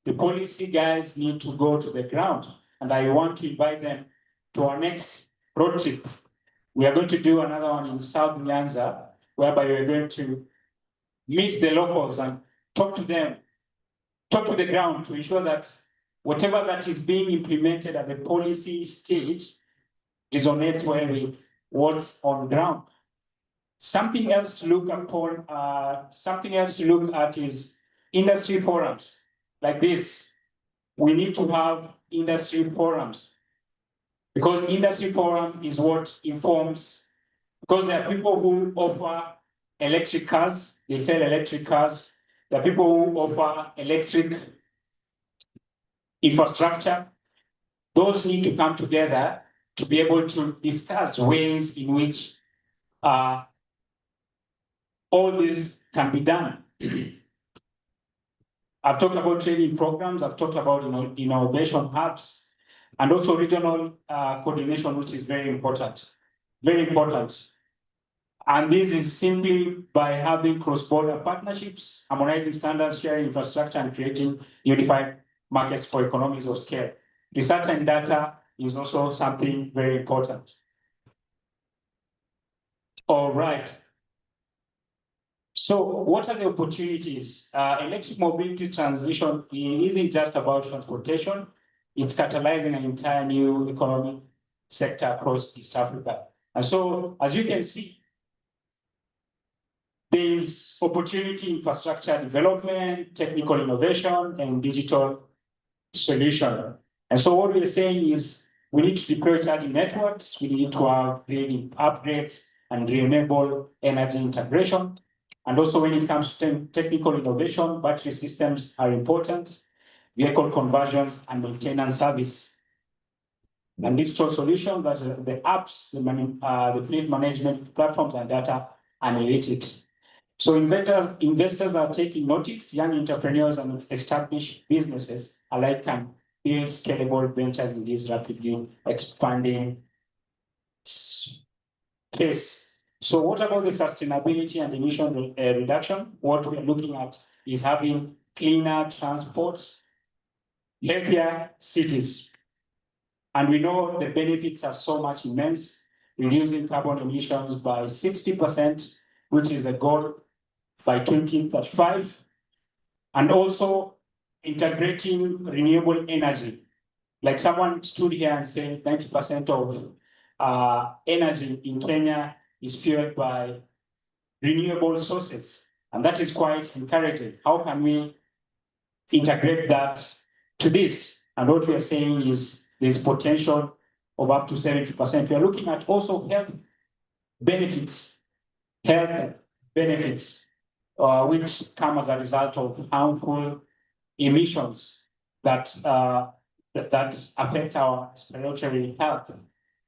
[SPEAKER 11] the policy guys need to go to the ground. And I want to invite them to our next road trip. We are going to do another one in South Nyanza, whereby we're going to meet the locals and talk to them, talk to the ground, to ensure that whatever that is being implemented at the policy stage resonates well with what's on ground. Something else to look at is industry forums like this. We need to have industry forums, because industry forum is what informs, because there are people who offer electric cars, they sell electric cars. There are people who offer electric infrastructure. Those need to come together to be able to discuss ways in which all this can be done. I've talked about training programs, I've talked about innovation hubs, and also regional coordination, which is very important. Very important. And this is simply by having cross-border partnerships, harmonizing standards, sharing infrastructure, and creating unified markets for economies of scale. Research and data is also something very important. All right. So what are the opportunities? Electric mobility transition isn't just about transportation. It's catalyzing an entire new economic sector across East Africa. And so, as you can see, there's opportunity in infrastructure development, technical innovation, and digital solution. And so what we're saying is we need to deploy charging networks, we need to have grid upgrades and renewable energy integration. And also when it comes to technical innovation, battery systems are important, vehicle conversions and maintenance service. And digital solutions, that the apps, the fleet management platforms and data analytics. So investors are taking notice. Young entrepreneurs and established businesses alike can build scalable ventures in this rapidly expanding space. So what about the sustainability and emission reduction? What we're looking at is having cleaner transport, healthier cities. And we know the benefits are so much immense, reducing carbon emissions by 60%, which is a goal by 2035, and also integrating renewable energy. Like someone stood here and said 90% of energy in Kenya is fueled by renewable sources. And that is quite encouraging. How can we integrate that to this? And what we are saying is there's potential of up to 70%. We are looking at also health benefits, which come as a result of harmful emissions that affect our respiratory health.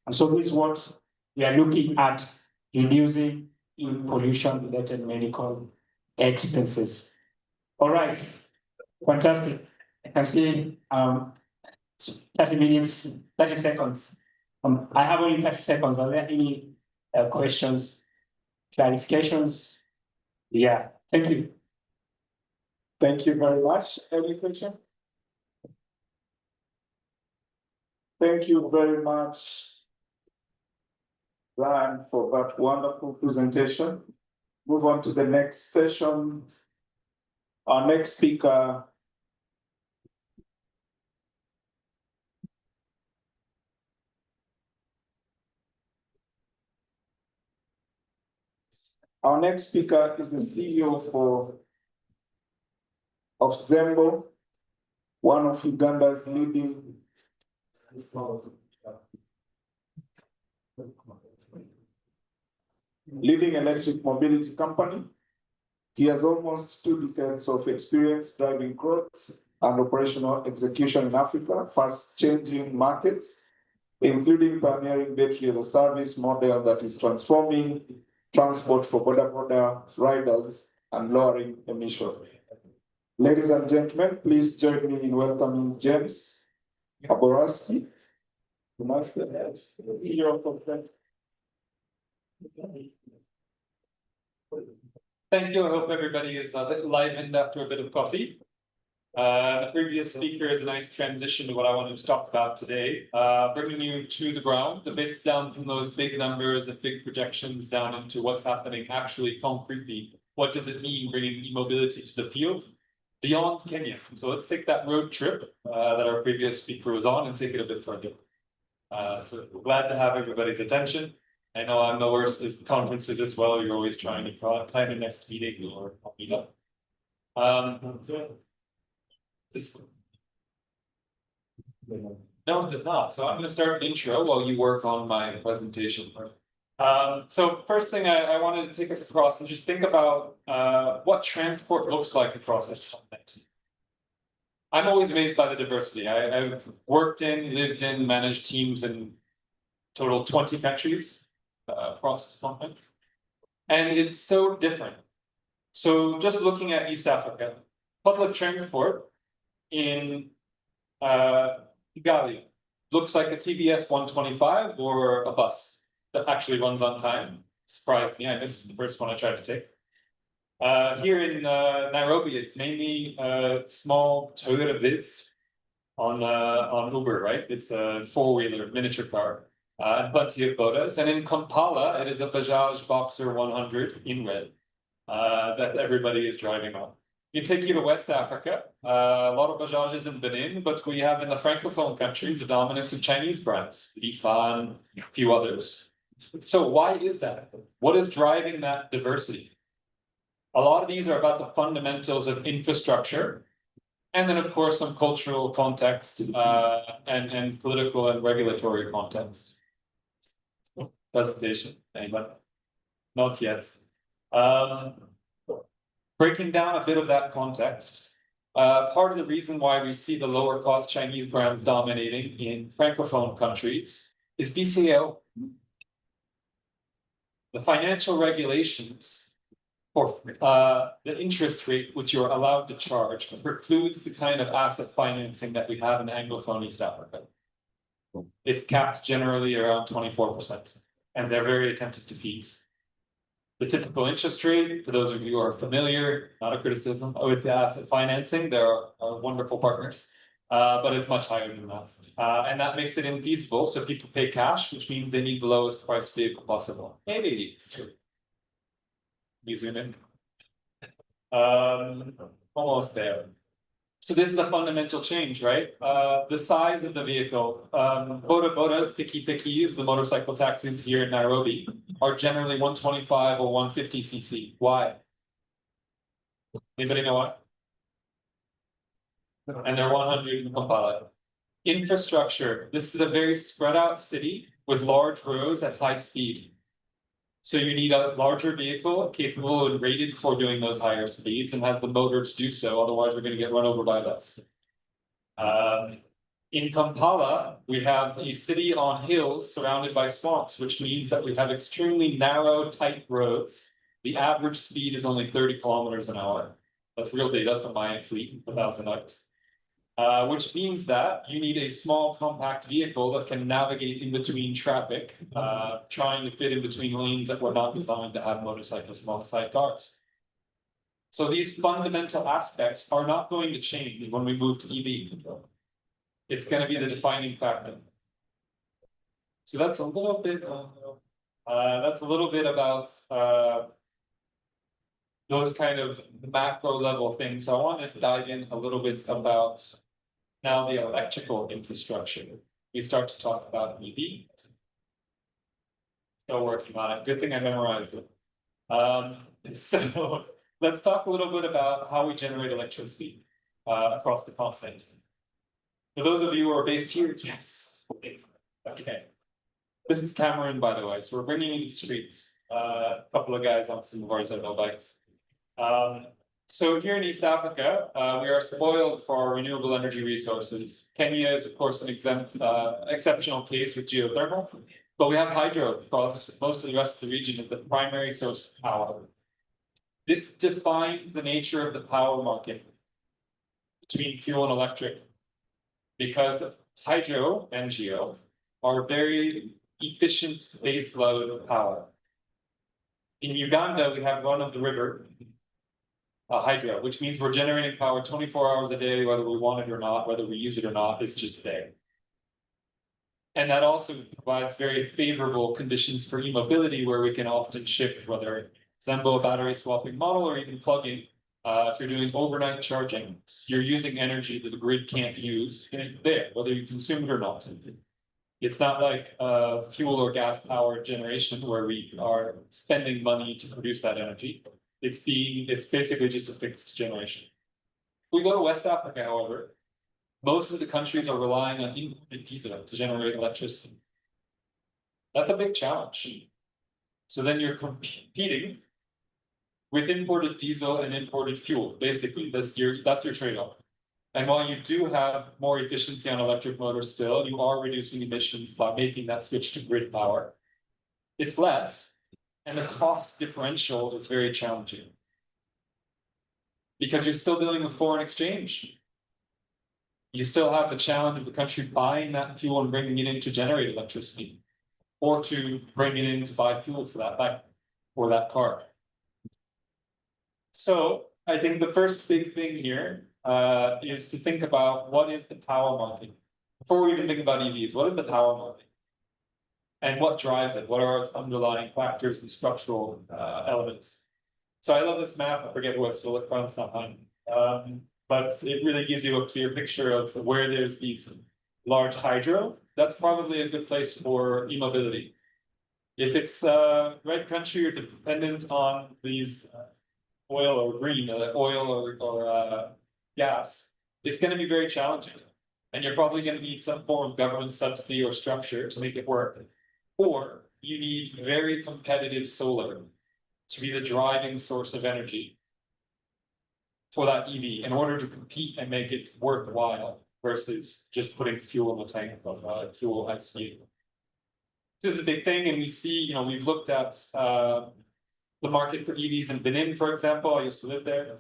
[SPEAKER 11] And so this is what we are looking at, reducing in pollution-related medical expenses. All right, fantastic. I can see 30 minutes, 30 seconds. I have only 30 seconds. Are there any questions, clarifications? Yeah, thank you.
[SPEAKER 2] Thank you very much. Any question? Thank you very much, Brian, for that wonderful presentation. Move on to the next session. Our next speaker is the CEO of Zembo, one of Uganda's leading electric mobility company. He has almost 2 decades of experience driving growth and operational execution in Africa, first changing markets, including pioneering battery as a service model that is transforming transport for border riders and lowering emissions. Ladies and gentlemen, please join me in welcoming James Aborasi, the Master CEO of
[SPEAKER 12] Thank you. I hope everybody is livened after a bit of coffee. The previous speaker is a nice transition to what I wanted to talk about today, bringing you to the ground, the bits down from those big numbers and big projections down into what's happening actually concretely. What does it mean bringing e-mobility to the field beyond Kenya? So let's take that road trip that our previous speaker was on and take it a bit further. So we're glad to have everybody's attention. I know I'm the worst at conferences as well. You're always trying to plan the next meeting or meet up. This one. No, it does not. So I'm going to start an intro while you work on my presentation. So first thing I wanted to take us across and just think about what transport looks like across this continent. I'm always amazed by the diversity. I've worked in, lived in, managed teams in total 20 countries across this continent. And it's so different. So just looking at East Africa, public transport in Kigali looks like a TBS 125 or a bus that actually runs on time. Surprised me, this is the first one I tried to take. Here in Nairobi, it's mainly a small Toyota Viz on Uber, right? It's a four-wheeler miniature car and plenty of Bodas. And in Kampala, it is a Bajaj Boxer 100 in red that everybody is driving on. You take you to West Africa, a lot of Bajajes in Benin, but we have in the Francophone countries the dominance of Chinese brands, Lifan, a few others. So why is that? What is driving that diversity? A lot of these are about the fundamentals of infrastructure, and then of course some cultural context and political and regulatory context. Presentation, anybody? Not yet. Breaking down a bit of that context, part of the reason why we see the lower cost Chinese brands dominating in Francophone countries is BCAO. The financial regulations for the interest rate which you're allowed to charge precludes the kind of asset financing that we have in Anglophone East Africa. It's capped generally around 24%, and they're very attentive to fees. The typical interest rate, for those of you who are familiar, not a criticism, with the asset financing, there are wonderful partners. But it's much higher than that. And that makes it infeasible, so people pay cash, which means they need the lowest price vehicle possible. Maybe. You zoom in. Almost there. So this is a fundamental change, right? The size of the vehicle, boda bodas, pikis, the motorcycle taxis here in Nairobi are generally 125 or 150 cc. Why? Anybody know why? And they're 100 in Kampala. Infrastructure, this is a very spread out city with large roads at high speed. So you need a larger vehicle capable and rated for doing those higher speeds and has the motor to do so, otherwise we're gonna get run over by this. In Kampala, we have a city on hills surrounded by swamps, which means that we have extremely narrow, tight roads. The average speed is only 30 kilometers an hour. That's real data from my fleet, 1,000 X. Which means that you need a small compact vehicle that can navigate in between traffic, trying to fit in between lanes that were not designed to have motorcycles alongside cars. So these fundamental aspects are not going to change when we move to EV. It's going to be the defining factor. So that's a little bit, about those kind of macro level things. So I want to dive in a little bit about now the electrical infrastructure. We start to talk about EV. Still working on it. Good thing I memorized it. So let's talk a little bit about how we generate electricity across the continent. For those of you who are based here, yes. Okay. This is Cameroon, by the way. So we're bringing in the streets. A couple of guys on some of our Zono bikes. So here in East Africa, we are spoiled for our renewable energy resources. Kenya is, of course, an exceptional case with geothermal, but we have hydro across most of the rest of the region as the primary source of power. This defines the nature of the power market between fuel and electric, because hydro and geo are very efficient base load power. In Uganda, we have run of the river hydro, which means we're generating power 24 hours a day, whether we want it or not, whether we use it or not, it's just there. And that also provides very favorable conditions for e-mobility, where we can often shift, whether Zembo battery swapping model or even plug-in. If you're doing overnight charging, you're using energy that the grid can't use, and it's there, whether you consume it or not. It's not like fuel or gas power generation where we are spending money to produce that energy. It's basically just a fixed generation. If we go to West Africa, however, most of the countries are relying on imported diesel to generate electricity. That's a big challenge. So then you're competing with imported diesel and imported fuel. Basically, that's your trade-off. And while you do have more efficiency on electric motors still, you are reducing emissions by making that switch to grid power. It's less, and the cost differential is very challenging. Because you're still dealing with foreign exchange. You still have the challenge of the country buying that fuel and bringing it in to generate electricity, or to bring it in to buy fuel for that bike or that car. So I think the first big thing here is to think about what is the power market. Before we even think about EVs, what is the power market? And what drives it? What are its underlying factors and structural elements? So I love this map. I forget who I stole it from, it's not mine. But it really gives you a clear picture of where there's these large hydro. That's probably a good place for e-mobility. If it's red country, you're dependent on these oil or green, oil or gas, it's going to be very challenging. And you're probably going to need some form of government subsidy or structure to make it work. Or you need very competitive solar to be the driving source of energy for that EV in order to compete and make it worthwhile versus just putting fuel in the tank of fuel at speed. This is a big thing, and we see, we've looked at the market for EVs in Benin, for example. I used to live there.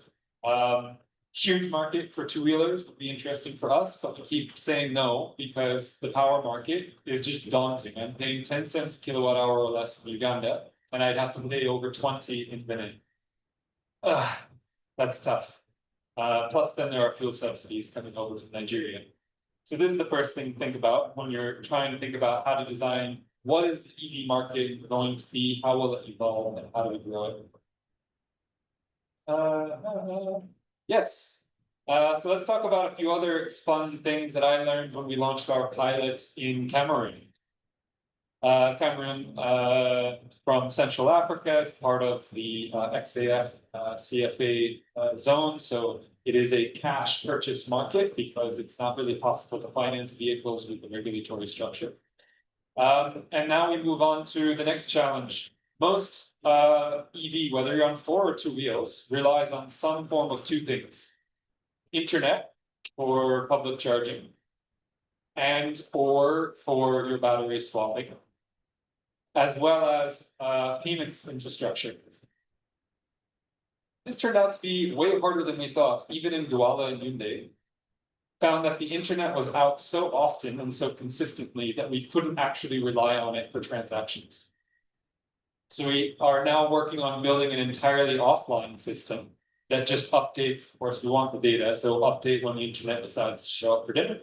[SPEAKER 12] Huge market for two-wheelers would be interesting for us, but we keep saying no because the power market is just daunting. I'm paying 10 cents a kilowatt hour or less in Uganda, and I'd have to pay over 20 in Benin. That's tough. Plus then there are fuel subsidies coming over from Nigeria. So this is the first thing to think about when you're trying to think about how to design, what is the EV market going to be, how will it evolve, and how do we grow it? Yes. So let's talk about a few other fun things that I learned when we launched our pilot in Cameroon. Cameroon, from Central Africa, it's part of the XAF CFA zone, so it is a cash purchase market because it's not really possible to finance vehicles with the regulatory structure. And now we move on to the next challenge. Most EV, whether you're on 4 or 2 wheels, relies on some form of 2 things: internet for public charging and or for your battery swapping, as well as payments infrastructure. This turned out to be way harder than we thought. Even in Douala and Yaoundé, found that the internet was out so often and so consistently that we couldn't actually rely on it for transactions. So we are now working on building an entirely offline system that just updates. Of course, we want the data, so update when the internet decides to show up for dinner.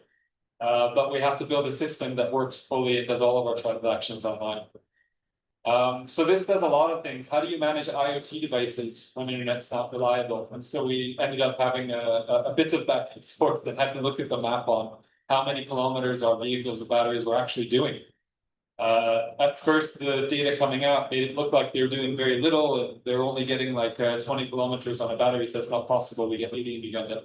[SPEAKER 12] But we have to build a system that works fully. It does all of our transactions online. So this does a lot of things. How do you manage IoT devices when internet's not reliable? And so we ended up having a bit of back and forth and had to look at the map on how many kilometers our vehicles and batteries were actually doing. At first, the data coming out made it look like they were doing very little, and they're only getting like 20 kilometers on a battery, so it's not possible we get 80 in Uganda.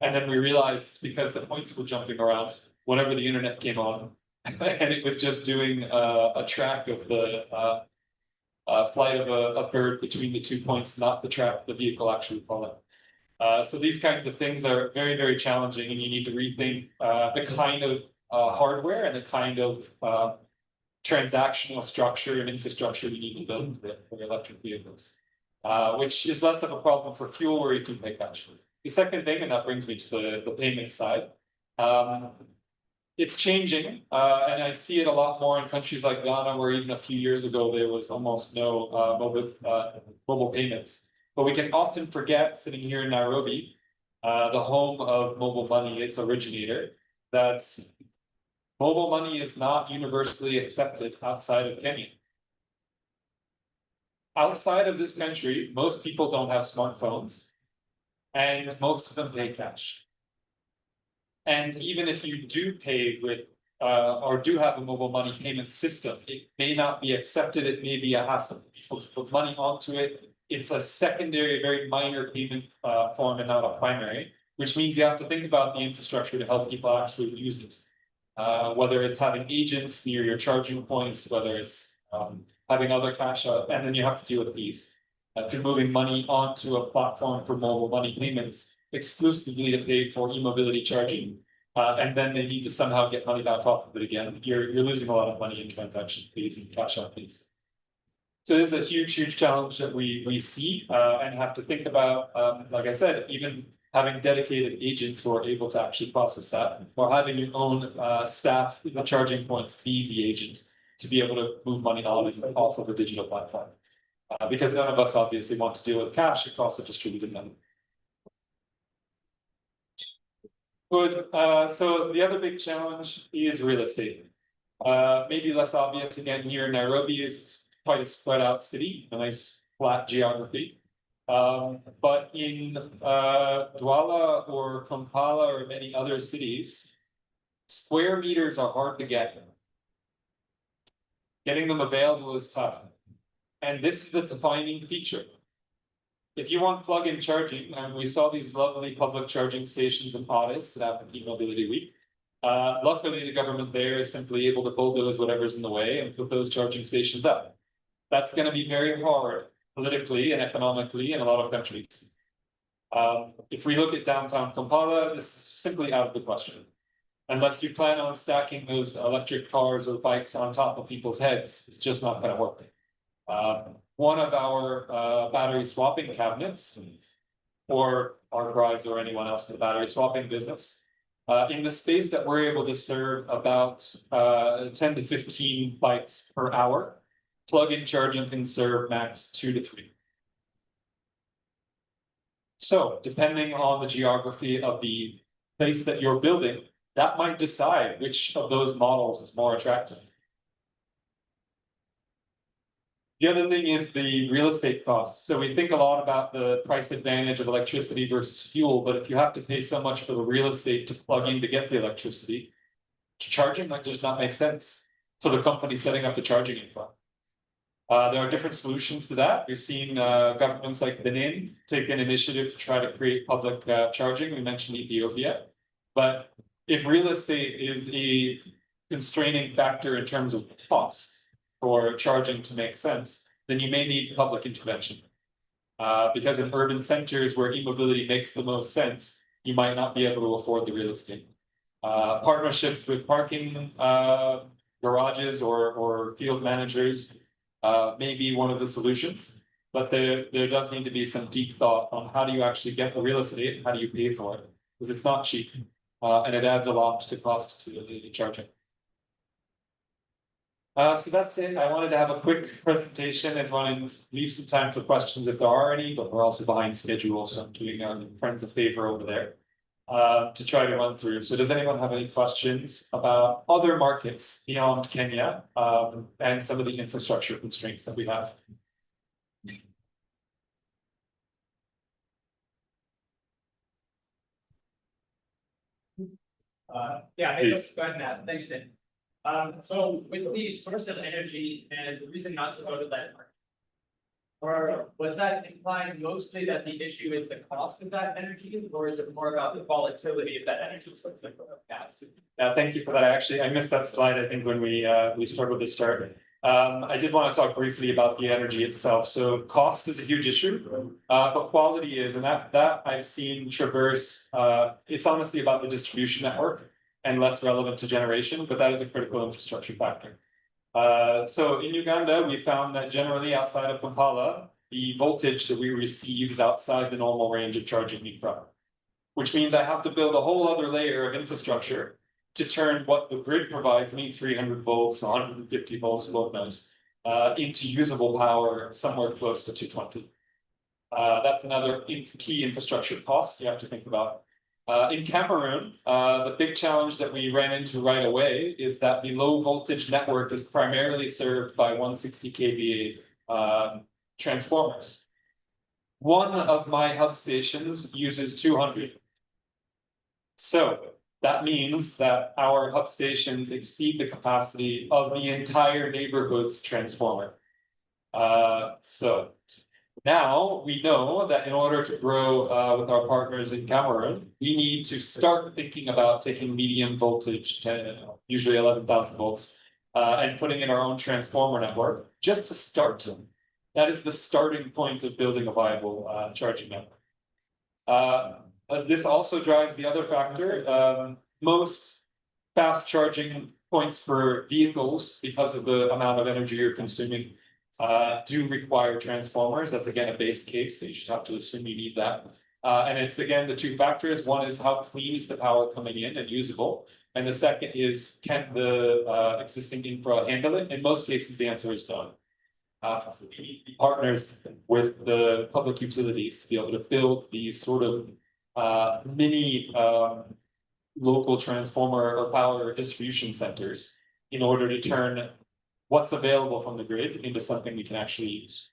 [SPEAKER 12] And then we realized it's because the points were jumping around whenever the internet came on. And it was just doing a track of the flight of a bird between the 2 points, not the track the vehicle actually followed. So these kinds of things are very, very challenging, and you need to rethink the kind of hardware and the kind of transactional structure and infrastructure you need to build for electric vehicles, which is less of a problem for fuel where you can pay cash. The second thing, and that brings me to the payment side, it's changing, and I see it a lot more in countries like Ghana, where even a few years ago there was almost no mobile payments. But we can often forget, sitting here in Nairobi, the home of mobile money, its originator, that mobile money is not universally accepted outside of Kenya. Outside of this country, most people don't have smartphones, and most of them pay cash. And even if you do pay with or do have a mobile money payment system, it may not be accepted. It may be a hassle for people to put money onto it. It's a secondary, very minor payment form and not a primary, which means you have to think about the infrastructure to help people actually use it. Whether it's having agents near your charging points, whether it's having other cash out, and then you have to deal with fees. If you're moving money onto a platform for mobile money payments exclusively to pay for e-mobility charging, and then they need to somehow get money back off of it again, you're losing a lot of money in transaction fees and cash out fees. So this is a huge, huge challenge that we see and have to think about. Like I said, even having dedicated agents who are able to actually process that, or having your own staff in the charging points be the agents to be able to move money on and off of a digital platform. Because none of us obviously want to deal with cash across a distributed network. Good. So the other big challenge is real estate. Maybe less obvious again here in Nairobi is quite a spread out city, a nice flat geography. But in Douala or Kampala or many other cities, square meters are hard to get. Getting them available is tough. And this is a defining feature. If you want plug-in charging, and we saw these lovely public charging stations in Addis at African Mobility Week, luckily the government there is simply able to bulldoze whatever's in the way and put those charging stations up. That's going to be very hard politically and economically in a lot of countries. If we look at downtown Kampala, this is simply out of the question. Unless you plan on stacking those electric cars or bikes on top of people's heads, it's just not going to work. One of our battery swapping cabinets, or our guys or anyone else in the battery swapping business, in the space that we're able to serve about 10 to 15 bikes per hour, plug-in charging can serve max 2 to 3. So depending on the geography of the place that you're building, that might decide which of those models is more attractive. The other thing is the real estate costs. So we think a lot about the price advantage of electricity versus fuel, but if you have to pay so much for the real estate to plug in to get the electricity, charging might just not make sense for the company setting up the charging infra. There are different solutions to that. We've seen governments like Benin take an initiative to try to create public charging. We mentioned Ethiopia. But if real estate is a constraining factor in terms of costs for charging to make sense, then you may need public intervention. Because in urban centers where e-mobility makes the most sense, you might not be able to afford the real estate. Partnerships with parking garages or field managers may be one of the solutions, but there does need to be some deep thought on how do you actually get the real estate and how do you pay for it, because it's not cheap, and it adds a lot to the cost to the charging. So that's it. I wanted to have a quick presentation and want to leave some time for questions if there are any, but we're also behind schedule, so I'm doing our friends a favor over there to try to run through. So does anyone have any questions about other markets beyond Kenya and some of the infrastructure constraints that we have?
[SPEAKER 10] Yeah, hey, just go ahead, Matt. Thanks, Dan. So with the source of energy and the reason not to go to that market, or was that implying mostly that the issue is the cost of that energy, or is it more about the volatility of that energy source like gas?
[SPEAKER 12] Thank you for that. I missed that slide, I think, when we struggled to start. I did want to talk briefly about the energy itself. So cost is a huge issue, but quality is, and that I've seen traverse. It's honestly about the distribution network and less relevant to generation, but that is a critical infrastructure factor. So in Uganda, we found that generally outside of Kampala, the voltage that we receive is outside the normal range of charging infra, which means I have to build a whole other layer of infrastructure to turn what the grid provides me, 300 volts, 150 volts, Lord knows, into usable power somewhere close to 220. That's another key infrastructure cost you have to think about. In Cameroon, the big challenge that we ran into right away is that the low voltage network is primarily served by 160 kVA transformers. One of my hub stations uses 200. So that means that our hub stations exceed the capacity of the entire neighborhood's transformer. So now we know that in order to grow with our partners in Cameroon, we need to start thinking about taking medium voltage, usually 11,000 volts, and putting in our own transformer network just to start them. That is the starting point of building a viable charging network. This also drives the other factor. Most fast charging points for vehicles, because of the amount of energy you're consuming, do require transformers. That's again a base case, so you should have to assume you need that. And it's again the two factors. One is how clean is the power coming in and usable, and the second is can the existing infra handle it? In most cases, the answer is no. So we need to be partners with the public utilities to be able to build these sort of mini local transformer or power distribution centers in order to turn what's available from the grid into something we can actually use.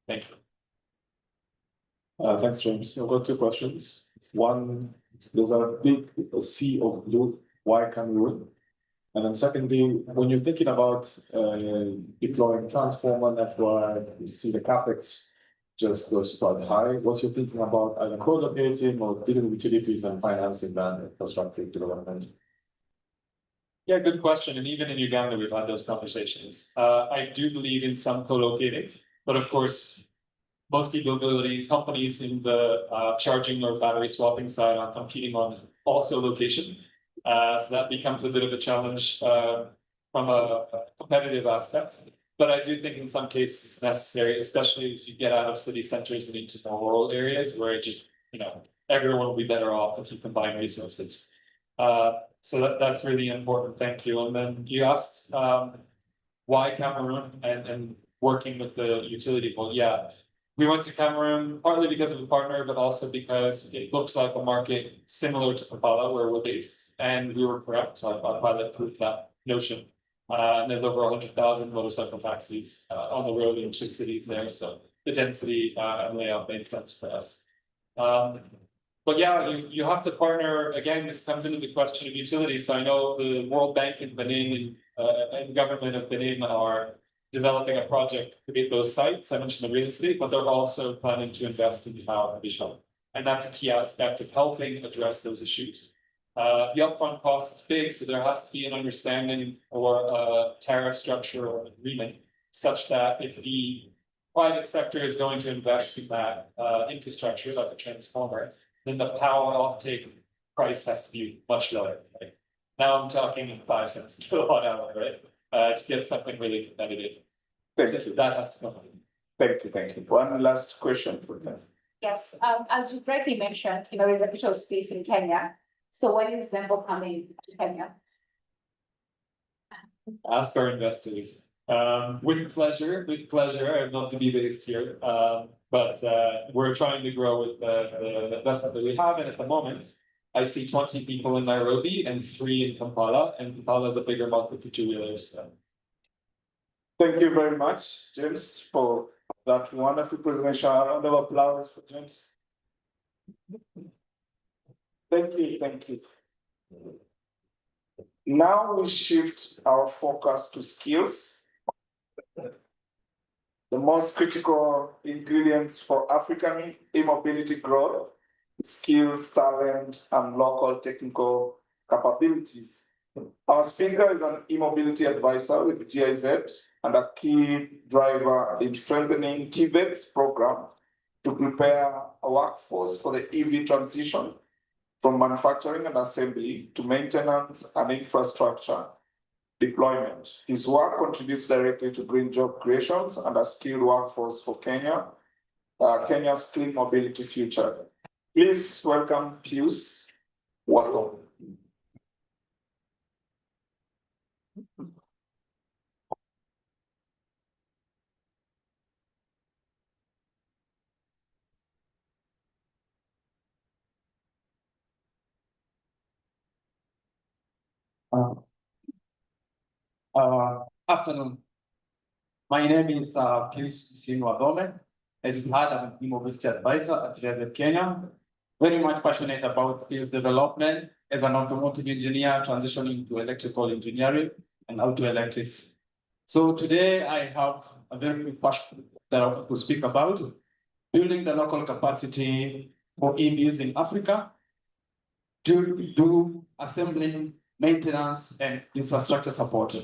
[SPEAKER 12] Thank you.
[SPEAKER 5] Thanks, James. I've got two questions. One, there's a big sea of blue. Why Cameroon? And then secondly, when you're thinking about deploying transformer network, you see the capex just goes quite high. What's your thinking about either co-locating or dealing with utilities and financing that infrastructure development?
[SPEAKER 12] Yeah, good question. And even in Uganda, we've had those conversations. I do believe in some co-locating, but of course, most e-mobility companies in the charging or battery swapping side are competing on also location. So that becomes a bit of a challenge from a competitive aspect. But I do think in some cases it's necessary, especially as you get out of city centers and into more rural areas where it just, everyone will be better off if you combine resources. So that's really important. Thank you. And then you asked why Cameroon and working with the utility. Well, yeah, We went to Cameroon partly because of a partner, but also because it looks like a market similar to Kampala where we're based, and we were correct. So our pilot proved that notion. And there's over 100,000 motorcycle taxis on the road in 2 cities there, so the density and layout made sense for us. But yeah, you have to partner, again, this comes into the question of utility. So I know the World Bank and Benin and government of Benin are developing a project to get those sites. I mentioned the real estate, but they're also planning to invest in power vision. And that's a key aspect of helping address those issues. The upfront cost is big, so there has to be an understanding or a tariff structure or agreement such that if the private sector is going to invest in that infrastructure, like a transformer, then the power offtake price has to be much lower. Right? Now I'm talking 5 cents kilowatt hour, right? To get something really competitive.
[SPEAKER 2] Thank you.
[SPEAKER 12] That has to come.
[SPEAKER 2] Thank you, thank you. One last question for them.
[SPEAKER 13] Yes, as you correctly mentioned, there's a bit of space in Kenya. So when is Zembo coming to Kenya?
[SPEAKER 12] Ask our investors. With pleasure, I'd love to be based here. But we're trying to grow with the investment that we have, and at the moment, I see 20 people in Nairobi and 3 in Kampala, and Kampala is a bigger market for 2-wheelers. So.
[SPEAKER 2] Thank you very much, James, for that wonderful presentation. A round of applause for James. Thank you, thank you. Now we shift our focus to skills. The most critical ingredients for African e-mobility growth, skills, talent, and local technical capabilities. Our speaker is an e-mobility advisor with GIZ and a key driver in strengthening TVET's program to prepare a workforce for the EV transition from manufacturing and assembly to maintenance and infrastructure deployment. His work contributes directly to green job creations and a skilled workforce for Kenya's clean mobility future. Please welcome Pius Watho.
[SPEAKER 14] Afternoon. My name is Pius Watho. As you heard, I'm an e-mobility advisor at GIZ Kenya. Very much passionate about skills development as an automotive engineer transitioning to electrical engineering and auto electrics. So today I have a very quick passion that I want to speak about building the local capacity for EVs in Africa to do assembling, maintenance, and infrastructure support.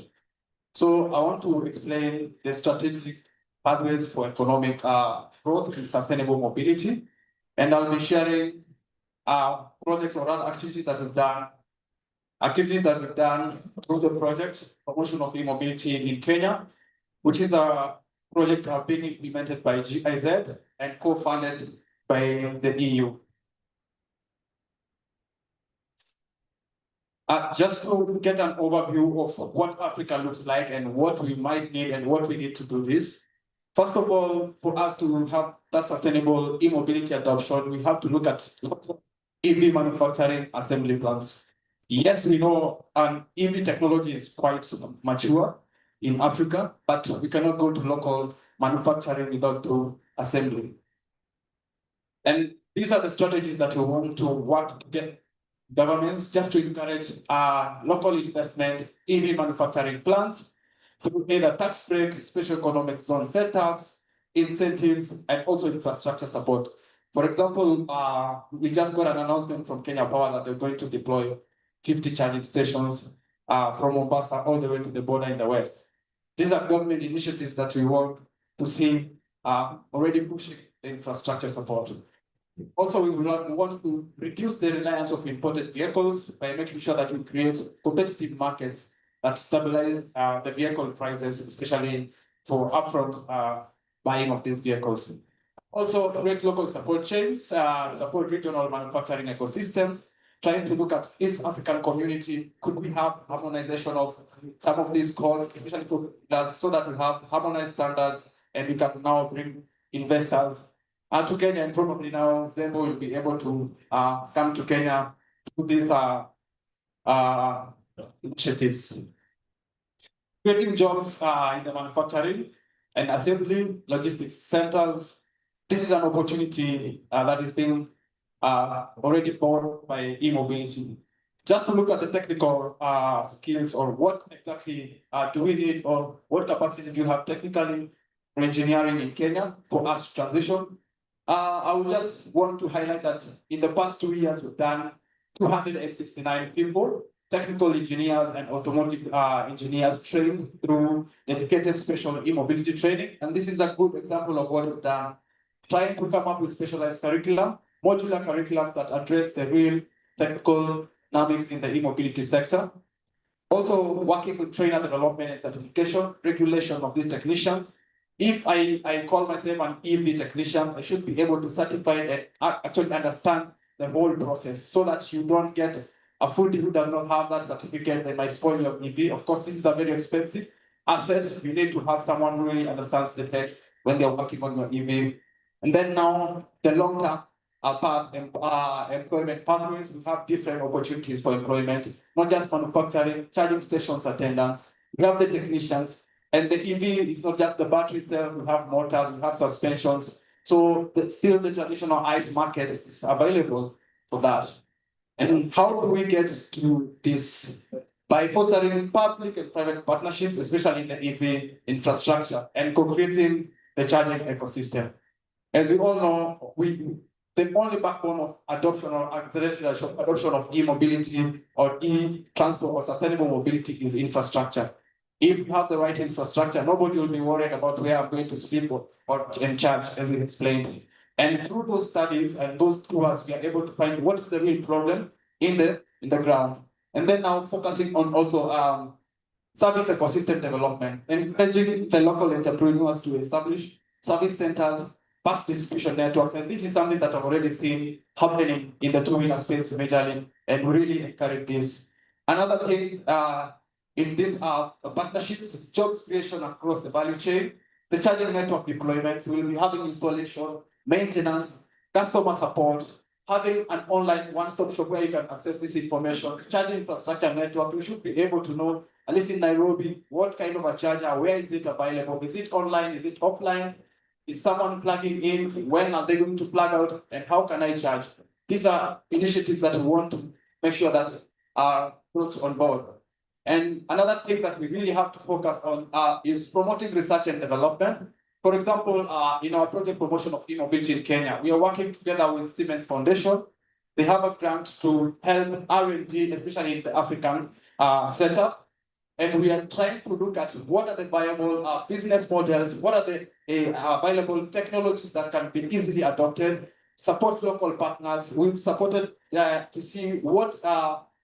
[SPEAKER 14] So I want to explain the strategic pathways for economic growth and sustainable mobility. And I'll be sharing projects or other activities that we've done through the project Promotion of E-Mobility in Kenya, which is a project being implemented by GIZ and co-funded by the EU. Just to get an overview of what Africa looks like and what we might need and what we need to do this. First of all, for us to have that sustainable e-mobility adoption, we have to look at EV manufacturing assembly plants. Yes, we know EV technology is quite mature in Africa, but we cannot go to local manufacturing without the assembly. And these are the strategies that we want to work to get governments just to encourage local investment, EV manufacturing plants through either tax breaks, special economic zone setups, incentives, and also infrastructure support. For example, we just got an announcement from Kenya Power that they're going to deploy 50 charging stations from Mombasa all the way to the border in the west. These are government initiatives that we want to see already pushing the infrastructure support. Also, we want to reduce the reliance of imported vehicles by making sure that we create competitive markets that stabilize the vehicle prices, especially for upfront buying of these vehicles. Also, create local support chains, support regional manufacturing ecosystems, trying to look at East African community. Could we have harmonization of some of these codes, especially for us, so that we have harmonized standards and we can now bring investors to Kenya, and probably now Zembo will be able to come to Kenya to these initiatives. Creating jobs in the manufacturing and assembly, logistics centers. This is an opportunity that is being already borne by e-mobility. Just to look at the technical skills, or what exactly do we need, or what capacity do you have technically for engineering in Kenya for us to transition. I would just want to highlight that in the past 2 years, we've done 269 people, technical engineers and automotive engineers trained through dedicated special e-mobility training. And this is a good example of what we've done, trying to come up with specialized curriculum, modular curriculum that address the real technical dynamics in the e-mobility sector. Also working with trainer development and certification, regulation of these technicians. If I call myself an EV technician, I should be able to certify and actually understand the whole process, so that you don't get a foodie who does not have that certificate that might spoil your EV. Of course, this is a very expensive asset. You need to have someone who really understands the test when they're working on your EV. And then now the long-term employment pathways, we have different opportunities for employment, not just manufacturing, charging stations attendants, we have the technicians, and the EV is not just the battery itself, we have motors, we have suspensions. So still the traditional ICE market is available for that. And how do we get to this? By fostering public and private partnerships, especially in the EV infrastructure, and co-creating the charging ecosystem. As we all know, the only backbone of adoption or acceleration adoption of e-mobility or e-transport or sustainable mobility is infrastructure. If you have the right infrastructure, nobody will be worried about where I'm going to sleep or charge, as he explained. And through those studies and those tours, we are able to find what is the real problem in the ground. And then now focusing on also service ecosystem development, encouraging the local entrepreneurs to establish service centers, bus distribution networks. And this is something that I've already seen happening in the two-wheeler space majorly, and we really encourage this. Another thing in these partnerships, jobs creation across the value chain, the charging network deployment, we will be having installation, maintenance, customer support, having an online one-stop shop where you can access this information, charging infrastructure network. We should be able to know, at least in Nairobi, what kind of a charger, where is it available? Is it online? Is it offline? Is someone plugging in? When are they going to plug out? And how can I charge? These are initiatives that we want to make sure that are brought on board. And another thing that we really have to focus on is promoting research and development. For example, in our project promotion of e-mobility in Kenya, we are working together with Siemens Foundation. They have a grant to help R&D, especially in the African setup. And we are trying to look at what are the viable business models, what are the available technologies that can be easily adopted, support local partners. We've supported to see what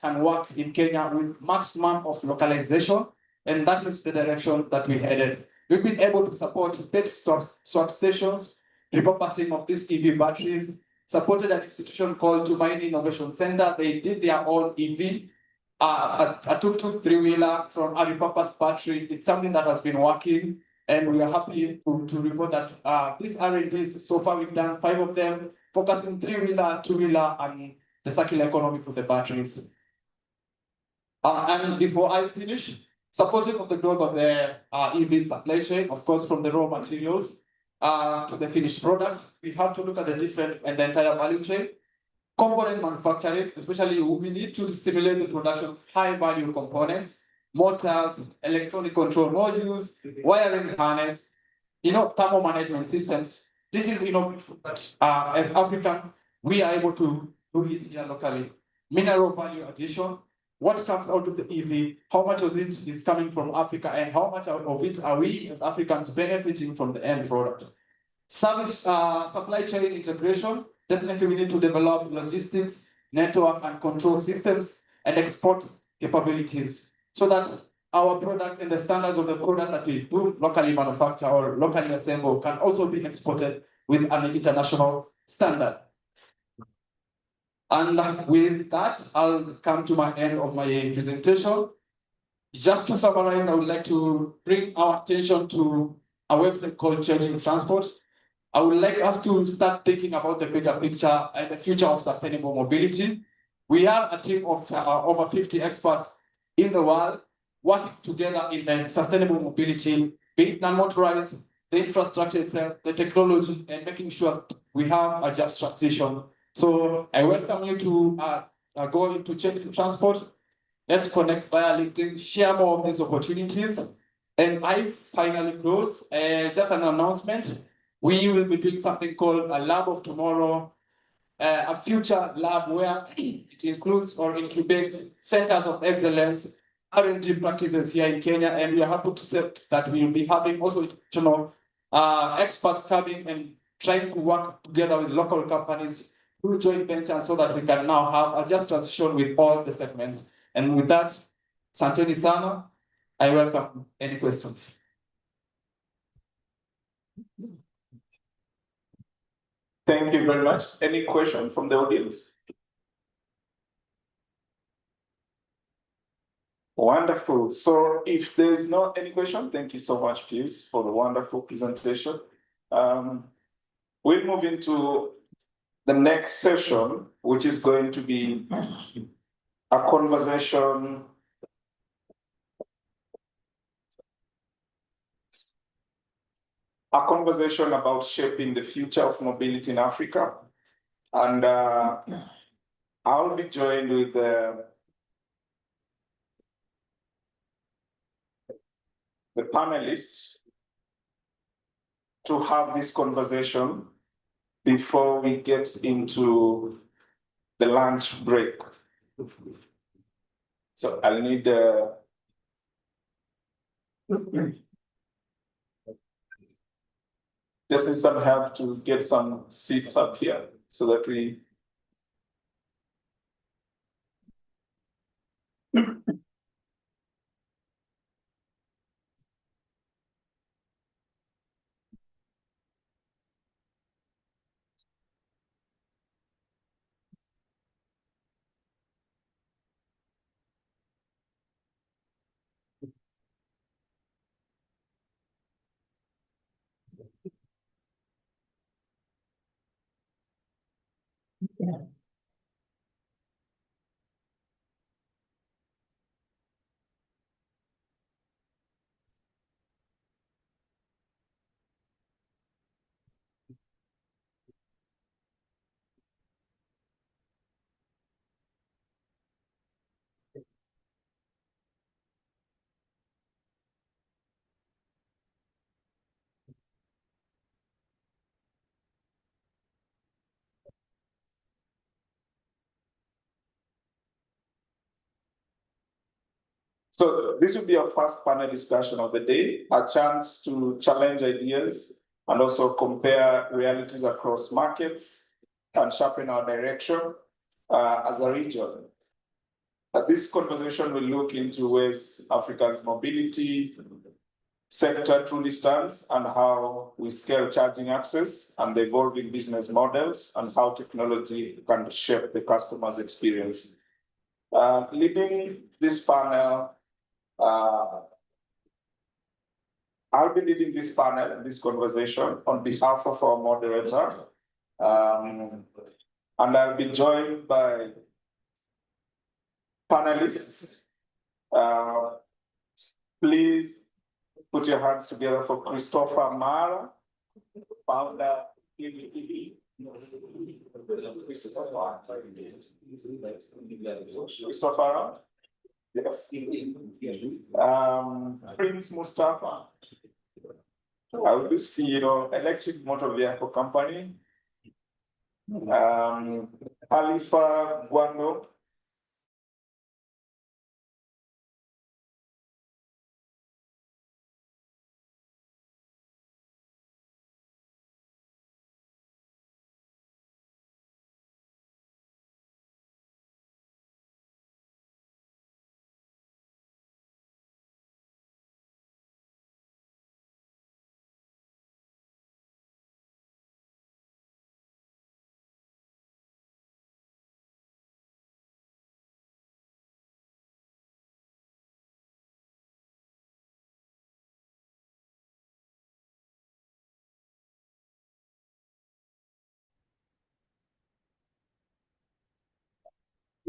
[SPEAKER 14] can work in Kenya with maximum of localization, and that is the direction that we headed. We've been able to support pet swap stations, repurposing of these EV batteries, supported an institution called Tumaini Innovation Center. They did their own EV, a tuk-tuk three-wheeler from a repurposed battery. It's something that has been working, and we are happy to report that these R&Ds, so far we've done 5 of them, focusing three-wheeler, two-wheeler, and the circular economy for the batteries. And before I finish, supporting of the growth of the EV supply chain, of course, from the raw materials to the finished products, we have to look at the different and the entire value chain. Component manufacturing, especially we need to stimulate the production of high value components, motors, electronic control modules, wiring harness, thermal management systems. This is, as African, we are able to do it here locally. Mineral value addition, what comes out of the EV, how much of it is coming from Africa, and how much of it are we as Africans benefiting from the end product. Service supply chain integration, definitely we need to develop logistics, network and control systems, and export capabilities, so that our products and the standards of the product that we do locally manufacture or locally assemble can also be exported with an international standard. And with that, I'll come to my end of my presentation. Just to summarize, I would like to bring our attention to a website called Changing Transport. I would like us to start thinking about the bigger picture and the future of sustainable mobility. We are a team of over 50 experts in the world working together in the sustainable mobility, be it non-motorized, the infrastructure itself, the technology, and making sure we have a just transition. So I welcome you to go into Change Transport. Let's connect via LinkedIn, share more of these opportunities. And I finally close, just an announcement. We will be doing something called a Lab of Tomorrow, a future lab where it includes or incubates centers of excellence, R&D practices here in Kenya, and we are happy to say that we will be having also experts coming and trying to work together with local companies through joint ventures so that we can now have a just transition with all the segments. And with that, Santeni Sana, I welcome any questions.
[SPEAKER 2] Thank you very much. Any question from the audience? Wonderful. So if there's not any question, thank you so much, Pius, for the wonderful presentation. We'll move into the next session, which is going to be a conversation about shaping the future of mobility in Africa. And I'll be joined with the panelists to have this conversation before we get into the lunch break. So I'll need just need some help to get some seats up here so that we So this will be our first panel discussion of the day, a chance to challenge ideas and also compare realities across markets and sharpen our direction as a region. This conversation will look into ways Africa's mobility sector truly stands and how we scale charging access and the evolving business models and how technology can shape the customer's experience. Leading this panel, I'll be leading this panel, this conversation on behalf of our moderator. And I'll be joined by panelists. Please put your hands together for Christopher Mara, founder KBTV. Christopher, yes. Prince Mustafa, I will be CEO, electric motor vehicle company. Khalifa Gwando,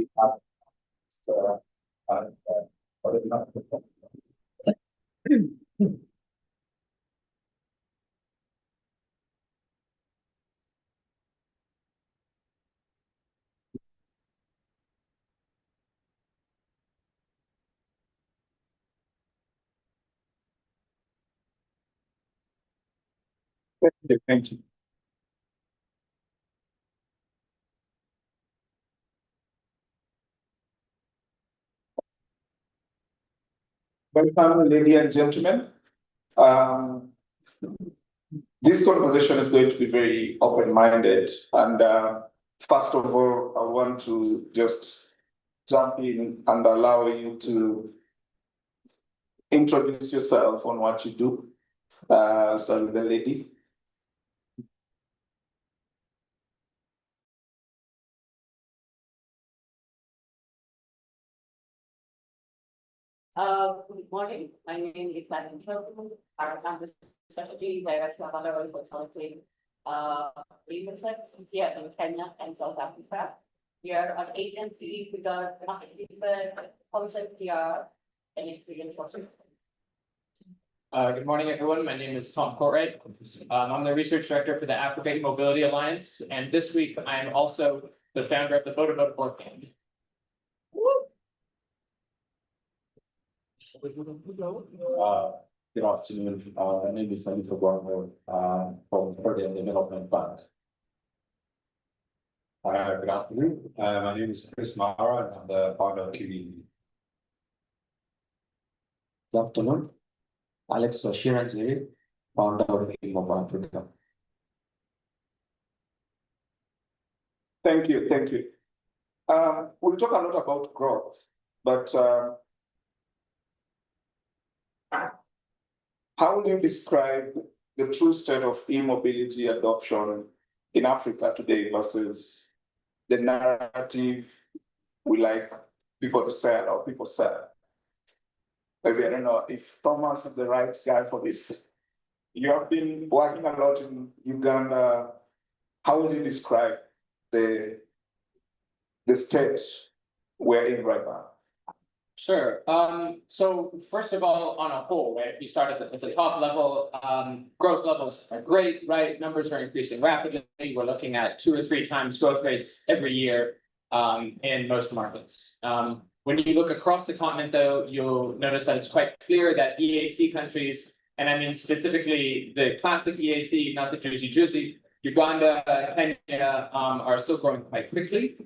[SPEAKER 2] we have. Or not. Thank you. Welcome, ladies and gentlemen. This conversation is going to be very open-minded, and first of all, I want to just jump in and allow you to introduce yourself on what you do. Start with the lady.
[SPEAKER 13] Good morning. My name is Madam Choku. I'm the strategy director of Underworld Consulting, Limited here in Kenya and South Africa. We are an agency with a market research, concept PR, and experience for.
[SPEAKER 15] Good morning, everyone. My name is Tom Courtwright. I'm the research director for the Africa E-Mobility Alliance, and this week I am also the founder of the Boda Boda Board Game.
[SPEAKER 5] Good afternoon. My name is Sanito Guarmo, from Further Development Bank.
[SPEAKER 16] Good afternoon. My name is Chris Mara, and I'm the founder of QE.
[SPEAKER 3] Good afternoon. Alex Washira, founder of Mobile Africa.
[SPEAKER 2] Thank you, thank you. We'll talk a lot about growth, but how would you describe the true state of e-mobility adoption in Africa today versus the narrative we like people to sell or people sell? Maybe I don't know if Thomas is the right guy for this. You have been working a lot in Uganda. How would you describe the state we're in right now?
[SPEAKER 15] Sure. So first of all, on a whole, right, we start at the top level. Growth levels are great, right? Numbers are increasing rapidly. We're looking at 2 or 3 times growth rates every year in most markets. When you look across the continent, though, you'll notice that it's quite clear that EAC countries, and I mean specifically the classic EAC, not the Juicy, Uganda, Kenya, are still growing quite quickly.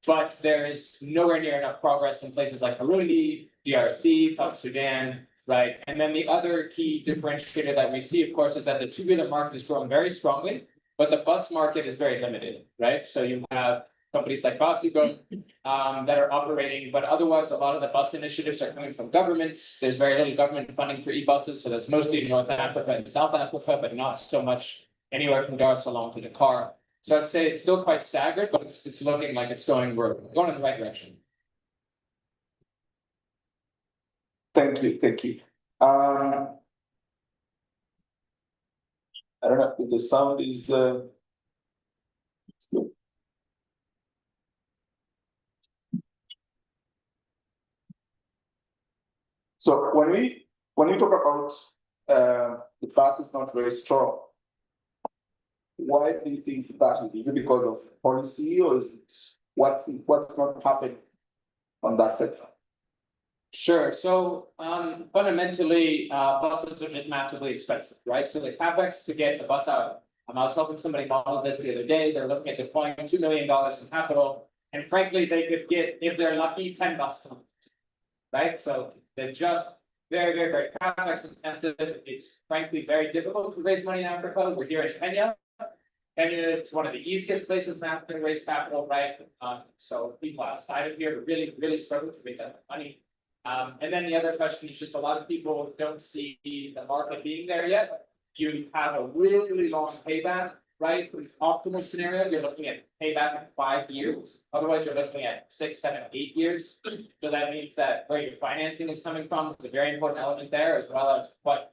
[SPEAKER 15] But there is nowhere near enough progress in places like Burundi, DRC, South Sudan, right? And then the other key differentiator that we see, of course, is that the two-wheeler market is growing very strongly, but the bus market is very limited, right? So you have companies like Basigo that are operating, but otherwise a lot of the bus initiatives are coming from governments. There's very little government funding for e-buses, so that's mostly in North Africa and South Africa, but not so much anywhere from Dar es Salaam to Dakar. So I'd say it's still quite staggered, but it's looking like we're going in the right direction.
[SPEAKER 2] Thank you, thank you. I don't know if the sound is So when we talk about the bus is not very strong, why do you think that is? Is it because of policy, or is it what's not happening on that sector?
[SPEAKER 15] Sure. So fundamentally, buses are just massively expensive, right? So the capex to get the bus out. I was helping somebody model this the other day. They're looking at deploying $2 million in capital, and frankly, they could get, if they're lucky, 10 buses, right? So they're just very, very, very capex intensive. It's frankly very difficult to raise money in Africa. We're here in Kenya. Kenya is one of the easiest places in Africa to raise capital, right? So people outside of here really, really struggle to make that money. And then the other question is just a lot of people don't see the market being there yet. You have a really, really long payback, right? In optimal scenario, you're looking at payback in 5 years. Otherwise, you're looking at 6, 7, 8 years. So that means that where your financing is coming from is a very important element there, as well as what.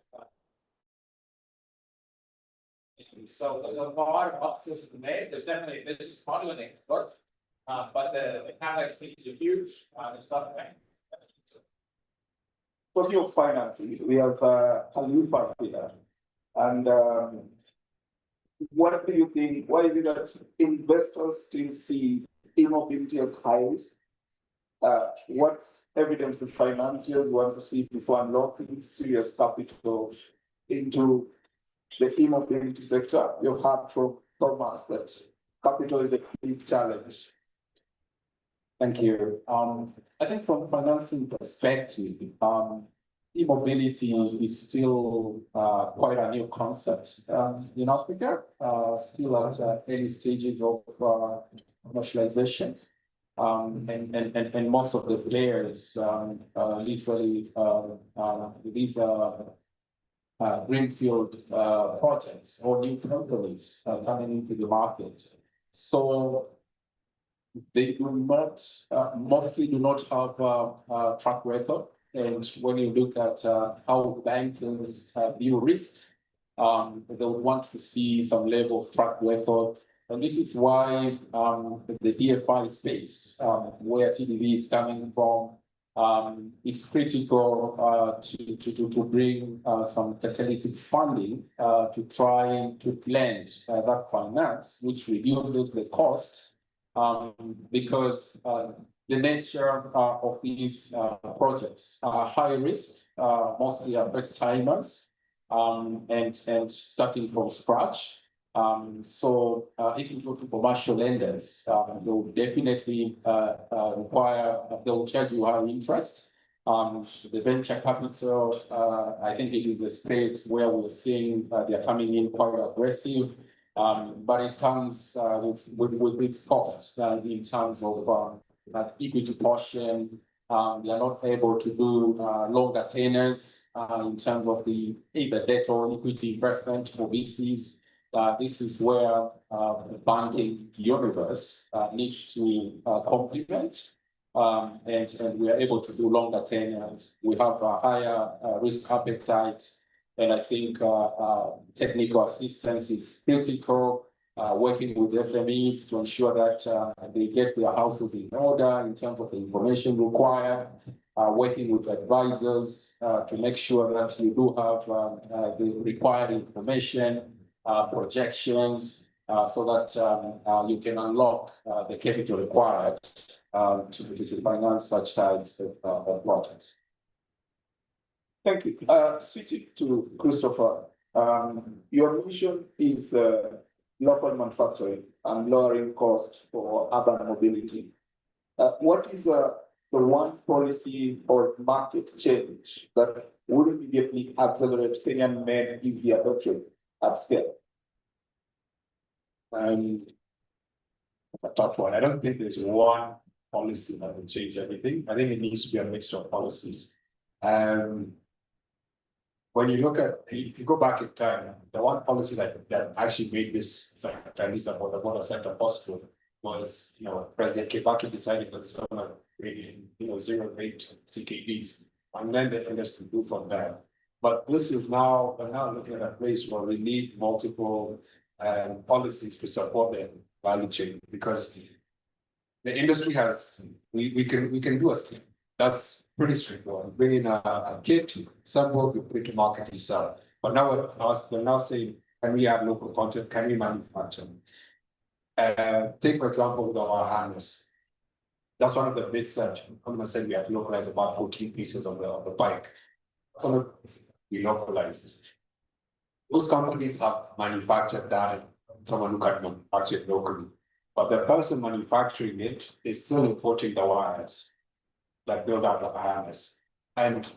[SPEAKER 15] So there's a lot of options to be made. There's definitely a business model and they work.
[SPEAKER 8] But the CapEx needs are huge, it's not.
[SPEAKER 2] For your financing, we have Khalifa here. And what do you think, why is it that investors still see e-mobility as high risk? What evidence do financiers want to see before unlocking serious capital into the e-mobility sector? You've heard from Thomas that capital is the big challenge.
[SPEAKER 5] Thank you. I think from financing perspective, e-mobility is still quite a new concept in Africa, still at early stages of commercialization. And most of the players literally these are greenfield projects or new companies coming into the market. So they do not mostly do not have a track record. And when you look at how bankers view risk, they would want to see some level of track record. And this is why the DFI space, where TDB is coming from, it's critical to bring some catalytic funding to try to blend that finance, which reduces the costs, because the nature of these projects are high risk, mostly are first timers, and starting from scratch. So if you go to commercial lenders, they will definitely require, they will charge you high interest. The venture capital, I think it is a space where we're seeing they are coming in quite aggressive, but it comes with its costs in terms of equity portion. They are not able to do longer tenors in terms of the either debt or equity investment for VCs. This is where the banking universe needs to complement, and we are able to do longer tenors. We have a higher risk appetite, and I think technical assistance is critical. Working with SMEs to ensure that they get their houses in order in terms of the information required. Working with advisors to make sure that you do have the required information, projections, so that you can unlock the capital required to finance such types of projects.
[SPEAKER 2] Thank you. Switching to Christopher, your mission is local manufacturing and lowering cost for urban mobility. What is the one policy or market change that would immediately accelerate Kenyan-made EV adoption at scale?
[SPEAKER 16] That's a tough one. I don't think there's one policy that will change everything. I think it needs to be a mixture of policies. When you look at, if you go back in time, the one policy that actually made this, at least about the border sector possible, was, President Kibaki decided that it's going to bring in, zero rate CKDs, and then the industry grew from there. But this is now, we're now looking at a place where we need multiple policies to support the value chain, because the industry has, we can do a thing. That's pretty straightforward. Bring in a kit, sample, you put it to market, you sell. But now we're now saying, can we add local content? Can we manufacture? Take, for example, with our harness. That's one of the bits that I'm going to say we have to localize about 14 pieces of the bike. It's going to be localized. Those companies have manufactured that. Someone who can manufacture it locally. But the person manufacturing it is still importing the wires that build out the harness. And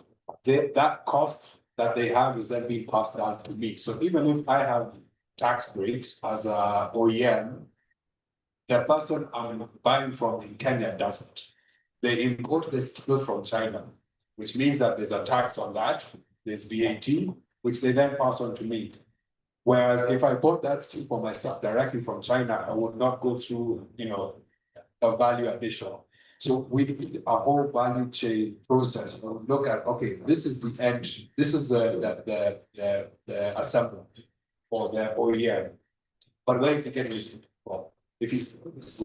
[SPEAKER 16] that cost that they have is then being passed on to me. So even if I have tax breaks as a OEM, the person I'm buying from in Kenya doesn't. They import the steel from China, which means that there's a tax on that. There's VAT, which they then pass on to me. Whereas if I bought that steel for myself directly from China, I would not go through, a value addition. So we did a whole value chain process. We'll look at, okay, this is the end, this is the assembly or the OEM. But where is it getting this from? if he's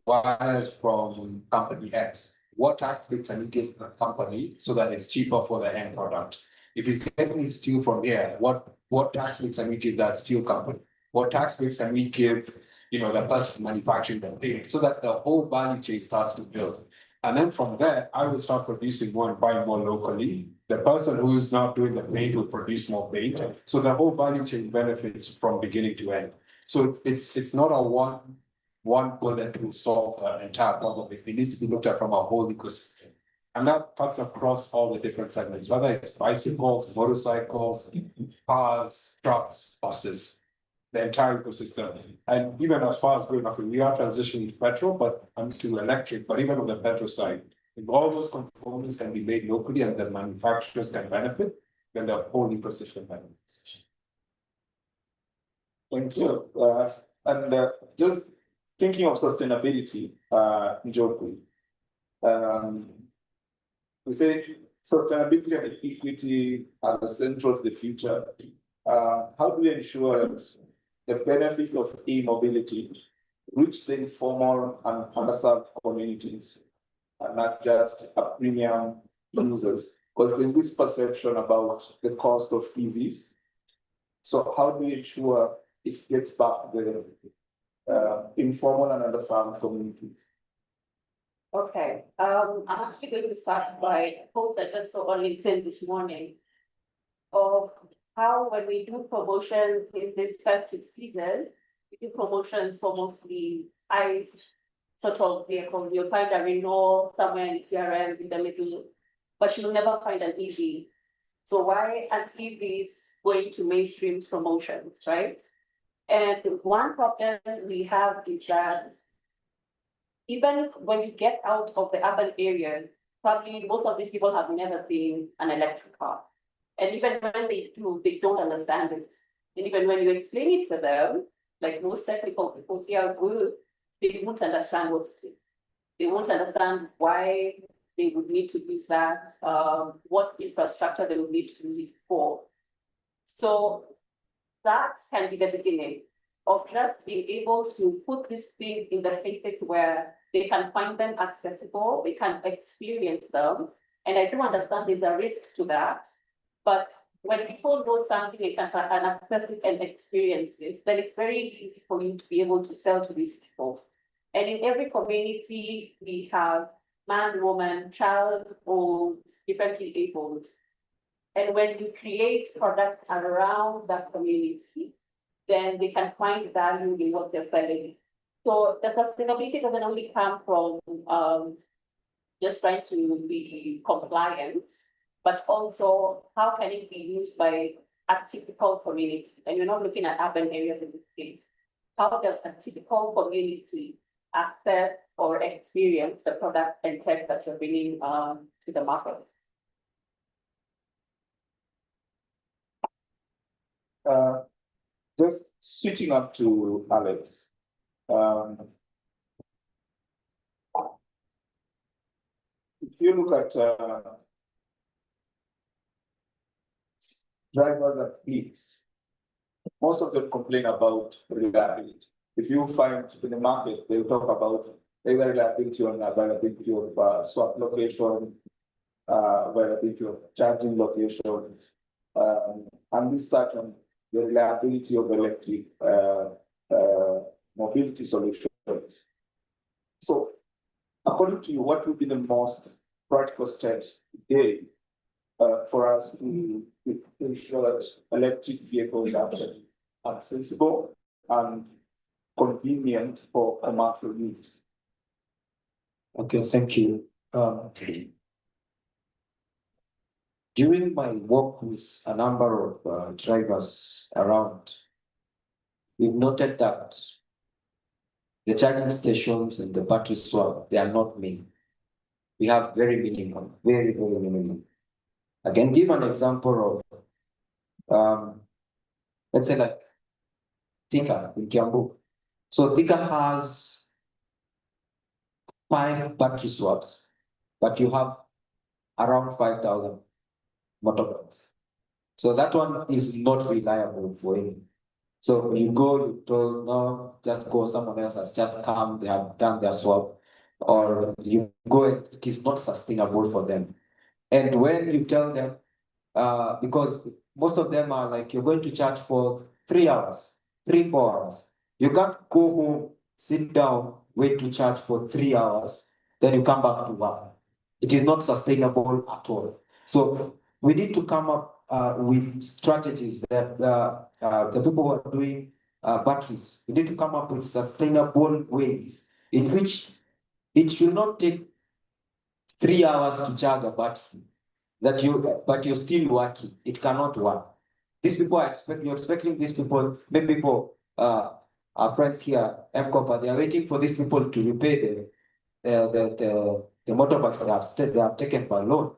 [SPEAKER 16] wires from company X, what tax breaks can you give the company so that it's cheaper for the end product? If he's getting his steel from there, what tax breaks can we give that steel company? What tax breaks can we give, the person manufacturing the thing, so that the whole value chain starts to build? And then from there, I will start producing more and buying more locally. The person who is not doing the paint will produce more paint. So the whole value chain benefits from beginning to end. So it's not a one bullet will solve the entire problem. It needs to be looked at from a whole ecosystem. And that cuts across all the different segments, whether it's bicycles, motorcycles, cars, trucks, buses, the entire ecosystem. And even as far as going up, we are transitioning to petrol, but to electric, but even on the petrol side, if all those components can be made locally and the manufacturers can benefit, then the whole ecosystem benefits.
[SPEAKER 2] Thank you. And just thinking of sustainability, Njoku, we say sustainability and equity are the central of the future. How do we ensure the benefits of e-mobility reach the informal and underserved communities and not just premium users? Because there's this perception about the cost of EVs. So how do we ensure it gets back to the informal and underserved communities?
[SPEAKER 13] Okay, I'm actually going to start by a post that I saw on LinkedIn this morning of how when we do promotions in this festive season, we do promotions for mostly ICE sort of vehicles. You'll find a Renault somewhere in TRM in the middle, but you'll never find an EV. So why aren't EVs going to mainstream promotions, right? And one problem we have is that even when you get out of the urban areas, probably most of these people have never seen an electric car. And even when they do, they don't understand it. And even when you explain it to them, like most technical people here would, they won't understand what it is. They won't understand why they would need to use that, what infrastructure they would need to use it for. So that can be the beginning of just being able to put these things in the places where they can find them accessible, they can experience them. And I do understand there's a risk to that. But when people know something, they can access it and experience it, then it's very easy for you to be able to sell to these people. And in every community, we have man, woman, child, old, differently abled. And when you create products around that community, then they can find value in what they're selling. So the sustainability doesn't only come from just trying to be compliant, but also how can it be used by a typical community? And you're not looking at urban areas in this case. How does a typical community access or experience the product and tech that you're bringing to the market?
[SPEAKER 2] Just switching up to Alex. If you look at drivers and fleets, most of them complain about reliability. If you find in the market, they'll talk about either reliability or availability of swap location, availability of charging locations, and we start on the reliability of electric mobility solutions. So, according to you, what would be the most practical steps today for us to ensure that electric vehicles are accessible and convenient for commercial use?
[SPEAKER 3] Okay, thank you. During my work with a number of drivers around, we've noted that the charging stations and the battery swap, they are not many. We have very minimum, very minimum. I can give an example of, let's say like Thika in Kiambu. So Thika has 5 battery swaps, but you have around 5,000 motorbikes. So that one is not reliable for any. So you go, you told, no, just go, someone else has just come, they have done their swap. Or you go, it is not sustainable for them. And when you tell them, because most of them are like, you're going to charge for 3 hours, 4 hours. You can't go home, sit down, wait to charge for 3 hours, then you come back to work. It is not sustainable at all. So we need to come up with strategies that the people who are doing batteries, we need to come up with sustainable ways in which it should not take 3 hours to charge a battery but you're still working. It cannot work. These people you're expecting these people, maybe for our friends here, MCOPA, they are waiting for these people to repay the motorbikes they have taken by loan.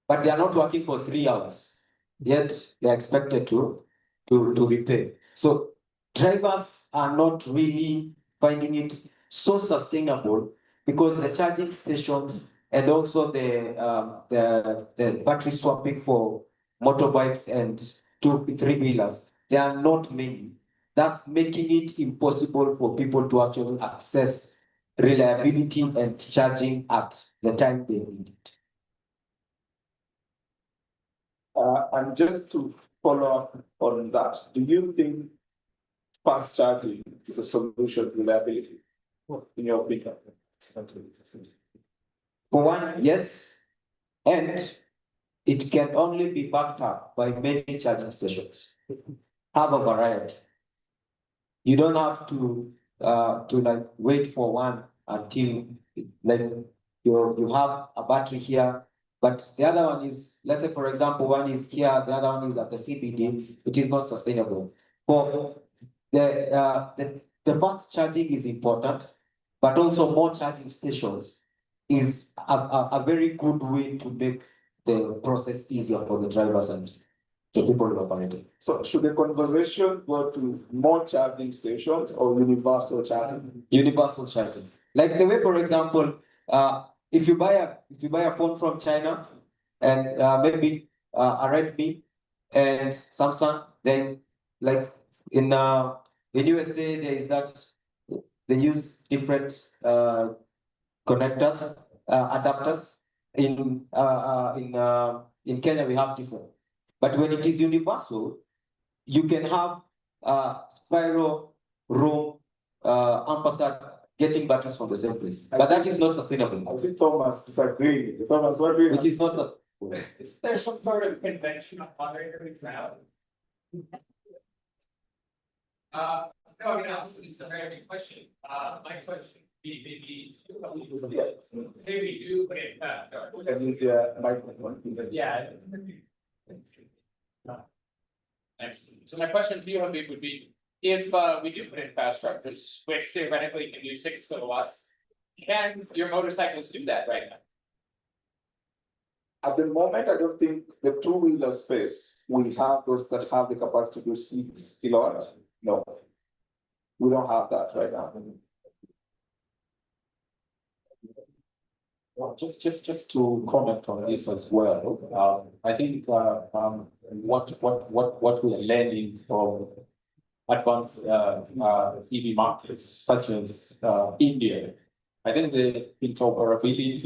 [SPEAKER 3] But they are not working for 3 hours, yet they are expected to repay. So drivers are not really finding it so sustainable because the charging stations and also the battery swapping for motorbikes and 2-3-wheelers, they are not many. That's making it impossible for people to actually access reliability and charging at the time they need it.
[SPEAKER 2] And just to follow up on that, do you think fast charging is a solution to reliability, in your opinion?
[SPEAKER 3] For one, yes, and it can only be backed up by many charging stations. Have a variety. You don't have to like wait for one until like you have a battery here, but the other one is, let's say for example, one is here, the other one is at the CBD. It is not sustainable. For the fast charging is important, but also more charging stations is a very good way to make the process easier for the drivers and the people who operate it.
[SPEAKER 2] So should the conversation go to more charging stations or universal charging?
[SPEAKER 3] Universal charging. Like the way, for example, if you buy a phone from China and maybe a Redmi and Samsung, then like in USA there is that they use different connectors, adapters. In Kenya we have different. But when it is universal, you can have spiral, room, ampersand, getting batteries from the same place. But that is not sustainable.
[SPEAKER 2] I see Thomas disagreeing. Thomas, what do you?
[SPEAKER 3] Which is not.
[SPEAKER 10] Is there some sort of convention on monitoring crowd? No, it's a very big question. My question would be maybe, say we do put it fast. Yeah.
[SPEAKER 15] Excellent. So my question to you, Habib, would be, if we do put in fast chargers, which theoretically can do 6 kilowatts, can your motorcycles do that right now?
[SPEAKER 2] At the moment, I don't think the two-wheeler space, we have those that have the capacity to do 6 kilowatts. No, we don't have that right now.
[SPEAKER 5] Well, just to comment on this as well, I think what we are learning from advanced EV markets such as India, I think the interoperability is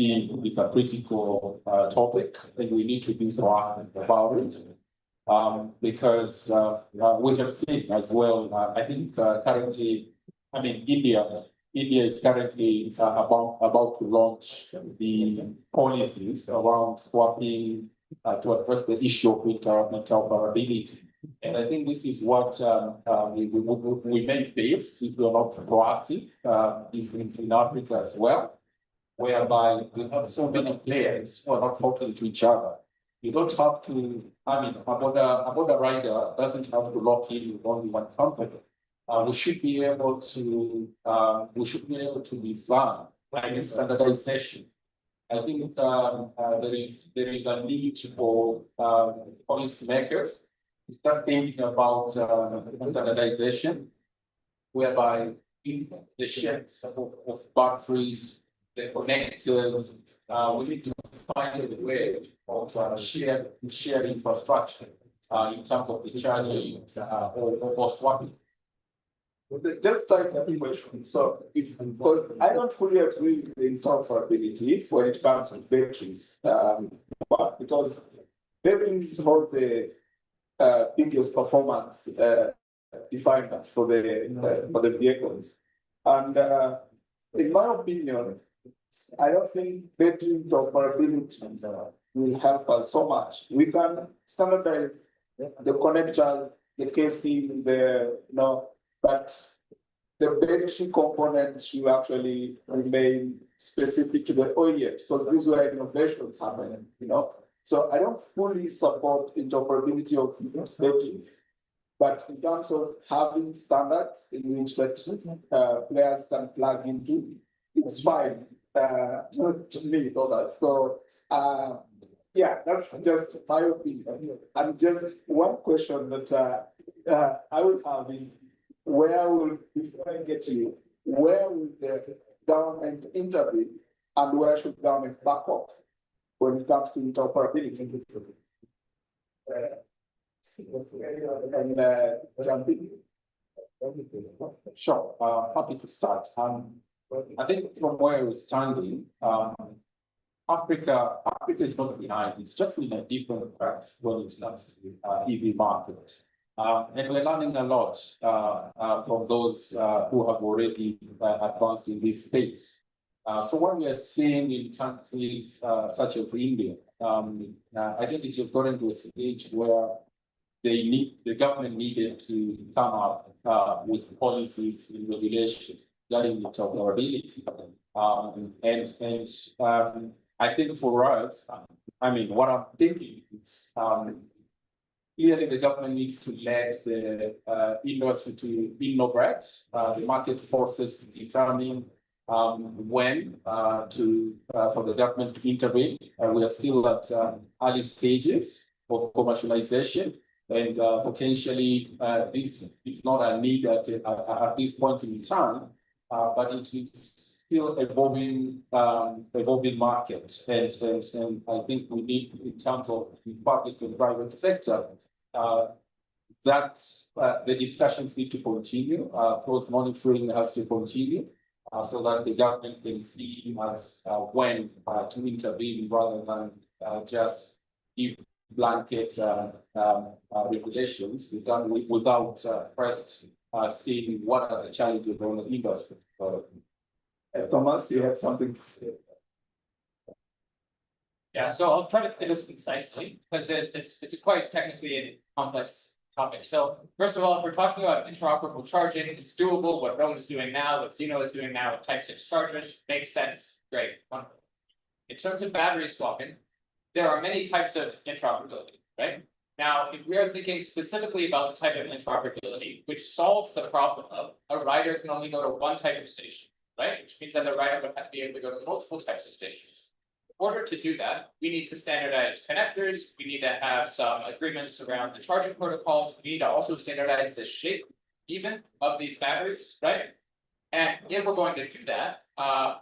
[SPEAKER 5] a critical topic, and we need to be proactive about it. Because we have seen as well, I think currently, I mean, India is currently about to launch the policies around swapping to address the issue of interoperability. And I think this is what we may face if we are not proactive in Africa as well, whereby we have so many players who are not talking to each other. You don't have to, I mean, a motor rider doesn't have to lock in with only one company. We should be able to design like standardization. I think there is a need for policymakers to start thinking about standardization, whereby in the sheds of batteries, the connectors, we need to find a way of shared infrastructure in terms of the charging, or swapping?
[SPEAKER 2] Just like a question, so if, because I don't fully agree with the interoperability when it comes to batteries. But because batteries hold the biggest performance definer for the vehicles. And in my opinion, I don't think battery interoperability will help us so much. We can standardize the connectors, the casing, but the battery components should actually remain specific to the OEM. So this is where innovations happen, So I don't fully support interoperability of batteries. But in terms of having standards in which players can plug into, it's fine to me. So yeah, that's just my opinion. And just one question that I would have is, before I get to you, where will the government intervene and where should government back up when it comes to interoperability? Jumping.
[SPEAKER 5] Sure, happy to start. I think from where we're standing, Africa is not behind. It's just in a different track when it comes to EV market. And we're learning a lot from those who have already advanced in this space. So what we are seeing in countries such as India, I think it has gotten to a stage where the government needed to come up with policies and regulations regarding interoperability. And I think for us, what I'm thinking is clearly the government needs to let the industry to innovate, the market forces to determine when for the government to intervene. We are still at early stages of commercialization, and potentially this is not a need at this point in time, but it is still evolving market, and I think we need, in terms of the public and private sector, that the discussions need to continue. Close monitoring has to continue, so that the government can see as when to intervene rather than just give blanket regulations without first seeing what are the challenges on the industry.
[SPEAKER 2] Thomas, you had something to say.
[SPEAKER 15] Yeah, so I'll try to say this concisely because it's quite technically a complex topic. So first of all, if we're talking about interoperable charging, it's doable. What Roam is doing now, what Zeno is doing now with Type 6 chargers makes sense. Great, wonderful. In terms of battery swapping, there are many types of interoperability, right? Now, if we are thinking specifically about the type of interoperability, which solves the problem of a rider can only go to one type of station, right? Which means that the rider would have to be able to go to multiple types of stations. In order to do that, we need to standardize connectors. We need to have some agreements around the charging protocols. We need to also standardize the shape even of these batteries, right? And if we're going to do that,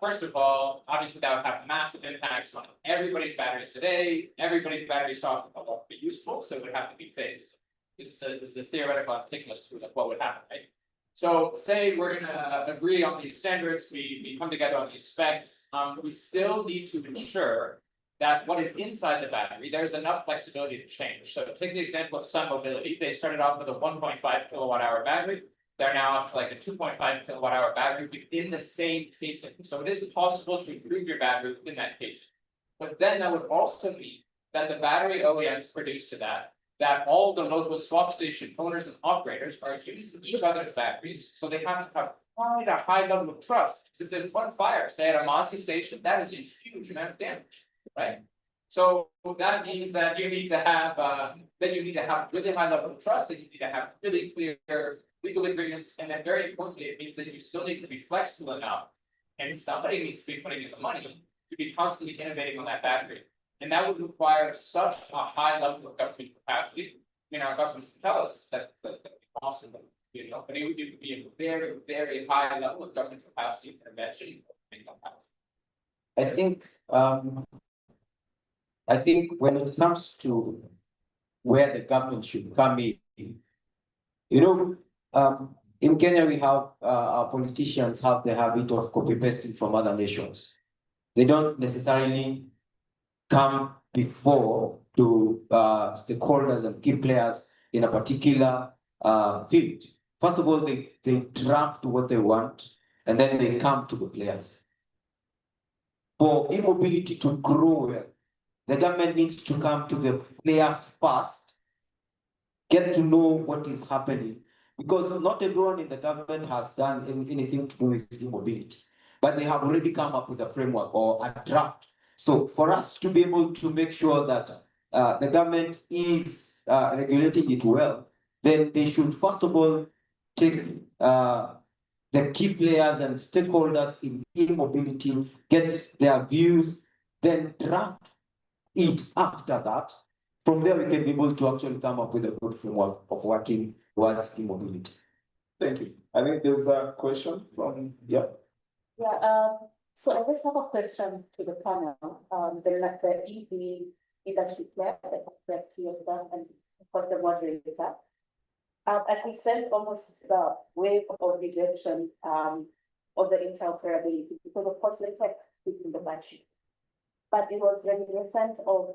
[SPEAKER 15] first of all, obviously that would have massive impacts on everybody's batteries today. Everybody's battery stock won't be useful, so it would have to be phased. This is a theoretical, I'm taking us through what would happen, right? So say we're gonna agree on these standards, we come together on these specs, we still need to ensure that what is inside the battery, there's enough flexibility to change. So take the example of Sun Mobility. They started off with a 1.5 kilowatt hour battery. They're now up to like a 2.5 kilowatt hour battery within the same casing. So it is possible to improve your battery within that casing. But then that would also mean that the battery OEMs produce to that all the local swap station owners and operators are using each other's batteries. So they have to have quite a high level of trust. Because if there's one fire, say at a Mazda station, that is a huge amount of damage, right? So that means that you need to have really high level of trust, that you need to have really clear legal agreements, and then very importantly, it means that you still need to be flexible enough, and somebody needs to be putting in the money to be constantly innovating on that battery. And that would require such a high level of government capacity. I mean, our governments tell us that possible, but it would be a very, very high level of government capacity intervention.
[SPEAKER 3] I think when it comes to where the government should come in. You know, in Kenya, we have, our politicians have the habit of copy pasting from other nations. They don't necessarily come before to, stakeholders and key players in a particular, field. First of all, they draft what they want, and then they come to the players. For e-mobility to grow well, the government needs to come to the players first, get to know what is happening, because not everyone in the government has done anything to do with e-mobility, but they have already come up with a framework or a draft. So for us to be able to make sure that the government is regulating it well, then they should first of all take the key players and stakeholders in e-mobility, get their views, then draft it after that. From there, we can be able to actually come up with a good framework of working towards e-mobility.
[SPEAKER 2] Thank you. I think there's a question from, yeah.
[SPEAKER 13] Yeah, so I just have a question to the panel, the EV industry player, the three of them, and of course the moderator. And we sense almost the wave of rejection of the interoperability, because of course the tech is in the battery. But it was reminiscent of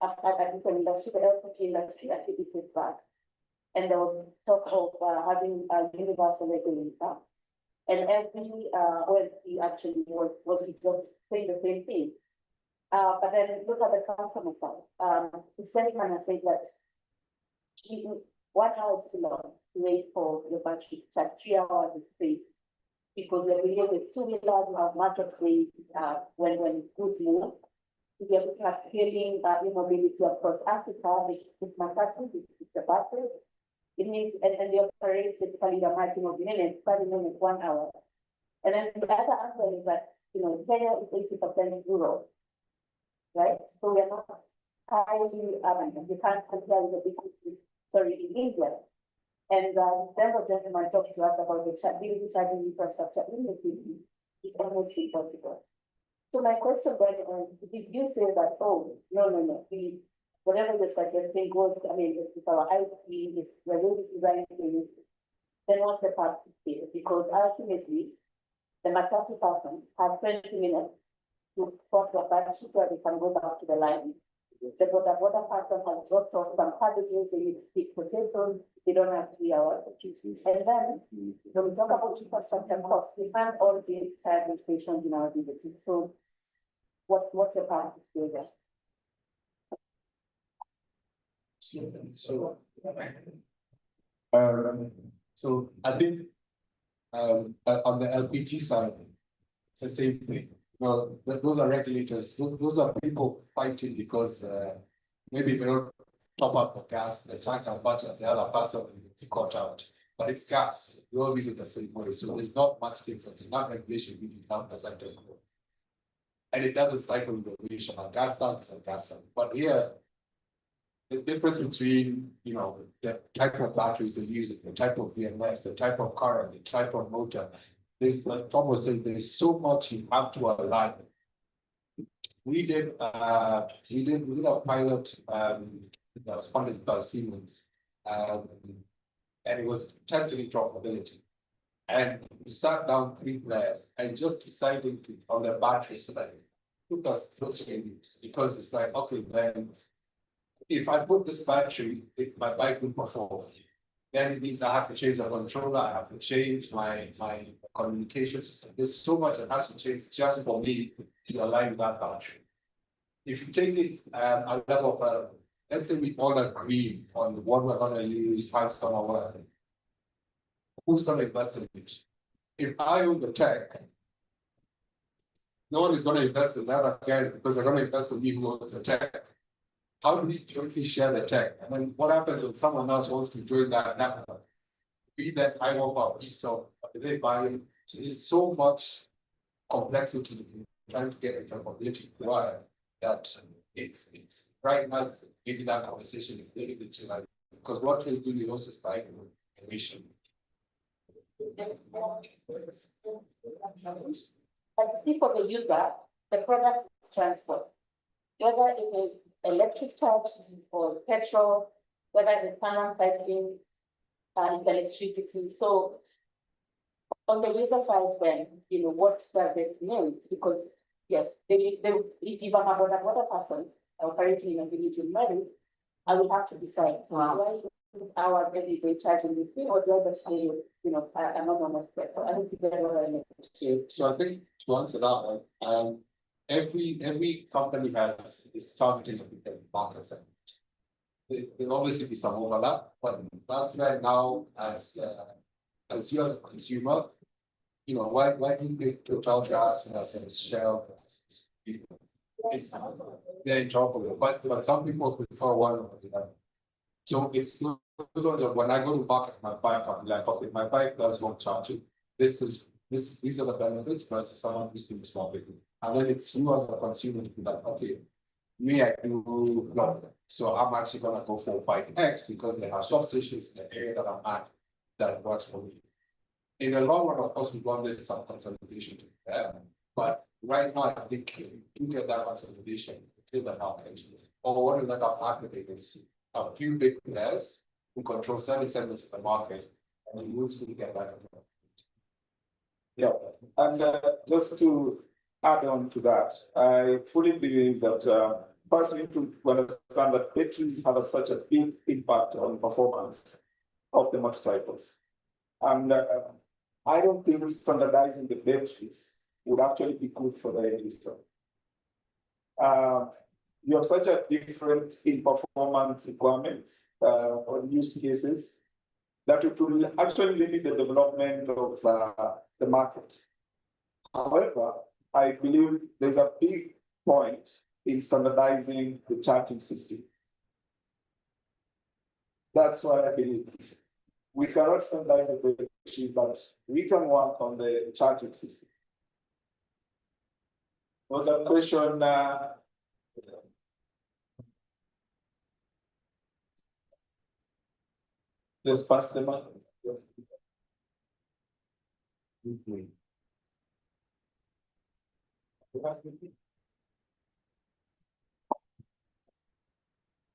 [SPEAKER 13] a different industry, the LPG industry actually did back. And there was talk of having a universal regulator. And every OLC actually was just saying the same thing. But then look at the customer side. The Seligman has said that 1 hour is too long to wait for the battery to charge. 3 hours is safe. Because we're dealing with two-wheelers, we have marketplace when goods move. We are looking at scaling e-mobility across Africa, with manufacturing, with the buses. It means, and they operate basically the margin of minutes, 30 minutes, 1 hour. And then the other answer is that, Kenya is 80% rural, right? So we are not highly urban. You can't compare with the big, in India. And then the gentleman talked to us about the charging infrastructure in the city. It's almost impossible. So my question then is, you say that, oh, no, whatever you're suggesting goes, it's our IP, it's the way we design things, then what's the path to scale? Because ultimately, the Matatu person has 20 minutes to sort the battery so they can go back to the line. The border person has dropped off some cabbages, they need to pick potatoes, they don't have 3 hours. And then, when we talk about infrastructure costs, we find all these charging stations in our villages. So, what's the path to scale there?
[SPEAKER 16] So I think on the LPG side, it's the same thing. Well, those are regulators, those are people fighting because maybe they don't top up the gas, the tank as much as the other person cut out. But it's gas, we all use it the same way. So there's not much difference in that regulation really down the center. And it doesn't cycle with regulation. A gas tank is a gas tank. But here, the difference between, the type of batteries they're using, the type of VMS, the type of current, the type of motor, there's, like Tom was saying, there's so much you have to align. We did a pilot that was funded by Siemens, and it was testing interoperability. And we sat down 3 players and just decided on the battery side. It took us 3 weeks because it's like, okay, then if I put this battery, my bike will perform. Then it means I have to change the controller, I have to change my communication system. There's so much that has to change just for me to align with that battery. If you take it a level of, let's say we all agree on what we're going to use, how it's going to work. Who's going to invest in it? If I own the tech, no one is going to invest in the other guys because they're going to invest in me who owns the tech. How do we jointly share the tech? And then what happens when someone else wants to join that network? Be that I want our piece of, they buy in. So there's so much complexity in trying to get interoperability right that it's right now, maybe that conversation is very bit too like, because what we're doing also is like innovation.
[SPEAKER 13] But see, for the user, the product is transport. Whether it is electric charged or petrol, whether the tunnel cycling is electricity. So on the user side, then, what does it mean? Because yes, if you are about another person operating in a village in Mary, I will have to decide, do I use our everyday charging this thing, or do I just pay, another one? I don't think what I mean.
[SPEAKER 16] So I think to answer that one, every company is targeting a different market segment. There'll obviously be some overlap, but that's where now as you as a consumer, why do you pick Total Gas as Shell? It's they're interoperable, but some people prefer one over the other. So it's not when I go to market my bike, I'm like, okay, my bike does want charging. These are the benefits versus someone who's doing small business. And then it's you as a consumer to be like, okay, me, I do love them. So I'm actually gonna go for bike X because they have swap stations in the area that I'm at that works for me. In the long run, of course, we want this some consolidation to be there. But right now, I think if you get that consolidation, feel that out actually. Or what we let our market is a few big players who control 70% of the market, and the rules will get that.
[SPEAKER 2] Yeah, and just to add on to that, I fully believe that first we need to understand that batteries have such a big impact on performance of the motorcycles. And I don't think standardizing the batteries would actually be good for the end user. You have such a difference in performance requirements or use cases that it will actually limit the development of the market. However, I believe there's a big point in standardizing the charging system. That's why I believe we cannot standardize the battery, but we can work on the charging system. Was a question? Let's pass the mic.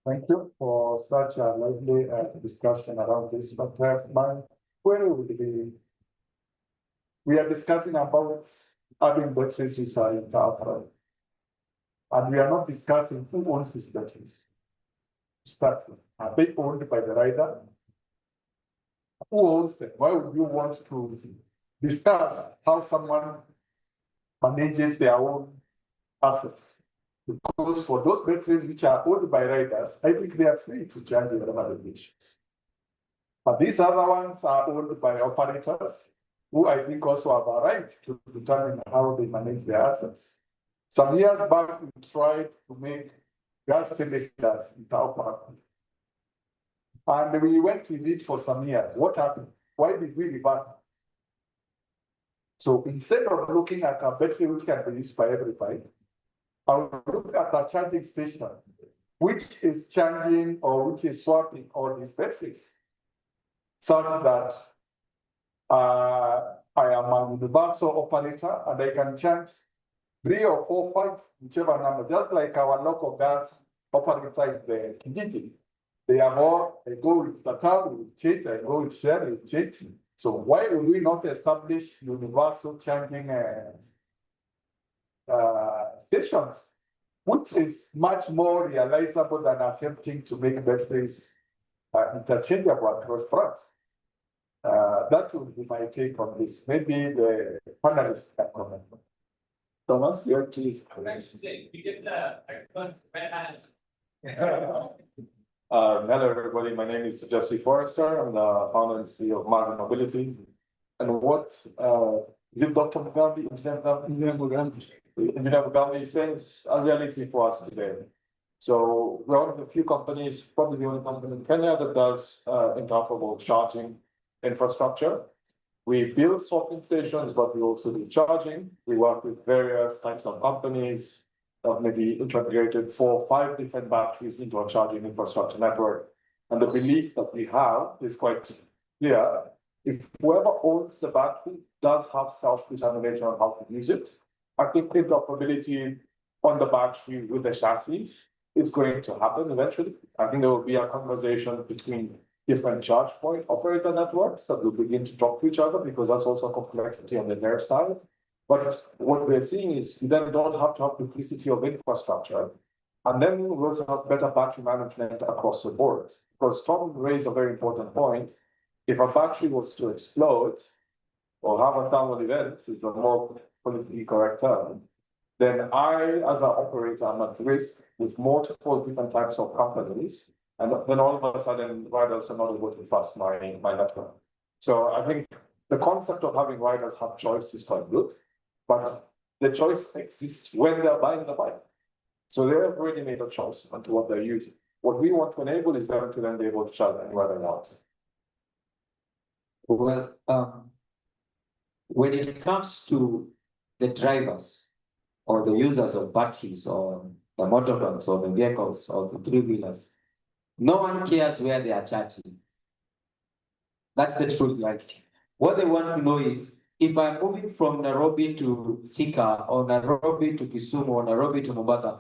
[SPEAKER 17] Thank you for such a lively discussion around this. But my query would be, we are discussing about having batteries recycled outright. And we are not discussing who owns these batteries. Start with, are they owned by the rider? Who owns them? Why would you want to discuss how someone manages their own assets? Because for those batteries which are owned by riders, I think they are free to charge their validations. But these other ones are owned by operators who I think also have a right to determine how they manage their assets. Some years back, we tried to make gas cylinders interoperable. And we went with it for some years. What happened? Why did we revert? So instead of looking at a battery which can be used by everybody, I will look at a charging station which is charging or which is swapping all these batteries, such that I am a universal operator and I can charge 3 or 4, 5, whichever number, just like our local gas operator in the Kijiji. They are all, I go with Total, with change, I go with Shell, with change. So why would we not establish universal charging stations, which is much more realizable than attempting to make batteries interchangeable across France? That would be my take on this. Maybe the panelists can comment. Thomas, your take.
[SPEAKER 18] Hello, everybody. My name is Jesse Forrester. I'm the founder and CEO of Mars Mobility. And what is it, Dr. Mugambi? Engineer Mugambi says a reality for us today. So we're one of the few companies, probably the only company in Kenya that does interoperable charging infrastructure. We build swapping stations, but we also do charging. We work with various types of companies that maybe integrated 4 or 5 different batteries into a charging infrastructure network. And the belief that we have is quite clear. If whoever owns the battery does have self-determination on how to use it, I think interoperability on the battery with the chassis is going to happen eventually. I think there will be a conversation between different charge point operator networks that will begin to talk to each other, because that's also a complexity on their side. But what we're seeing is you then don't have to have duplicity of infrastructure. And then we also have better battery management across the board. Because Tom raised a very important point. If a battery was to explode or have a thermal event, is a more politically correct term, then I, as an operator, am at risk with multiple different types of companies. And then all of a sudden, riders are not able to pass my network. So I think the concept of having riders have choice is quite good, but the choice exists when they're buying the bike. So they have already made a choice onto what they're using. What we want to enable is them to then be able to charge anywhere they want.
[SPEAKER 3] Well, when it comes to the drivers or the users of batteries or the motorbikes or the vehicles or the three-wheelers, no one cares where they are charging. That's the truth, like. What they want to know is, if I'm moving from Nairobi to Thika or Nairobi to Kisumu or Nairobi to Mombasa,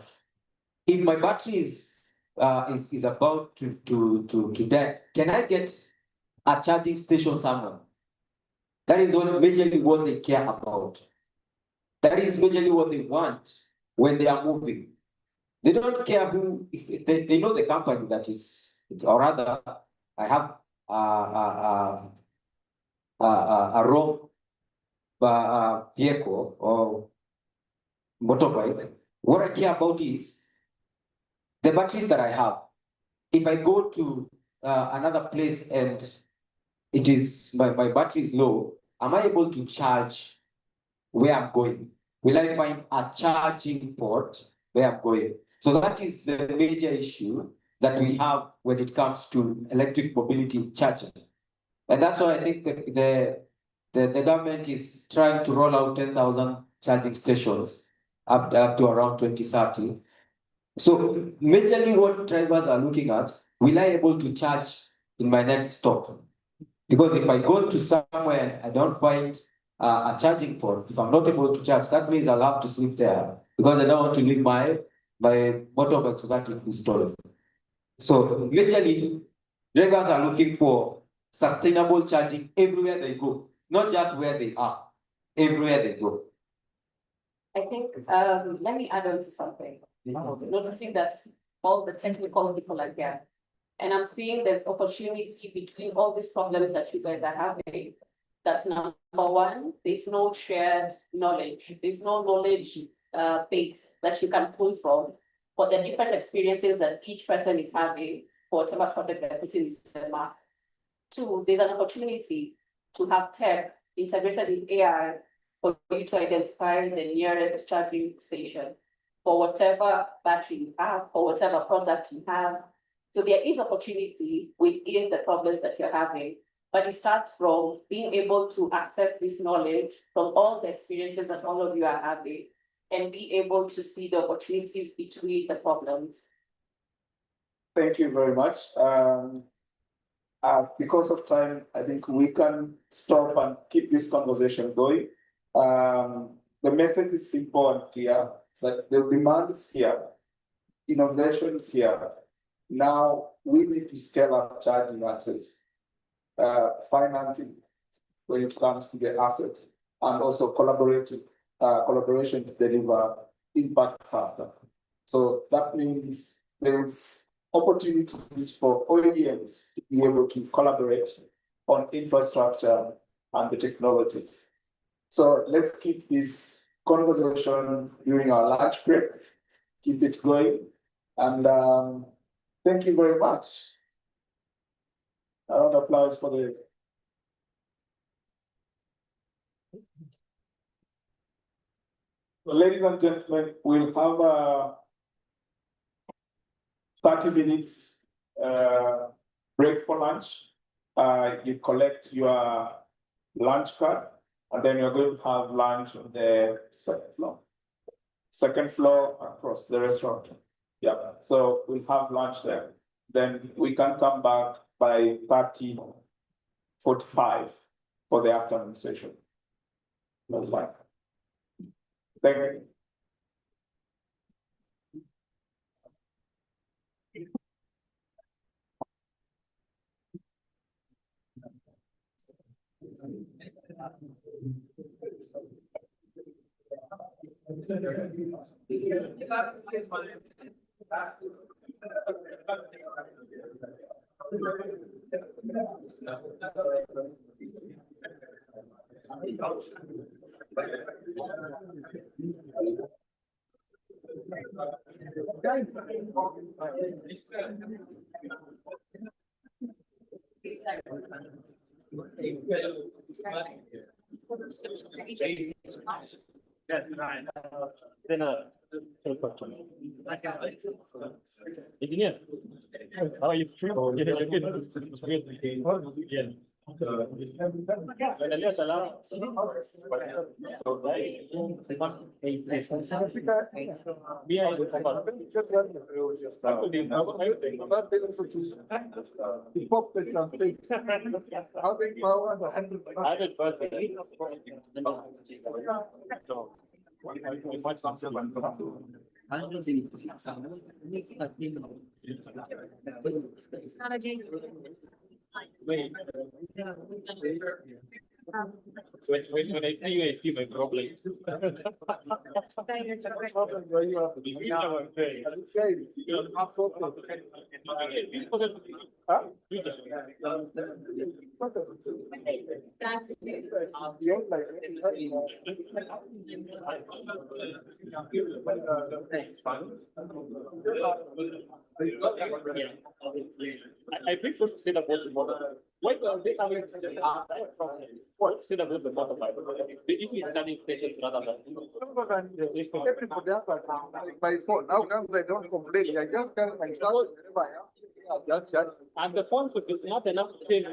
[SPEAKER 3] if my battery is about to dead, can I get a charging station somewhere? That is majorly what they care about. That is majorly what they want when they are moving. They don't care who, they know the company that is, or rather, I have a wrong vehicle or motorbike. What I care about is the batteries that I have. If I go to another place and it is my battery is low, am I able to charge where I'm going? Will I find a charging port where I'm going? So that is the major issue that we have when it comes to electric mobility charging. And that's why I think the government is trying to roll out 10,000 charging stations up to around 2030. So majorly what drivers are looking at, will I able to charge in my next stop? Because if I go to somewhere, I don't find a charging port, if I'm not able to charge, that means I'll have to sleep there because I don't want to leave my motorbike so that it is stolen. So majorly, drivers are looking for sustainable charging everywhere they go, not just where they are, everywhere they go.
[SPEAKER 13] I think, let me add on to something. Noticing that all the technical people are here. And I'm seeing there's opportunity between all these problems that you guys are having. That's number one, there's no shared knowledge. There's no knowledge base that you can pull from for the different experiences that each person is having for whatever product they're putting in the market. Two, there's an opportunity to have tech integrated with AI for you to identify the nearest charging station for whatever battery you have, or whatever product you have. So there is opportunity within the problems that you're having, but it starts from being able to access this knowledge from all the experiences that all of you are having and be able to see the opportunities between the problems.
[SPEAKER 2] Thank you very much. Because of time, I think we can stop and keep this conversation going. The message is simple and clear. It's like the demand is here, innovation is here. Now we need to scale up charging access, financing when it comes to the asset, and also collaboration to deliver impact faster. So that means there is opportunities for OEMs to be able to collaborate on infrastructure and the technologies. So let's keep this conversation during our lunch break, keep it going, and thank you very much. A round of applause for the. So, ladies and gentlemen, we'll have 30 minutes break for lunch. You collect your lunch card, and then you're going to have lunch on the second floor. Second floor across the restaurant. Yeah, so we'll have lunch there. Then we can come back by 30:45 for the afternoon session. That's fine. Thank you.
[SPEAKER 10] Engineer, how are you? Yeah. When I see you, I see my problem. I prefer to say about the model. Why do they have it? What? Say about the model. The issue is studying stations rather than.
[SPEAKER 17] Everybody else like my phone. How come they don't complain? I just tell myself whenever I am. Just.
[SPEAKER 10] And the phone is not enough to pay.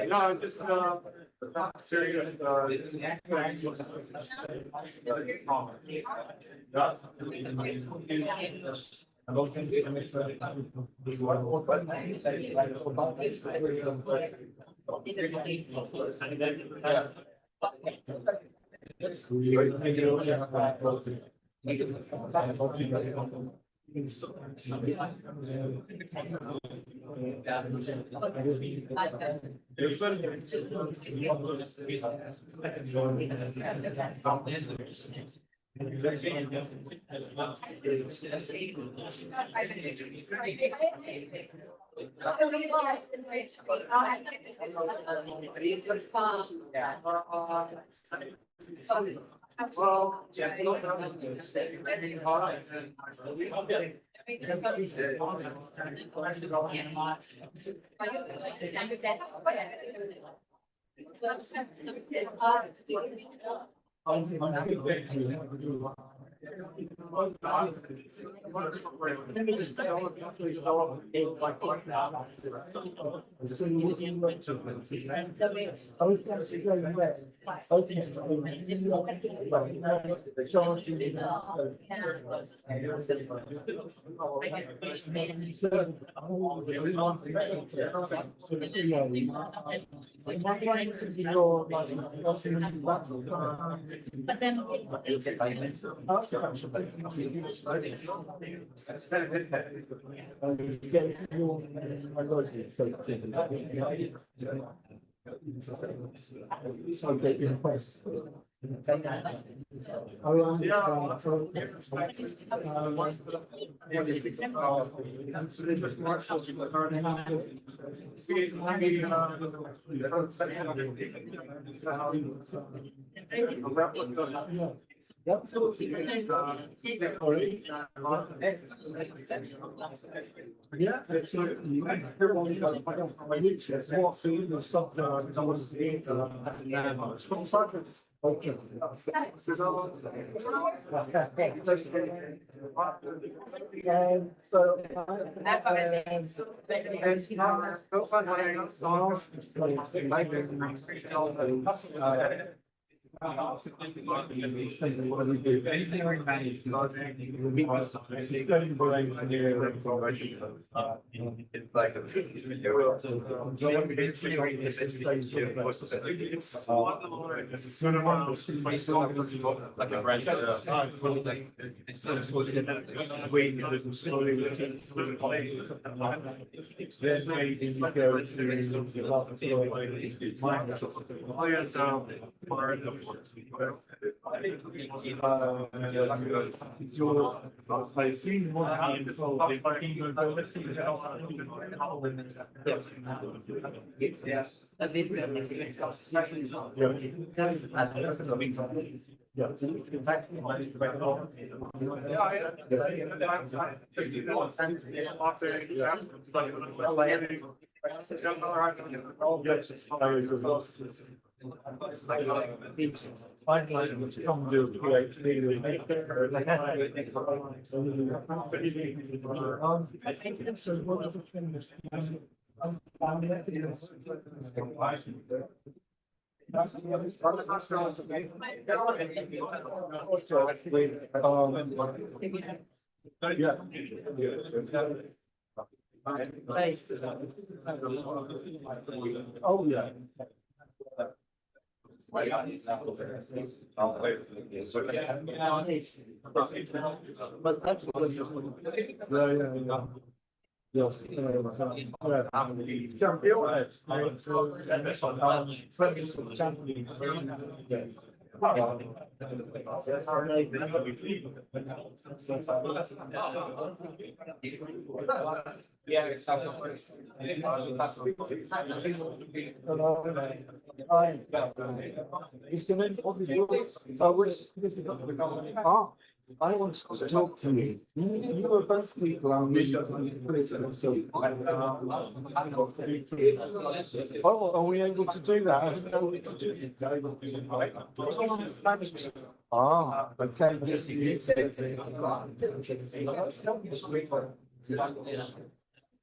[SPEAKER 10] No, just, serious, Yeah, absolutely. I've seen one hand before. Yes. At least I think it's a one of the things. Oh, yeah. Yes.
[SPEAKER 17] I want to talk to you. You were both people I'm really. Oh, are we able to do that? I didn't know we could do that. Ah, okay.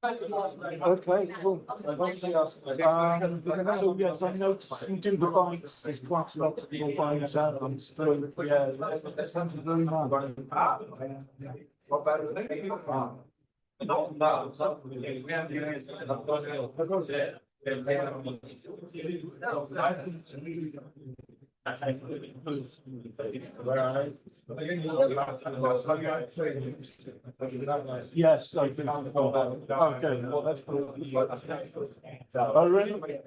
[SPEAKER 17] Okay, cool. So yes, I noticed you do the bikes, there's quite a lot of your bikes out on the street, yeah, thank you very much. Yes, I think. Okay, well, that's good. Oh, really?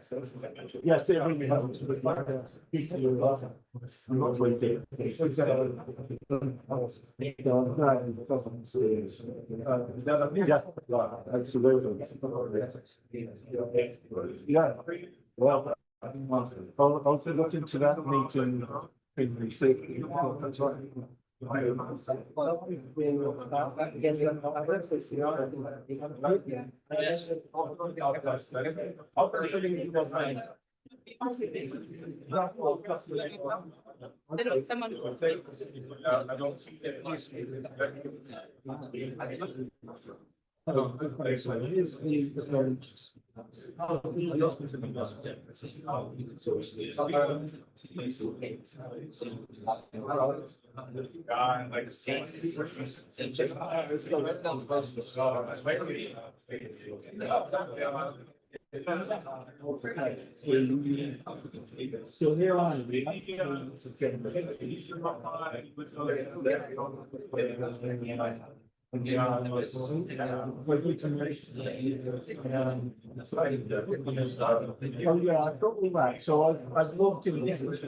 [SPEAKER 17] Yes, it really helps. Yeah, absolutely. Yeah, well, I'll look into that meeting in the city. So here I am. Oh, yeah, I've got all that, so I've logged in, this is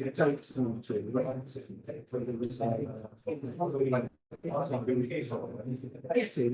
[SPEAKER 17] it takes them to. Okay.